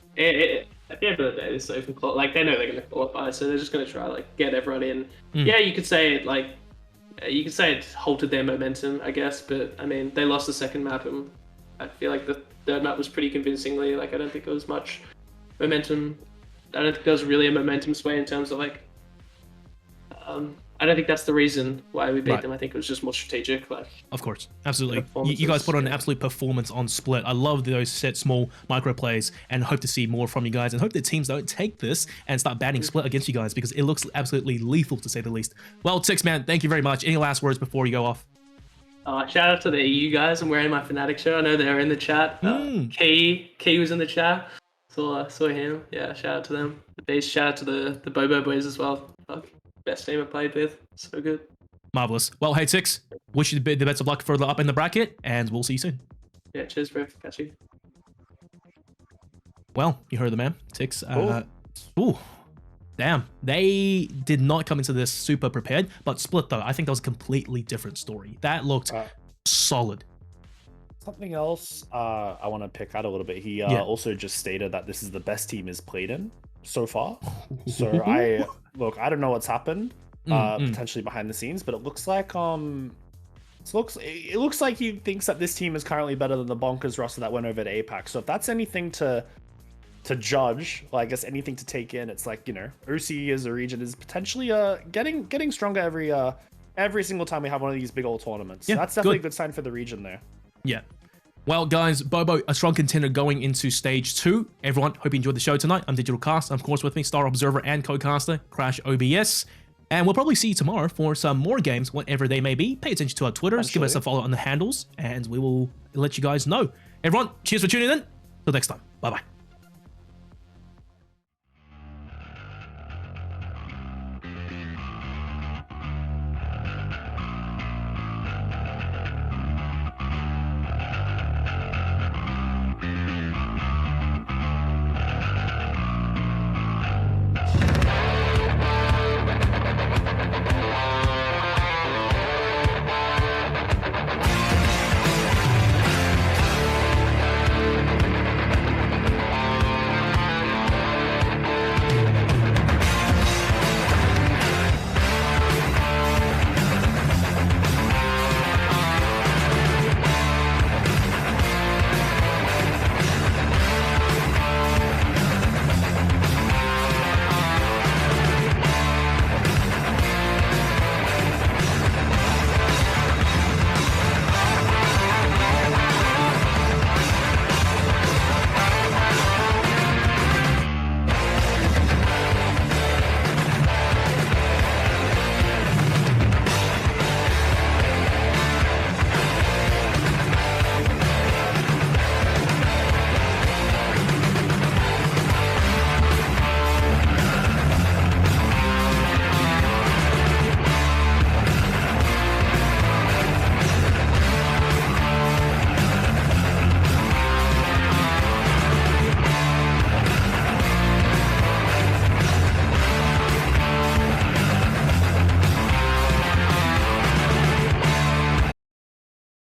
S8: at the end of the day, so like they know they're going to qualify, so they're just going to try like get everyone in. Yeah, you could say it halted their momentum, I guess, but I mean they lost the second map, and I feel like the third map was pretty convincingly. Like I don't think it was much momentum. I don't think there was really a momentum sway in terms of like I don't think that's the reason why we beat
S1: Right.
S8: them. I think it was just more strategic. Like,
S1: Of course, absolutely.
S8: Performances,
S1: You guys put on an
S8: yeah.
S1: absolute performance on Split. I love those set small micro plays and hope to see more from you guys and hope that teams don't take this and start banning Split against you guys because it looks absolutely lethal to say the least. Well, Six Man, thank you very much. Any last words before you go off?
S8: shout out to the EU guys. I'm wearing my Fnatic shirt. I know they're in the chat. Key was in the chat. Saw him. Yeah, shout out to them. The base. Shout out to the Bobo boys as well. Fuck, best team I played with. So good.
S1: Marvelous. Well, hey Six, wish you the best of luck further up in the bracket, and we'll see you soon.
S8: Yeah, cheers, bro. Catch you.
S1: Well, you heard the man, Six. Ooh, damn. They did not come into this super prepared, but Split though, I think that was a completely different story. That looked solid.
S2: Something else I want to pick out a little bit. He also just stated that this is the best team he's played in so far. So I don't know what's happened potentially behind the scenes, but it looks like it looks like he thinks that this team is currently better than the Bonkers roster that went over to APAC. So if that's anything to judge, well, I guess anything to take in, it's like, you know, OC as a region is potentially getting stronger every single time we have one of these big old tournaments.
S1: Yeah,
S2: So that's definitely
S1: good.
S2: a good sign for the region there.
S1: Yeah. Well, guys, Bobo, a strong contender going into stage 2. Everyone, hope you enjoyed the show tonight. I'm Digital Cast. Of course, with me, Star Observer and co-caster, Crash OBS. And we'll probably see you tomorrow for some more games, whatever they may be. Pay attention to our Twitters, give us a follow on the handles, and we will let you guys know. Everyone, cheers for tuning in. Till next time. Bye-bye.